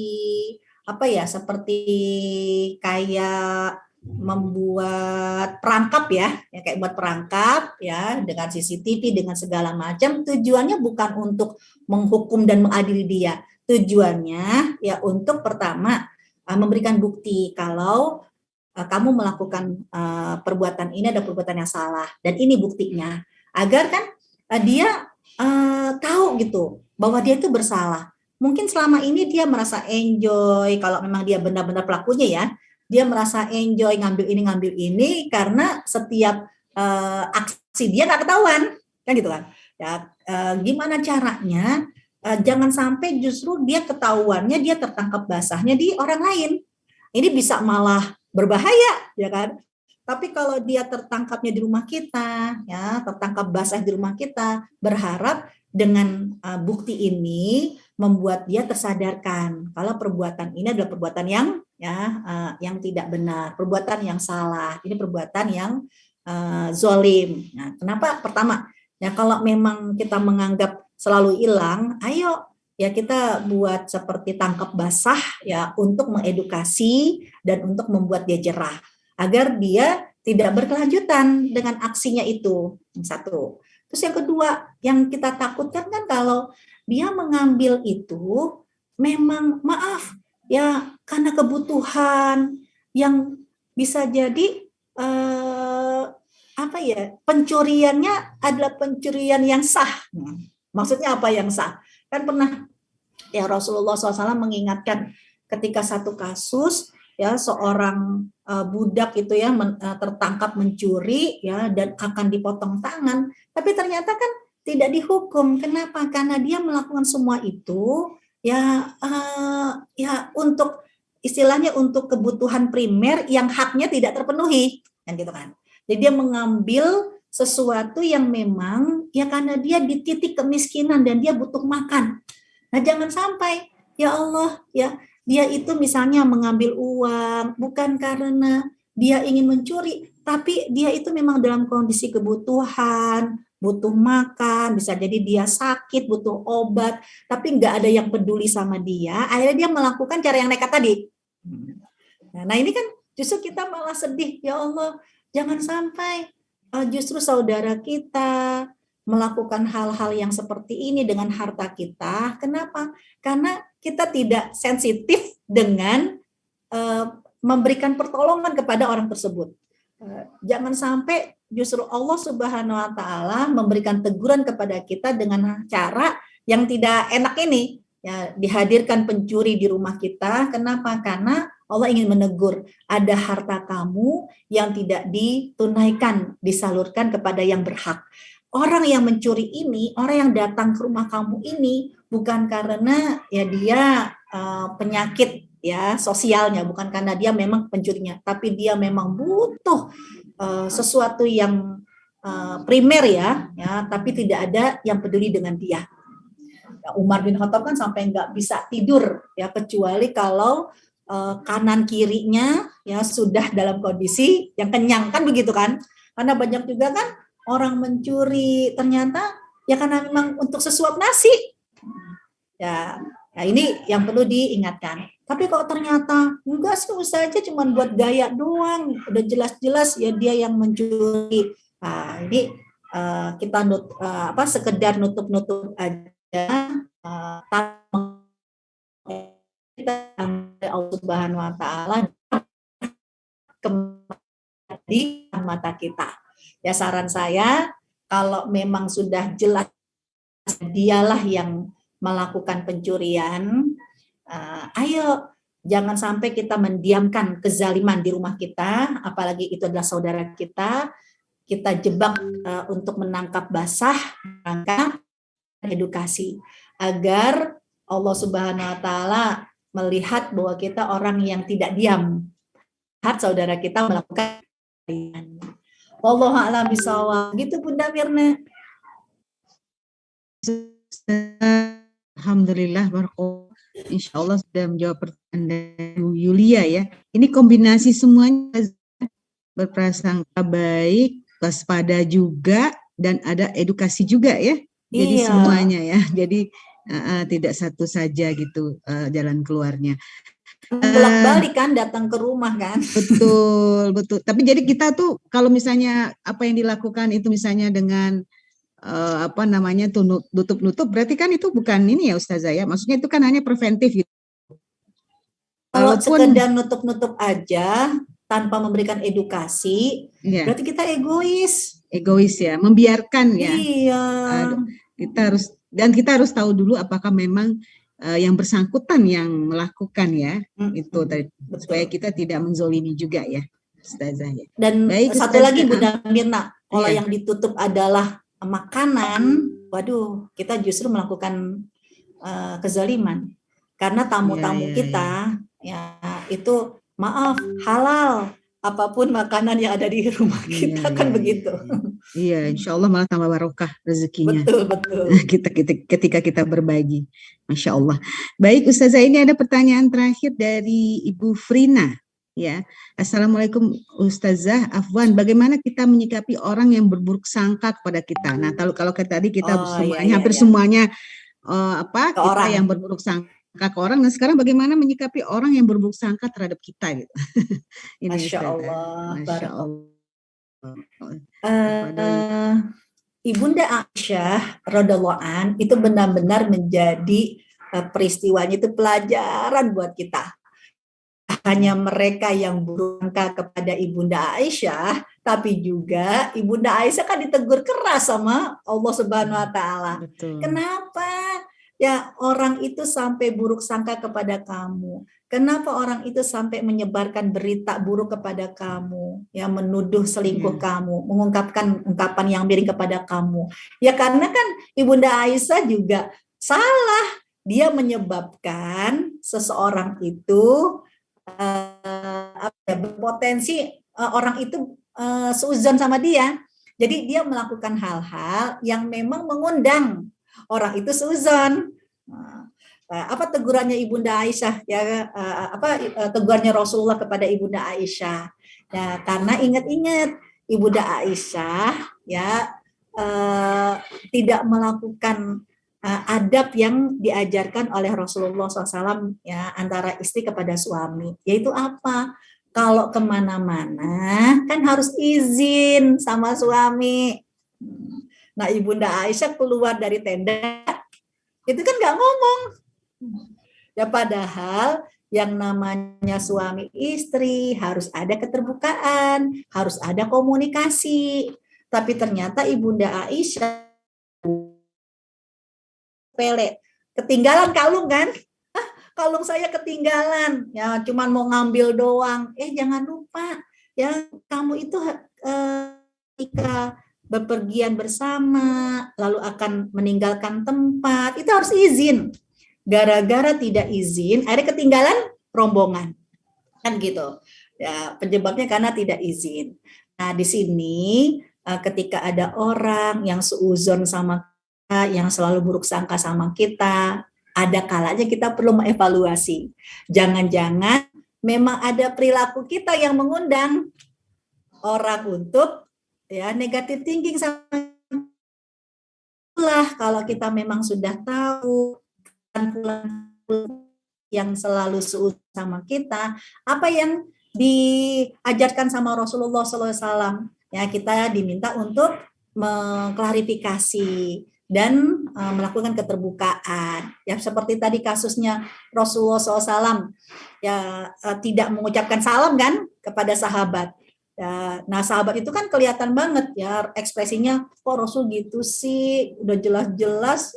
kayak membuat perangkap ya kayak buat perangkap ya dengan CCTV dengan segala macam. Tujuannya bukan untuk menghukum dan mengadili dia. Tujuannya ya untuk pertama memberikan bukti kalau kamu melakukan perbuatan ini ada perbuatan yang salah dan ini buktinya, agar kan dia tahu gitu bahwa dia itu bersalah. Mungkin selama ini dia merasa enjoy, kalau memang dia benar-benar pelakunya ya, dia merasa enjoy ngambil ini karena setiap aksi dia nggak ketahuan, kan gitu kan? Ya, gimana caranya? Jangan sampai justru dia ketahuannya, dia tertangkap basahnya di orang lain. Ini bisa malah berbahaya, ya kan? Tapi kalau dia tertangkapnya di rumah kita, ya tertangkap basah di rumah kita, berharap dengan bukti ini membuat dia tersadarkan kalau perbuatan ini adalah perbuatan yang tidak benar, perbuatan yang salah, ini perbuatan yang zolim. Nah, kenapa? Pertama, ya kalau memang kita menganggap selalu hilang, ayo ya kita buat seperti tangkap basah ya untuk mengedukasi dan untuk membuat dia jerah agar dia tidak berkelanjutan dengan aksinya itu. Satu. Terus yang kedua, yang kita takutkan kan kalau dia mengambil itu memang maaf ya karena kebutuhan yang bisa jadi apa ya, pencuriannya adalah pencurian yang sah. Maksudnya apa yang sah? Kan pernah ya Rasulullah SAW mengingatkan ketika satu kasus ya seorang budak itu ya tertangkap mencuri ya dan akan dipotong tangan, tapi ternyata kan tidak dihukum. Kenapa? Karena dia melakukan semua itu ya ya untuk istilahnya untuk kebutuhan primer yang haknya tidak terpenuhi kan gitu kan. Jadi dia mengambil sesuatu yang memang ya karena dia di titik kemiskinan dan dia butuh makan. Nah, jangan sampai ya Allah ya dia itu misalnya mengambil uang bukan karena dia ingin mencuri, tapi dia itu memang dalam kondisi kebutuhan, butuh makan, bisa jadi dia sakit, butuh obat, tapi nggak ada yang peduli sama dia. Akhirnya dia melakukan cara yang nekat tadi. Nah, ini kan justru kita malah sedih, ya Allah, jangan sampai justru saudara kita melakukan hal-hal yang seperti ini dengan harta kita. Kenapa? Karena kita tidak sensitif dengan memberikan pertolongan kepada orang tersebut. Jangan sampai justru Allah Subhanahu wa taala memberikan teguran kepada kita dengan cara yang tidak enak ini. Ya, dihadirkan pencuri di rumah kita. Kenapa? Karena Allah ingin menegur, ada harta kamu yang tidak ditunaikan, disalurkan kepada yang berhak. Orang yang mencuri ini, orang yang datang ke rumah kamu ini bukan karena ya dia penyakit ya sosialnya, bukan karena dia memang pencurinya, tapi dia memang butuh sesuatu yang primer ya, tapi tidak ada yang peduli dengan dia. Umar bin Khattab kan sampai nggak bisa tidur ya kecuali kalau kanan kirinya ya sudah dalam kondisi yang kenyang kan begitu kan, karena banyak juga kan orang mencuri ternyata ya karena memang untuk sesuap nasi ya. Nah ini yang perlu diingatkan. Tapi kalau ternyata enggak sih usaha aja cuma buat gaya doang, udah jelas-jelas ya dia yang mencuri. Nah ini kita sekedar nutup-nutup aja kita Allah Subhanahu wa taala di mata kita. Ya saran saya kalau memang sudah jelas dialah yang melakukan pencurian, ayo jangan sampai kita mendiamkan kezaliman di rumah kita, apalagi itu adalah saudara kita jebak untuk menangkap basah, maka edukasi agar Allah Subhanahu wa taala melihat bahwa kita orang yang tidak diam. Lihat saudara kita melakukan wallahu a'lam bishawab. Gitu Bunda Mirna. Alhamdulillah, barakallah. Insya Allah sudah menjawab pertanyaan Yulia ya. Ini kombinasi semuanya, berprasangka baik, waspada juga, dan ada edukasi juga ya. Jadi semuanya ya. Jadi tidak satu saja gitu jalan keluarnya. Bolak-balik kan datang ke rumah kan. Betul. Tapi jadi kita tuh kalau misalnya apa yang dilakukan itu misalnya dengan tutup-nutup, berarti kan itu bukan ini ya Ustazah ya, maksudnya itu kan hanya preventif gitu. Kalau sekedar nutup-nutup aja tanpa memberikan edukasi, ya, berarti kita egois ya, membiarkan ya. Iya. Kita harus tahu dulu apakah memang yang bersangkutan yang melakukan ya, itu supaya kita tidak menzolimi juga ya Ustazah ya. Dan baik, satu lagi Bunda Mirna, kalau yang ditutup adalah makanan, waduh, kita justru melakukan kezaliman. Karena tamu-tamu kita ya itu maaf halal, apapun makanan yang ada di rumah kita kan begitu. Iya, insya Allah malah tambah barokah rezekinya. Betul. Ketika kita berbagi, masya Allah. Baik Ustazah, ini ada pertanyaan terakhir dari Ibu Frina. Ya, Assalamualaikum Ustazah, Afwan, bagaimana kita menyikapi orang yang berburuk sangka kepada kita? Nah, kalau tadi kita hampir semuanya kita yang berburuk sangka ke orang. Nah, sekarang bagaimana menyikapi orang yang berburuk sangka terhadap kita gitu? Ini Masya Allah. Masya Allah. Ibunda Aisyah radhiyallahu an itu benar-benar menjadi peristiwanya itu pelajaran buat kita. hanya mereka yang buruk sangka kepada Ibunda Aisyah, tapi juga Ibunda Aisyah kan ditegur keras sama Allah Subhanahu wa taala. Betul. Kenapa ya orang itu sampai buruk sangka kepada kamu? Kenapa orang itu sampai menyebarkan berita buruk kepada kamu, ya menuduh selingkuh kamu, mengungkapkan ungkapan yang miring kepada kamu? Ya karena kan Ibunda Aisyah juga salah, dia menyebabkan seseorang itu berpotensi orang itu seuzon sama dia. Jadi dia melakukan hal-hal yang memang mengundang orang itu seuzon. Apa tegurannya Ibunda Aisyah ya, tegurannya Rasulullah kepada Ibunda Aisyah ya, karena ingat-ingat Ibunda Aisyah ya tidak melakukan adab yang diajarkan oleh Rasulullah SAW ya, antara istri kepada suami, yaitu apa? Kalau kemana-mana kan harus izin sama suami. Nah Ibunda Aisyah keluar dari tenda itu kan nggak ngomong ya, padahal yang namanya suami istri harus ada keterbukaan, harus ada komunikasi. Tapi ternyata Ibunda Aisyah pele, ketinggalan kalung kan? Kalung saya ketinggalan, ya cuman mau ngambil doang. Jangan lupa, ya kamu itu ketika bepergian bersama, lalu akan meninggalkan tempat, itu harus izin. Gara-gara tidak izin, akhirnya ketinggalan rombongan, kan gitu. Ya penyebabnya karena tidak izin. Nah di sini ketika ada orang yang seuzon sama kita, yang selalu buruk sangka sama kita, ada kalanya kita perlu mengevaluasi. Jangan-jangan memang ada perilaku kita yang mengundang orang untuk ya negatif thinking sama lah. Kalau kita memang sudah tahu yang selalu seuzon sama kita, apa yang diajarkan sama Rasulullah SAW, ya kita diminta untuk mengklarifikasi dan melakukan keterbukaan. Ya seperti tadi kasusnya Rasulullah SAW, ya tidak mengucapkan salam kan kepada sahabat. Ya, nah sahabat itu kan kelihatan banget ya ekspresinya, kok Rasul gitu sih, udah jelas-jelas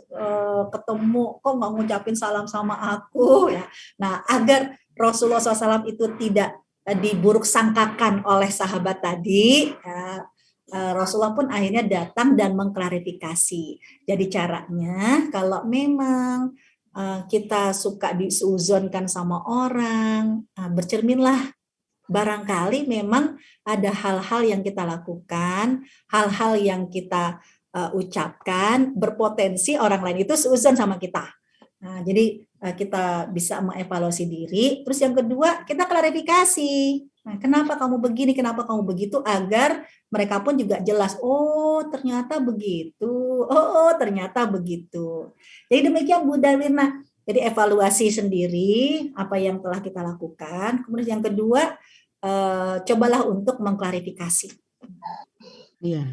ketemu kok nggak ngucapin salam sama aku ya. Nah agar Rasulullah SAW itu tidak diburuk sangkakan oleh sahabat tadi, ya, Rasulullah pun akhirnya datang dan mengklarifikasi. Jadi caranya kalau memang kita suka diseuzonkan sama orang, bercerminlah. Barangkali memang ada hal-hal yang kita lakukan, hal-hal yang kita ucapkan berpotensi orang lain itu seuzon sama kita. Nah, jadi kita bisa mengevaluasi diri. Terus yang kedua, kita klarifikasi. Nah, kenapa kamu begini, kenapa kamu begitu, agar mereka pun juga jelas, oh ternyata begitu, oh ternyata begitu. Jadi demikian Bu Darwina. Jadi evaluasi sendiri apa yang telah kita lakukan. Kemudian yang kedua, cobalah untuk mengklarifikasi. Iya.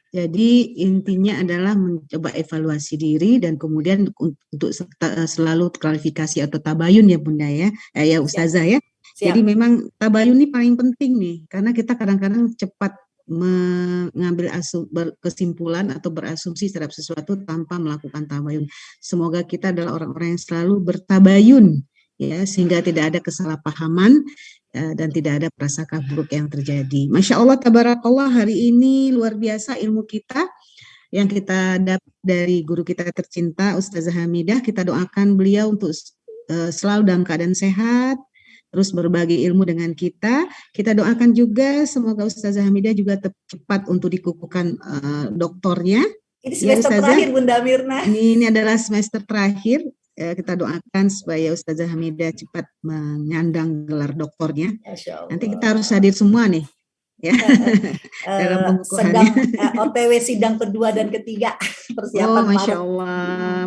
Jadi intinya adalah mencoba evaluasi diri dan kemudian untuk selalu klarifikasi atau tabayun ya Bunda ya, ya Ustazah ya. Siap. Jadi memang tabayun ini paling penting nih, karena kita kadang-kadang cepat mengambil kesimpulan atau berasumsi terhadap sesuatu tanpa melakukan tabayun. Semoga kita adalah orang-orang yang selalu bertabayun ya, sehingga tidak ada kesalahpahaman dan tidak ada prasangka buruk yang terjadi. Masya Allah, tabarakallah, hari ini luar biasa ilmu kita yang kita dapat dari guru kita tercinta Ustazah Hamidah. Kita doakan beliau untuk selalu dalam keadaan sehat, terus berbagi ilmu dengan kita. Kita doakan juga semoga Ustazah Hamidah juga cepat untuk dikukuhkan doktornya. Ini semester terakhir Bunda Mirna. Ini adalah semester terakhir. Kita doakan supaya Ustazah Hamidah cepat menyandang gelar doktornya. Nanti kita harus hadir semua nih, ya. Dalam pengukuhannya. OTW sidang kedua dan ketiga persiapan.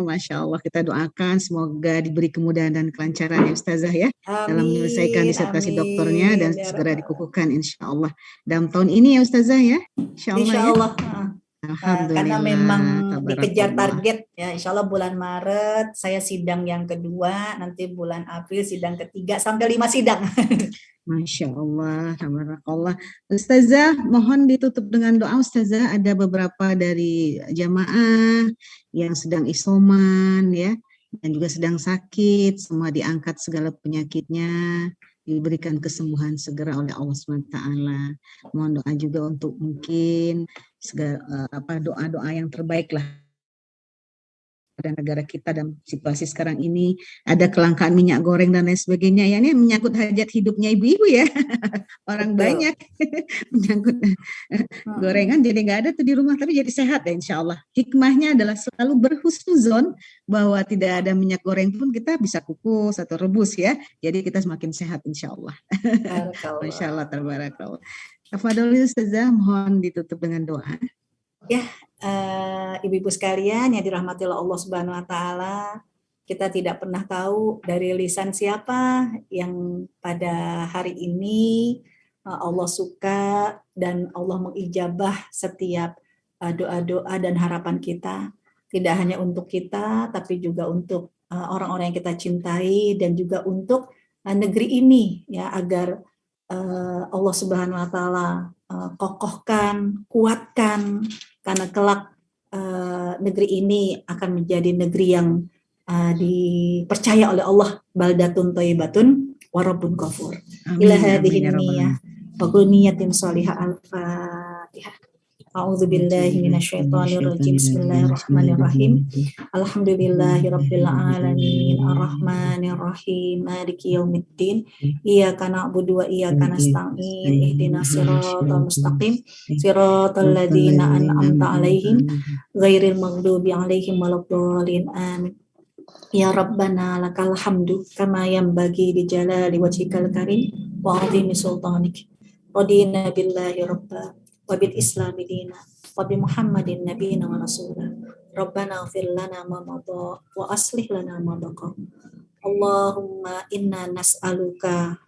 Masya Allah, kita doakan semoga diberi kemudahan dan kelancaran ya Ustazah ya, dalam menyelesaikan disertasi doktornya dan segera dikukuhkan insya Allah dalam tahun ini ya Ustazah ya. Insya Allah. Ya. Karena memang Alhamdulillah, dikejar tabarakallah. target ya, insya Allah bulan Maret saya sidang yang kedua, nanti bulan April sidang ketiga sampai 5 sidang. Masya Allah, tabarakallah. Ustazah, mohon ditutup dengan doa. Ustazah, ada beberapa dari jamaah yang sedang isoman, ya, dan juga sedang sakit. Semua diangkat segala penyakitnya, diberikan kesembuhan segera oleh Allah SWT. Mohon doa juga untuk mungkin segala doa-doa yang terbaik lah pada negara kita dan situasi sekarang ini, ada kelangkaan minyak goreng dan lain sebagainya. Ya, ini menyangkut hajat hidupnya ibu-ibu ya. Orang Betul. banyak menyangkut gorengan, jadi nggak ada tuh di rumah, tapi jadi sehat ya insya Allah. Hikmahnya adalah selalu berhusnuzon bahwa tidak ada minyak goreng pun kita bisa kukus atau rebus ya. Jadi kita semakin sehat insya Allah. Masya Allah, tabarakallah. Tafadhol Ustazah, mohon ditutup dengan doa. Ya, ibu-ibu sekalian yang dirahmati oleh Allah Subhanahu wa taala, kita tidak pernah tahu dari lisan siapa yang pada hari ini Allah suka dan Allah mengijabah setiap doa-doa dan harapan kita. Tidak hanya untuk kita, tapi juga untuk orang-orang yang kita cintai dan juga untuk negeri ini ya, agar Allah Subhanahu wa taala kokohkan, kuatkan, karena kelak negeri ini akan menjadi negeri yang dipercaya oleh Allah, baldatun thayyibatun wa rabbun ghafur. Ila hadhihi niyyah wa niyatin shalihah al-Fatihah. A'udzu billahi minasyaitonir rajim. Bismillahirrahmanirrahim. Alhamdulillahirabbil alamin arrahmanir rahim maliki yaumiddin. Iyyaka na'budu wa iyyaka nasta'in. Ihdinas siratal mustaqim. Siratal ladzina an'amta 'alaihim ghairil maghdubi 'alaihim waladdallin. Amin. Ya Rabbana lakal hamdu kama yanbaghi li jalali wajhikal karim wa 'azimi sultanik. Radina billahi rabba wa bil islami dina wa bi Muhammadin nabiyina wa rasulah. Rabbana ighfir lana ma madha wa aslih lana ma baqa. Allahumma inna nas'aluka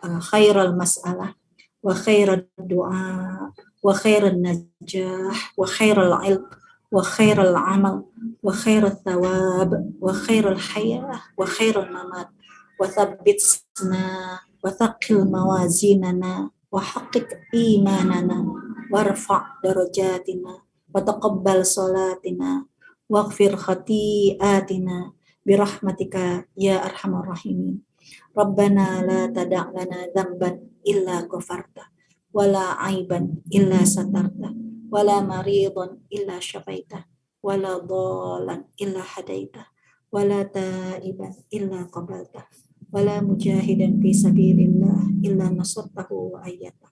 khairal mas'alah wa khairal du'a wa khairal najah wa khairal ilm wa khairal amal wa khairal thawab wa khairal hayah wa khairal mamat wa thabbitna wa thaqil mawazinana wa haqiq imanana warfa' darajatina wa taqabbal salatina waghfir khati'atina birahmatika ya arhamar rahimin. Rabbana la tada' lana dzamban illa ghafarta wala aiban illa satarta wala maridan illa syafaita wala dhalan illa hadaita wala taiban illa qabalta wala mujahidan fi sabilillah illa nasartahu wa ayyata.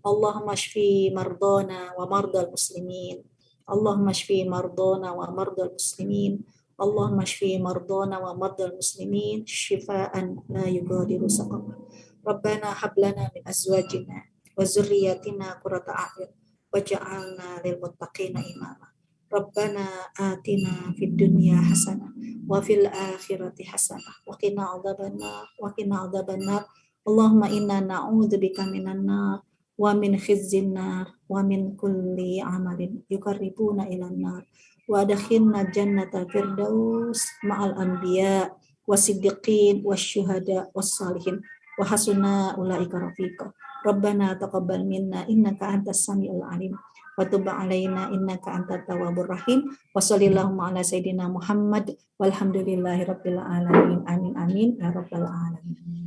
Allahumma shfi mardana wa mardal muslimin. Allahumma shfi mardana wa mardal muslimin. Allahumma shfi mardana wa mardal muslimin shifaan la yughadiru saqama. Rabbana hab lana min azwajina wa zurriyyatina qurrata a'yun waj'alna lil muttaqina imama. Rabbana atina fid dunya hasanah wa fil akhirati hasanah wa qina adzabannar. Allahumma inna na'udzubika minan nar wa min khizyin nar wa min kulli amalin yuqarribuna ilan nar wa adkhilna jannata firdaus ma'al anbiya wasiddiqin wasyuhada wassalihin wa hasuna ulaika rafiqa. Rabbana taqabbal minna innaka antas samiul alim wa tub alaina innaka antat tawwabur rahim. Wa sallallahu ala sayidina Muhammad walhamdulillahi rabbil alamin. Amin amin ya rabbal alamin.